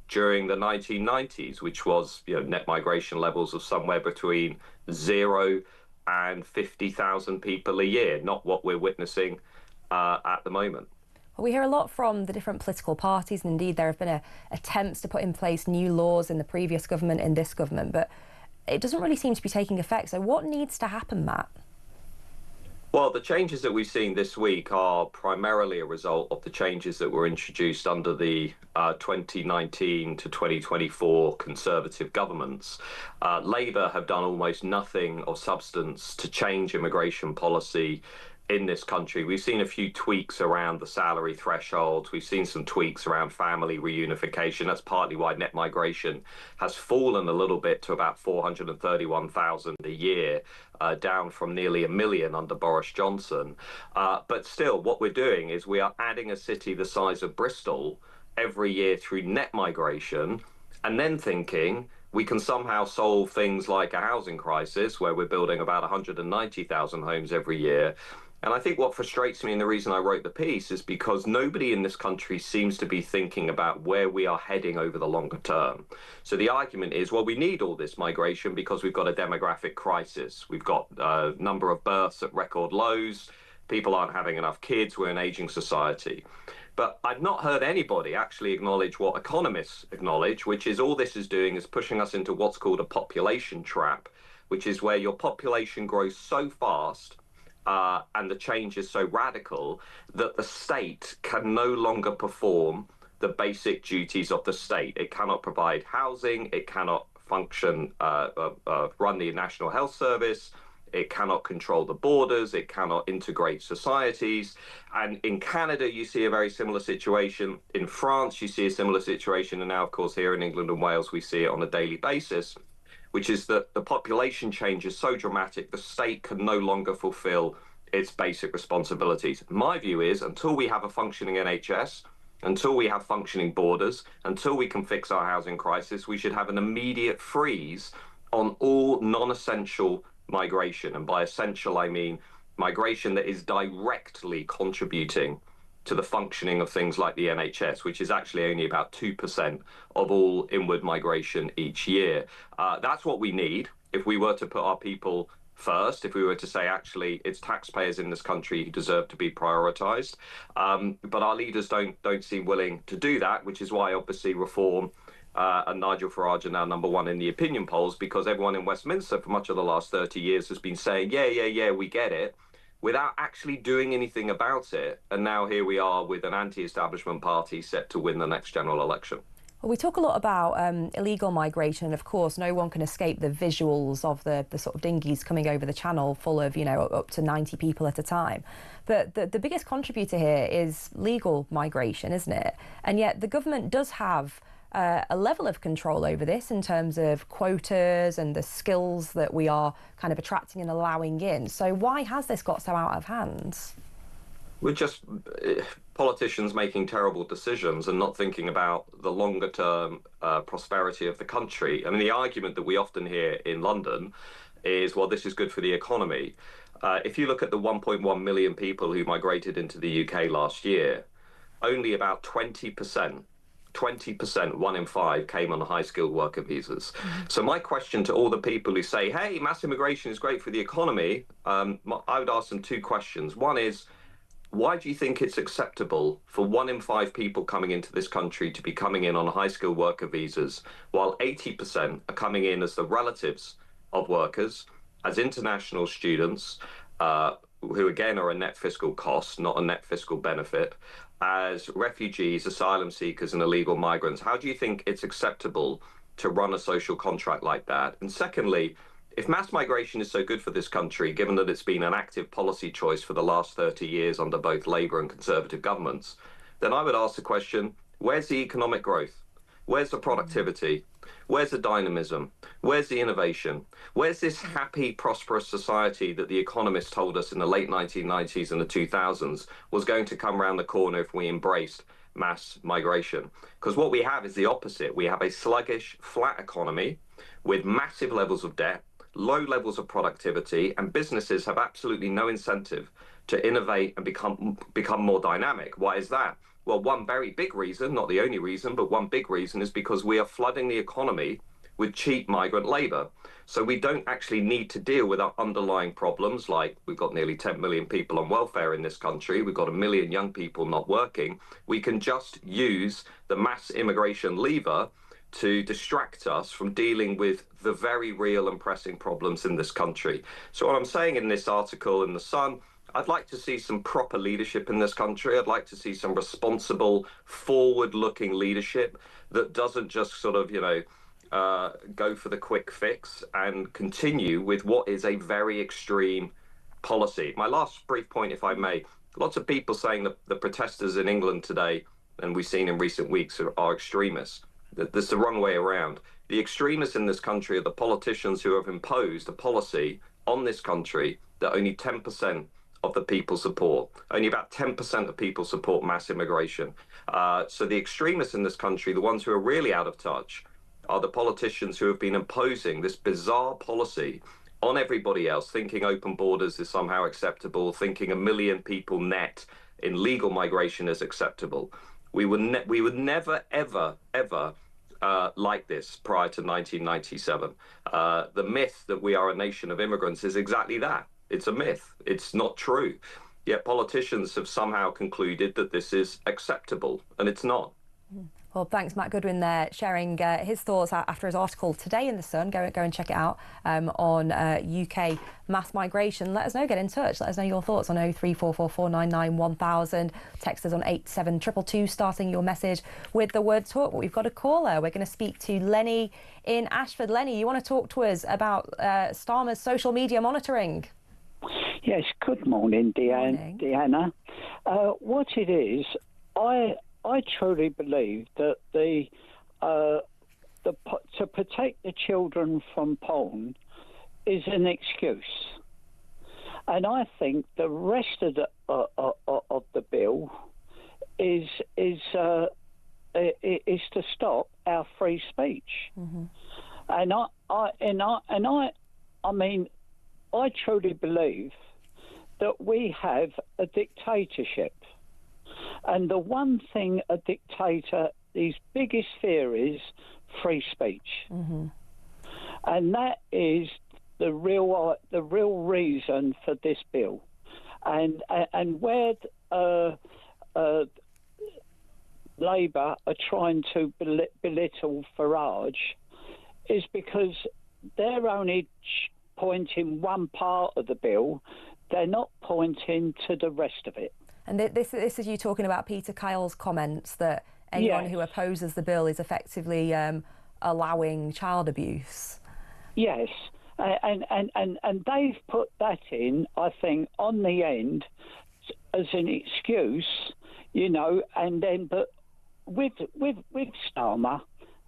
during the 1990s, which was net migration levels of somewhere between 0 and 50,000 people a year, not what we're witnessing at the moment. Well, we hear a lot from the different political parties, and indeed there have been attempts to put in place new laws in the previous government, in this government, but it doesn't really seem to be taking effect. So what needs to happen, Matt? Well, the changes that we've seen this week are primarily a result of the changes that were introduced under the 2019 to 2024 Conservative governments. Labour have done almost nothing of substance to change immigration policy in this country. We've seen a few tweaks around the salary thresholds. We've seen some tweaks around family reunification. That's partly why net migration has fallen a little bit to about 431,000 a year, down from nearly 1 million under Boris Johnson. But still, what we're doing is we are adding a city the size of Bristol every year through net migration, and then thinking we can somehow solve things like a housing crisis, where we're building about 190,000 homes every year. And I think what frustrates me, and the reason I wrote the piece, is because nobody in this country seems to be thinking about where we are heading over the longer term. So the argument is, well, we need all this migration because we've got a demographic crisis. We've got a number of births at record lows. People aren't having enough kids. We're an aging society. But I've not heard anybody actually acknowledge what economists acknowledge, which is all this is doing is pushing us into what's called a population trap, which is where your population grows so fast and the change is so radical that the state can no longer perform the basic duties of the state. It cannot provide housing, it cannot function, run the National Health Service, It cannot control the borders. It cannot integrate societies. And in Canada, you see a very similar situation. In France, you see a similar situation. And now, of course, here in England and Wales, we see it on a daily basis, which is that the population change is so dramatic, the state can no longer fulfill its basic responsibilities. My view is, until we have a functioning NHS, until we have functioning borders, until we can fix our housing crisis, we should have an immediate freeze on all non-essential migration. And by essential, I mean migration that is directly contributing to the functioning of things like the NHS, which is actually only about 2% of all inward migration each year. That's what we need if we were to put our people first, if we were to say, actually, it's taxpayers in this country who deserve to be prioritised. But our leaders don't seem willing to do that, which is why, obviously, Reform and Nigel Farage are now number one in the opinion polls, because everyone in Westminster for much of the last 30 years has been saying, yeah, we get it, without actually doing anything about it. And now here we are with an anti-establishment party set to win the next general election. Well, we talk a lot about illegal migration, and of course, no one can escape the visuals of the sort of dinghies coming over the channel full of, up to 90 people at a time. But the biggest contributor here is legal migration, isn't it? And yet the government does have a level of control over this in terms of quotas and the skills that we are kind of attracting and allowing in. So why has this got so out of hand? We're just politicians making terrible decisions and not thinking about the longer term prosperity of the country. I mean, the argument that we often hear in London is, well, this is good for the economy. If you look at the 1.1 million people who migrated into the UK last year, only about 20%, 1 in 5, came on high-skilled worker visas. So my question to all the people who say, hey, mass immigration is great for the economy, I would ask them two questions. One is, why do you think it's acceptable for 1 in 5 people coming into this country to be coming in on high-skilled worker visas, while 80% are coming in as the relatives of workers, as international students, who again are a net fiscal cost, not a net fiscal benefit, as refugees, asylum seekers and illegal migrants? How do you think it's acceptable to run a social contract like that? And secondly, if mass migration is so good for this country, given that it's been an active policy choice for the last 30 years under both Labour and Conservative governments, then I would ask the question, where's the economic growth? Where's the productivity? Where's the dynamism? Where's the innovation? Where's this happy, prosperous society that the economists told us in the late 1990s and the 2000s was going to come around the corner if we embraced mass migration? Because what we have is the opposite. We have a sluggish, flat economy with massive levels of debt, low levels of productivity, and businesses have absolutely no incentive to innovate and become more dynamic. Why is that? Well, one very big reason, not the only reason, but one big reason is because we are flooding the economy with cheap migrant labour. So we don't actually need to deal with our underlying problems, like we've got nearly 10 million people on welfare in this country, we've got 1 million young people not working. We can just use the mass immigration lever to distract us from dealing with the very real and pressing problems in this country. So what I'm saying in this article in The Sun, I'd like to see some proper leadership in this country. I'd like to see some responsible, forward-looking leadership that doesn't just sort of, go for the quick fix and continue with what is a very extreme policy. My last brief point, if I may, lots of people saying that the protesters in England today, and we've seen in recent weeks, are extremists. That's the wrong way around. The extremists in this country are the politicians who have imposed a policy on this country that only 10% of the people support. Only about 10% of people support mass immigration. So the extremists in this country, the ones who are really out of touch, are the politicians who have been imposing this bizarre policy on everybody else, thinking open borders is somehow acceptable, thinking 1 million people net in legal migration is acceptable. We would never, ever, ever like this prior to 1997. The myth that we are a nation of immigrants is exactly that. It's a myth. It's not true. Yet politicians have somehow concluded that this is acceptable, and it's not. Well, thanks, Matt Goodwin there, sharing his thoughts after his article today in The Sun. Go and check it out on UK mass migration. Let us know, get in touch. Let us know your thoughts on 03444991000. Text us on 87222, starting your message with the word talk. But we've got a caller. We're going to speak to Lenny in Ashford. Lenny, you want to talk to us about Starmer's social media monitoring? Yes, good morning, Dehenna. What it is, I truly believe that to protect the children from porn is an excuse, and I think the rest of the bill is to stop our free speech. Mm-hmm. And I mean, I truly believe that we have a dictatorship. And the one thing a dictator, his biggest fear is free speech. Mm-hmm. And that is the real reason for this bill. And where Labour are trying to belittle Farage is because they're only pointing one part of the bill. They're not pointing to the rest of it. And this is you talking about Peter Kyle's comments that anyone who opposes the bill is effectively allowing child abuse. Yes, and they've put that in, I think, on the end as an excuse, you know. And then, but with Starmer,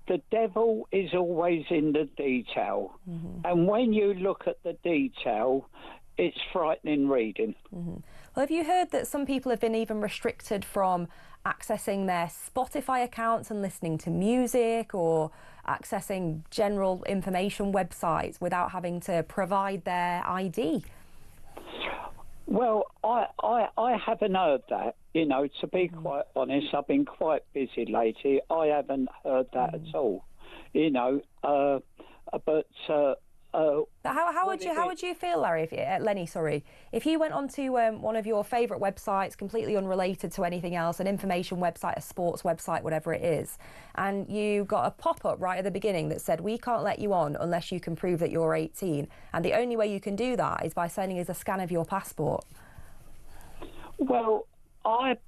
the devil is always in the detail, and when you look at the detail, it's frightening reading. Mm-hmm. Well, have you heard that some people have been even restricted from accessing their Spotify accounts and listening to music, or accessing general information websites without having to provide their ID? Well, I haven't heard that. You know, to be quite honest, I've been quite busy lately. I haven't heard that at all. You know, but how would you feel, Larry, Lenny, if you went onto one of your favourite websites, completely unrelated to anything else, an information website, a sports website, whatever it is, and you got a pop-up right at the beginning that said, we can't let you on unless you can prove that you're 18, and the only way you can do that is by sending us a scan of your passport? Well, I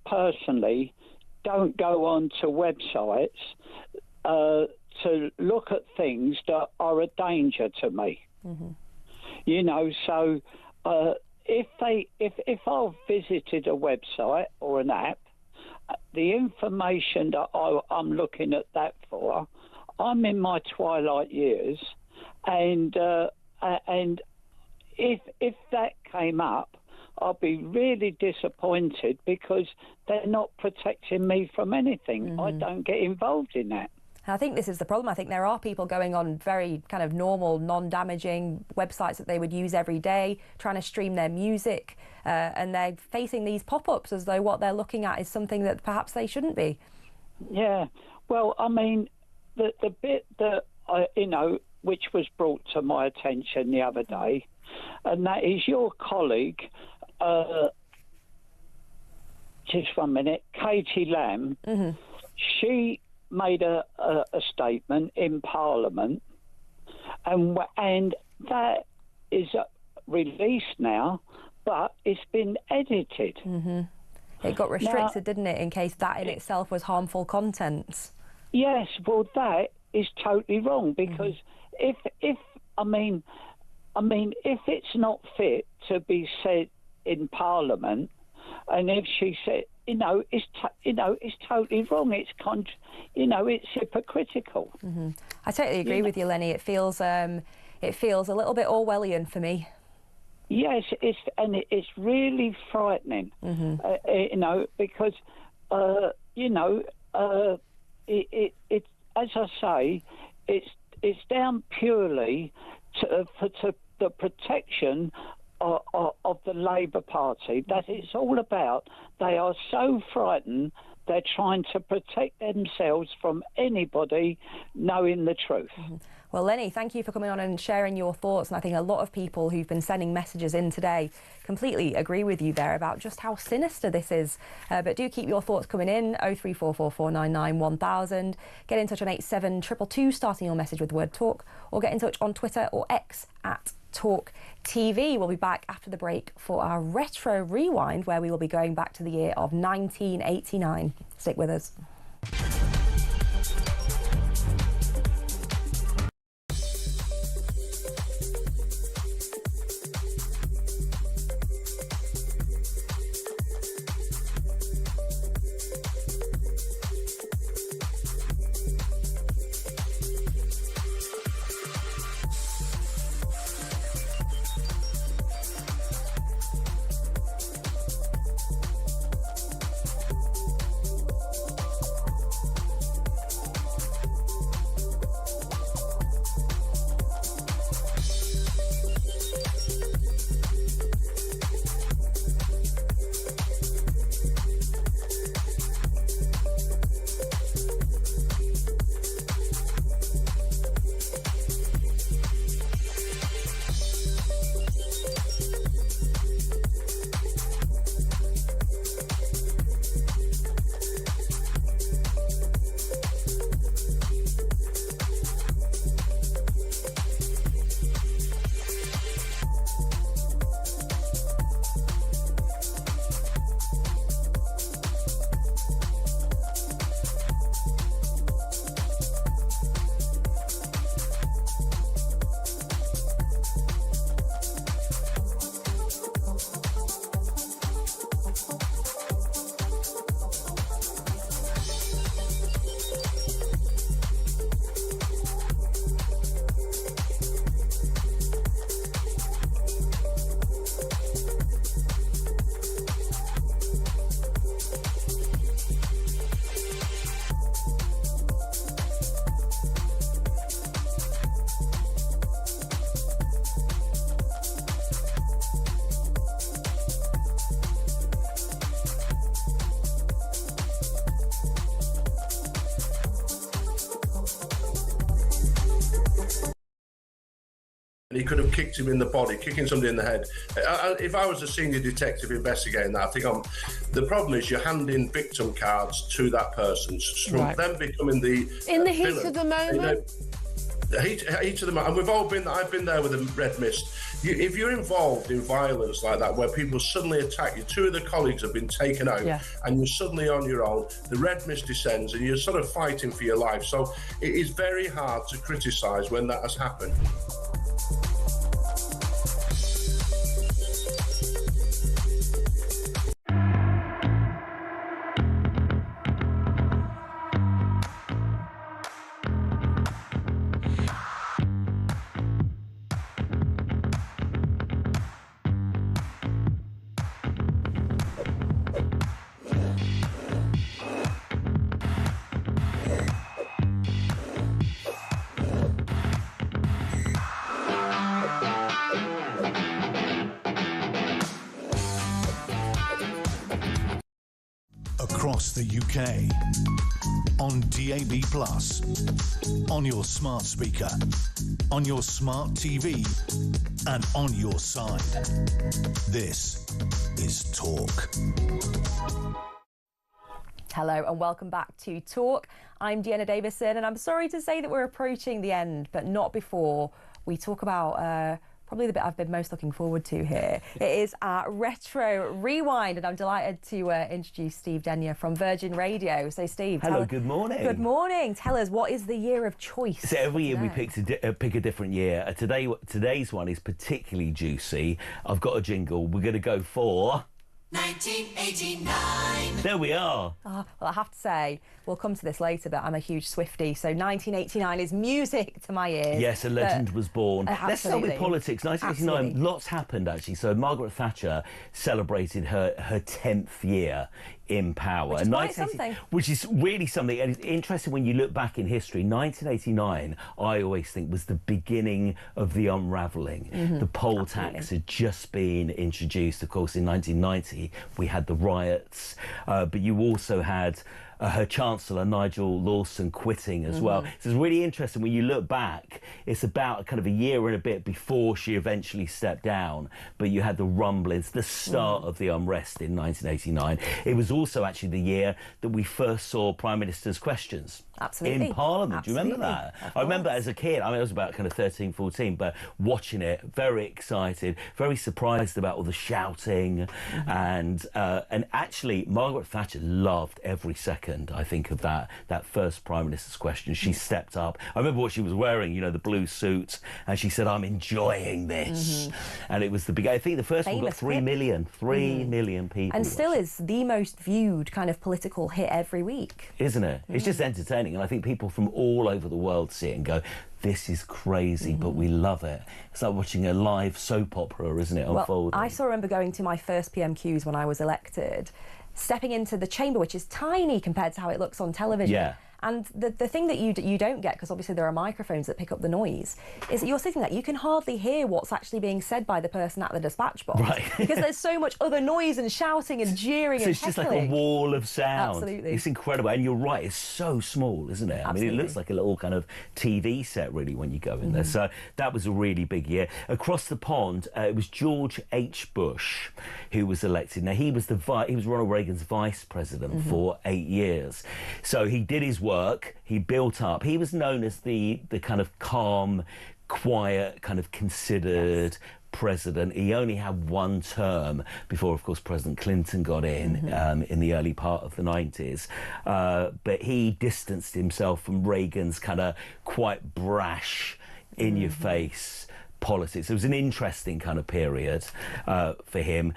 personally don't go on to websites to look at things that are a danger to me. Mm-hmm. You know, so if I've visited a website or an app, the information that I'm looking at that for, I'm in my twilight years, and if that came up, I'll be really disappointed because they're not protecting me from anything. Mm-hmm. I don't get involved in that. I think this is the problem. I think there are people going on very kind of normal, non-damaging websites that they would use every day, trying to stream their music, and they're facing these pop-ups as though what they're looking at is something that perhaps they shouldn't be. Yeah, well, I mean, the bit that, which was brought to my attention the other day, and that is your colleague, just 1 minute, Katie Lamb, mm-hmm. She made a statement in Parliament, and that is released now, but it's been edited. Mm-hmm. It got restricted, didn't it, in case that in itself was harmful content? Yes, well, that is totally wrong, because if it's not fit to be said in Parliament, and if she said, it's totally wrong. It's hypocritical. Mm-hmm. I totally agree with you, Lenny. It feels a little bit Orwellian for me. Yes, it's really frightening. Mm-hmm. Because it as I say, it's down purely to the protection of the Labour Party. That it's all about. They are so frightened they're trying to protect themselves from anybody knowing the truth. Well, Lenny, thank you for coming on and sharing your thoughts. And I think a lot of people who've been sending messages in today completely agree with you there about just how sinister this is. But do keep your thoughts coming in, 03444991000. Get in touch on 87222, starting your message with the word talk, or get in touch on Twitter or X at talkTV. We'll be back after the break for our retro rewind, where we will be going back to the year of 1989. Stick with us. He could have kicked him in the body, kicking somebody in the head. If I was a senior detective investigating that, I think the problem is you're handing victim cards to that person, from them becoming the in the heat villain. of the moment. Heat of the moment, and we've all been. I've been there with a red mist. If you're involved in violence like that, where people suddenly attack you, two of the colleagues have been taken out, and you're suddenly on your own, the red mist descends, and you're sort of fighting for your life. So it is very hard to criticise when that has happened. Across the UK, on DAB+, on your smart speaker, on your smart TV, and on your side. This is Talk. Hello and welcome back to Talk. I'm Dehenna Davison, and I'm sorry to say that we're approaching the end, but not before we talk about probably the bit I've been most looking forward to here. It is our Retro Rewind, and I'm delighted to introduce Steve Denyer from Virgin Radio. So, Steve. Hello, good morning. Good morning. Tell us, what is the year of choice? So every year we pick a different year. Today's one is particularly juicy. I've got a jingle. We're going to go for 1989. There we are. Well, I have to say, we'll come to this later, but I'm a huge Swiftie, so 1989 is music to my ears. Yes, a legend was born. Let's start with politics. 1989, Absolutely. lots happened actually. So Margaret Thatcher celebrated her 10th year in power. Which is quite something. Which is really something. And it's interesting when you look back in history. 1989, I always think, was the beginning of the unravelling. The poll tax had just been introduced. Of course, in 1990, we had the riots. But you also had her Chancellor, Nigel Lawson, quitting as well. So it's really interesting when you look back. It's about kind of a year and a bit before she eventually stepped down, but you had the rumblings, the start of the unrest in 1989. It was also actually the year that we first saw Prime Minister's questions. Absolutely. In Parliament. Absolutely. Do you remember that? I remember as a kid, I was about kind of 13, 14, but watching it, very excited, very surprised about all the shouting. And actually, Margaret Thatcher loved every second, I think, of that first Prime Minister's question. She stepped up. I remember what she was wearing, the blue suit, and she said, "I'm enjoying this." And it was the big, I think the first one got 3 million. 3 million people. And still is the most viewed kind of political hit every week. Isn't it? It's just entertaining. And I think people from all over the world see it and go, this is crazy, but we love it. It's like watching a live soap opera, isn't it, unfolding? I still remember going to my first PMQs when I was elected, stepping into the chamber, which is tiny compared to how it looks on television. Yeah. And the thing that you don't get, because obviously there are microphones that pick up the noise, is that you're sitting there, you can hardly hear what's actually being said by the person at the dispatch box. Right. Because there's so much other noise and shouting and jeering and it's just like a heckling. wall of sound. Absolutely. It's incredible. And you're right, it's so small, isn't it? I mean, it looks like a little kind of TV set, really, when you go in there. So that was a really big year. Across the pond, it was George H. Bush who was elected. Now, he was Ronald Reagan's vice president for 8 years. So he did his work. He built up. He was known as the kind of calm, quiet, kind of considered president. He only had one term before, of course, President Clinton got in the early part of the 90s. But he distanced himself from Reagan's kind of quite brash, in-your-face politics. It was an interesting kind of period for him.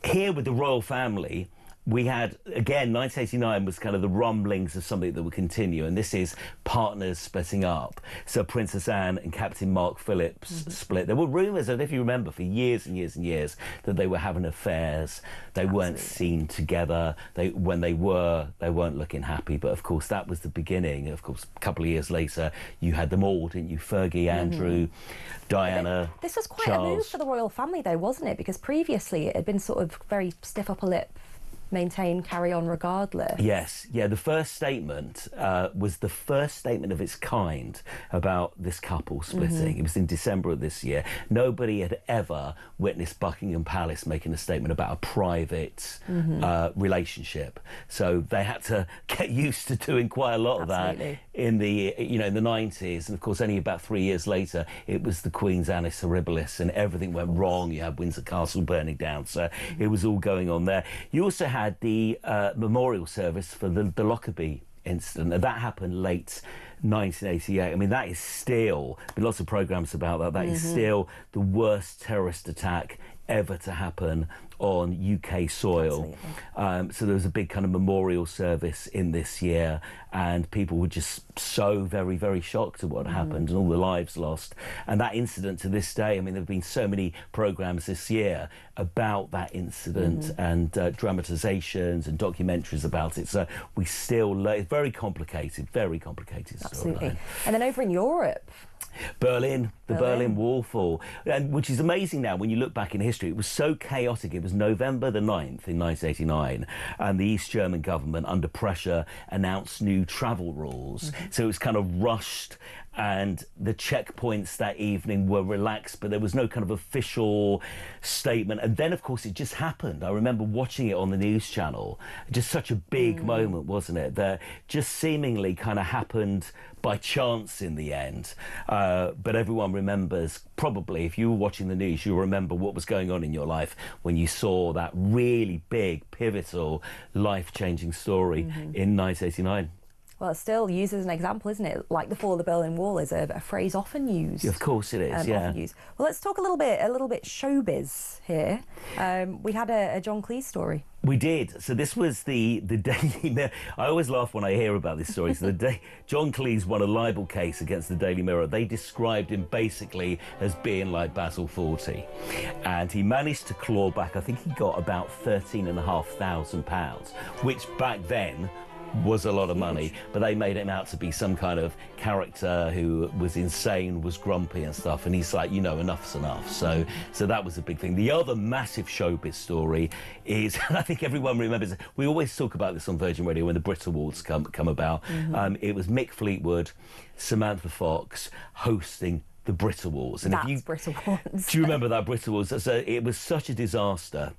Here with the royal family, we had, again, 1989 was kind of the rumblings of something that would continue, and this is partners splitting up. So Princess Anne and Captain Mark Phillips split. There were rumours, if you remember, for years and years and years, that they were having affairs. They weren't seen together. When they weren't looking happy. But, of course, that was the beginning. Of course, a couple of years later, you had them all, didn't you? Fergie, Andrew, Diana, This was quite Charles. a move for the royal family, though, wasn't it? Because previously it had been sort of very stiff upper lip, maintain, carry on regardless. Yes, yeah, the first statement was the first statement of its kind about this couple splitting. It was in December of this year. Nobody had ever witnessed Buckingham Palace making a statement about a private relationship. So they had to get used to doing quite a lot of that in the in the 90s. And of course, only about 3 years later, it was the Queen's Annus Horribilis and everything went wrong. You had Windsor Castle burning down. So it was all going on there. You also had the memorial service for the Lockerbie incident. And that happened late 1988. I mean, that is still, been lots of programmes about that, that is still the worst terrorist attack ever to happen on UK soil. So there was a big kind of memorial service in this year, and people were just so very, very shocked at what happened and all the lives lost. And that incident to this day, I mean, there have been so many programmes this year about that incident and dramatisations and documentaries about it. So we still, it's very complicated Absolutely. storyline. And then over in Europe, Berlin, the Berlin Wall fall, and which is amazing now when you look back in history. It was so chaotic. It was November the 9th in 1989, and the East German government, under pressure, announced new travel rules. So it was kind of rushed, and the checkpoints that evening were relaxed, but there was no kind of official statement. And then, of course, it just happened. I remember watching it on the news channel. Just such a big moment, wasn't it? That just seemingly kind of happened by chance in the end. But everyone remembers, probably, if you were watching the news, you'll remember what was going on in your life when you saw that really big, pivotal, life-changing story in 1989. Well, it's still used as an example, isn't it? Like the fall of the Berlin Wall is a phrase often used. Of course it is, yeah. Often used. Well, let's talk a little bit showbiz here. We had a John Cleese story. We did. So this was the Daily Mirror. I always laugh when I hear about this story. So John Cleese won a libel case against the Daily Mirror. They described him basically as being like Basil Fawlty. And he managed to claw back, I think he got about £13,500, which back then was a lot of money, but they made him out to be some kind of character who was insane, was grumpy and stuff, and he's like, you know, enough's enough. So that was a big thing. The other massive showbiz story is, and I think everyone remembers, we always talk about this on Virgin Radio when the Brit Awards come about. It was Mick Fleetwood, Samantha Fox hosting the Brit Awards. And That's Brit Awards. Do you remember that Brit Awards? So it was such a disaster.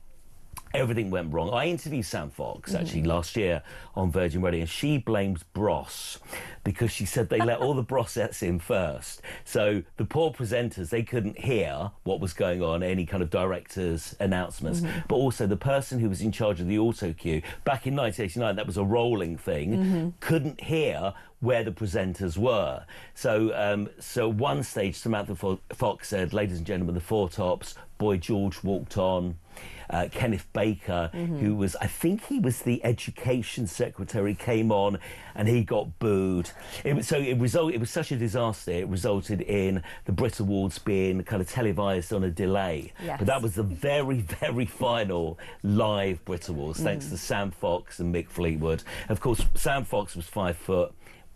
Everything went wrong. I interviewed Sam Fox actually last year on Virgin Radio, and she blames Bros because she said they let all the Brossettes in first. So the poor presenters, they couldn't hear what was going on, any kind of director's announcements. But also the person who was in charge of the auto cue, back in 1989, that was a rolling thing, couldn't hear where the presenters were. So one stage, Samantha Fox said, ladies and gentlemen, the Four Tops, Boy George walked on. Kenneth Baker, who was, I think he was the education secretary, came on and he got booed. It was such a disaster. It resulted in the Brit Awards being kind of televised on a delay. Yes. But that was the very, very final live Brit Awards, thanks to Sam Fox and Mick Fleetwood. Of course, Sam Fox was 5'1"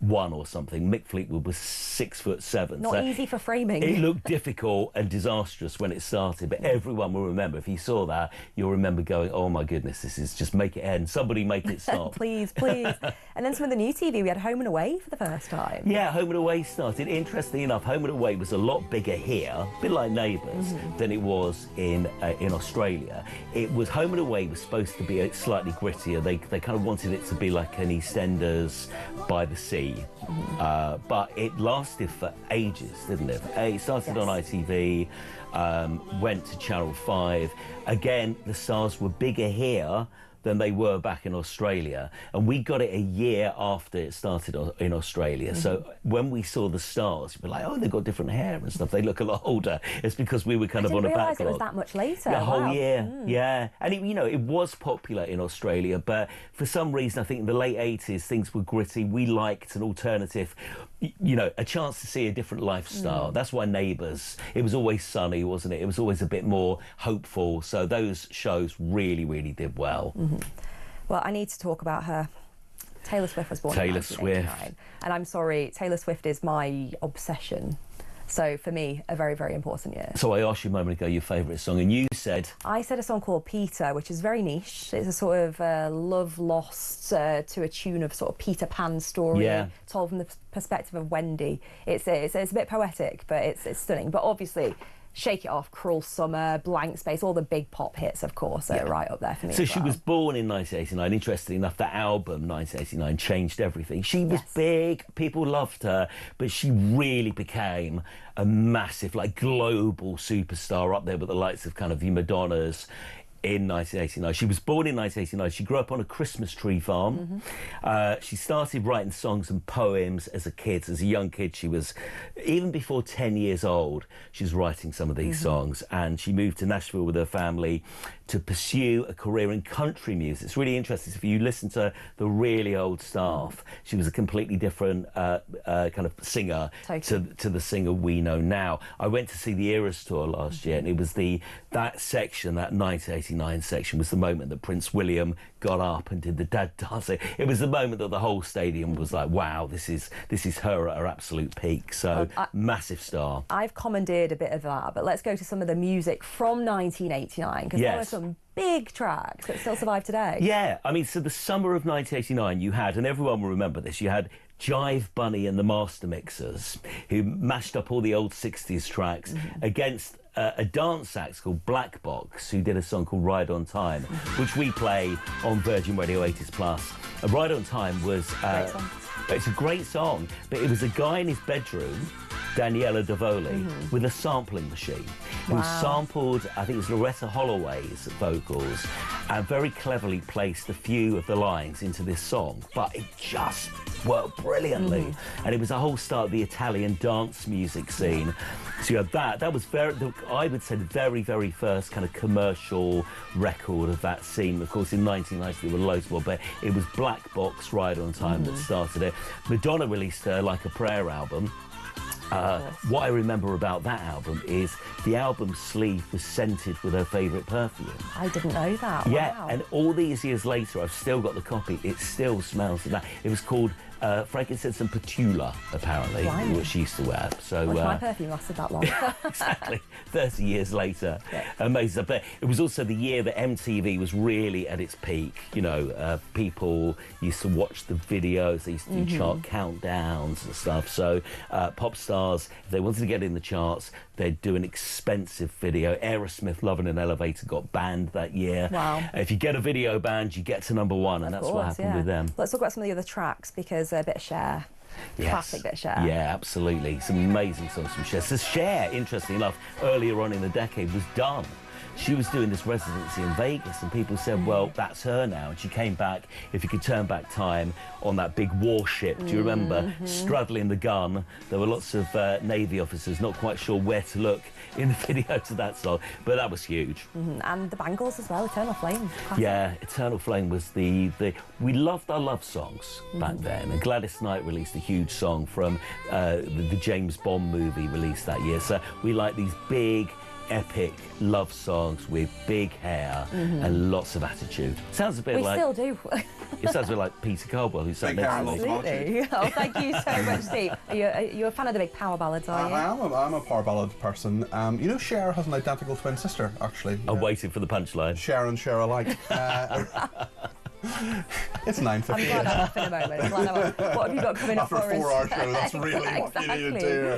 or something. Mick Fleetwood was 6'7". Not easy for framing. It looked difficult and disastrous when it started, but everyone will remember. If you saw that, you'll remember going, oh my goodness, this is just make it end. Somebody make it stop. Please. And then some of the new TV, we had Home and Away for the first time. Yeah, Home and Away started. Interestingly enough, Home and Away was a lot bigger here, a bit like Neighbours, than it was in Australia. Home and Away was supposed to be slightly grittier. They kind of wanted it to be like an EastEnders by the sea. But it lasted for ages, didn't it? It started on ITV, went to Channel 5. Again, the stars were bigger here than they were back in Australia. And we got it a year after it started in Australia. So when we saw the stars, we were like, oh, they've got different hair and stuff. They look a lot older. It's because we were kind of on a backlog. I didn't realise it was that much later. The whole year, yeah. And it was popular in Australia, but for some reason, I think in the late 80s, things were gritty. We liked an alternative, a chance to see a different lifestyle. That's why Neighbours, it was always sunny, wasn't it? It was always a bit more hopeful. So those shows really, really did well. Well, I need to talk about her. Taylor Swift was born in 1989. And I'm sorry, Taylor Swift is my obsession. So for me, a very, very important year. So I asked you a moment ago your favourite song, and you said? I said a song called Peter, which is very niche. It's a sort of love lost to a tune of sort of Peter Pan story, told from the perspective of Wendy. It's a bit poetic, but it's stunning. But obviously, Shake It Off, Cruel Summer, Blank Space, all the big pop hits, of course, are right up there for me. So she was born in 1989. Interestingly enough, that album, 1989, changed everything. She was big, people loved her, but she really became a massive, global superstar up there with the likes of kind of the Madonnas in 1989. She was born in 1989. She grew up on a Christmas tree farm. She started writing songs and poems as a young kid. She was, even before 10 years old, she was writing some of these songs, and she moved to Nashville with her family to pursue a career in country music. It's really interesting. If you listen to the really old stuff, she was a completely different kind of singer to the singer we know now. I went to see the Eras tour last year, and it was that section, that 1989 section, was the moment that Prince William got up and did the dad dance. It was the moment that the whole stadium was like, wow, this is her at her absolute peak. So massive star. I've commandeered a bit of that, but let's go to some of the music from 1989, because there were some big tracks that still survive today. Yeah, I mean, so the summer of 1989, you had, and everyone will remember this, you had Jive Bunny and the Master Mixers, who mashed up all the old 60s tracks against a dance act called Black Box, who did a song called Ride on Time, which we play on Virgin Radio 80s Plus. Ride on Time was... it's a great song, but it was a guy in his bedroom, Daniela Davoli, with a sampling machine, who sampled, I think it was Loretta Holloway's vocals, and very cleverly placed a few of the lines into this song, but it just just worked brilliantly. And it was a whole start of the Italian dance music scene. So you had that was I would say the very, very first kind of commercial record of that scene. Of course, in 1990 there were loads more, but it was Black Box Ride on Time that started it. Madonna released Like a Prayer album. What I remember about that album is the album sleeve was scented with her favourite perfume. I didn't know that. Yeah, Wow. and all these years later, I've still got the copy. It still smells of that. It was called frankincense and patchouli, apparently, Blimey. which she used to wear. So My perfume lasted that long. exactly, 30 years later. Amazing. But it was also the year that MTV was really at its peak. You know, people used to watch the videos, they used to do chart countdowns and stuff. So pop stars, if they wanted to get in the charts, they'd do an expensive video. Aerosmith, Love in an Elevator, got banned that year. Wow. If you get a video banned, you get to #1, and that's what happened with them. Let's talk about some of the other tracks, because a bit of Cher. Yes. Classic bit of Cher. Yeah, absolutely. Some amazing songs from Cher. So Cher, interestingly enough, earlier on in the decade was done. She was doing this residency in Vegas, and people said, well, that's her now. And she came back, if you could turn back time, on that big warship. Do you remember? Straddling the gun. There were lots of Navy officers not quite sure where to look in the video to that song, but that was huge. And the Bangles as well, Eternal Flame. Classic. Yeah, Eternal Flame was the we loved our love songs back then, and Gladys Knight released a huge song from the James Bond movie released that year. So we like these big, epic love songs with big hair and lots of attitude. Sounds a bit like... We still do. It sounds a bit like Peter Caldwell, who sat next to me. Absolutely. Oh, thank you so much, Steve. Are you a fan of the big power ballads, are you? I'm a power ballad person. You know, Cher has an identical twin sister, actually. I'm waiting for the punchline. Cher and Cher alike. It's 9:50. I'm glad I'm off in a moment. What have you got coming up for us? After a 4-hour show, that's really exactly. what you need to do.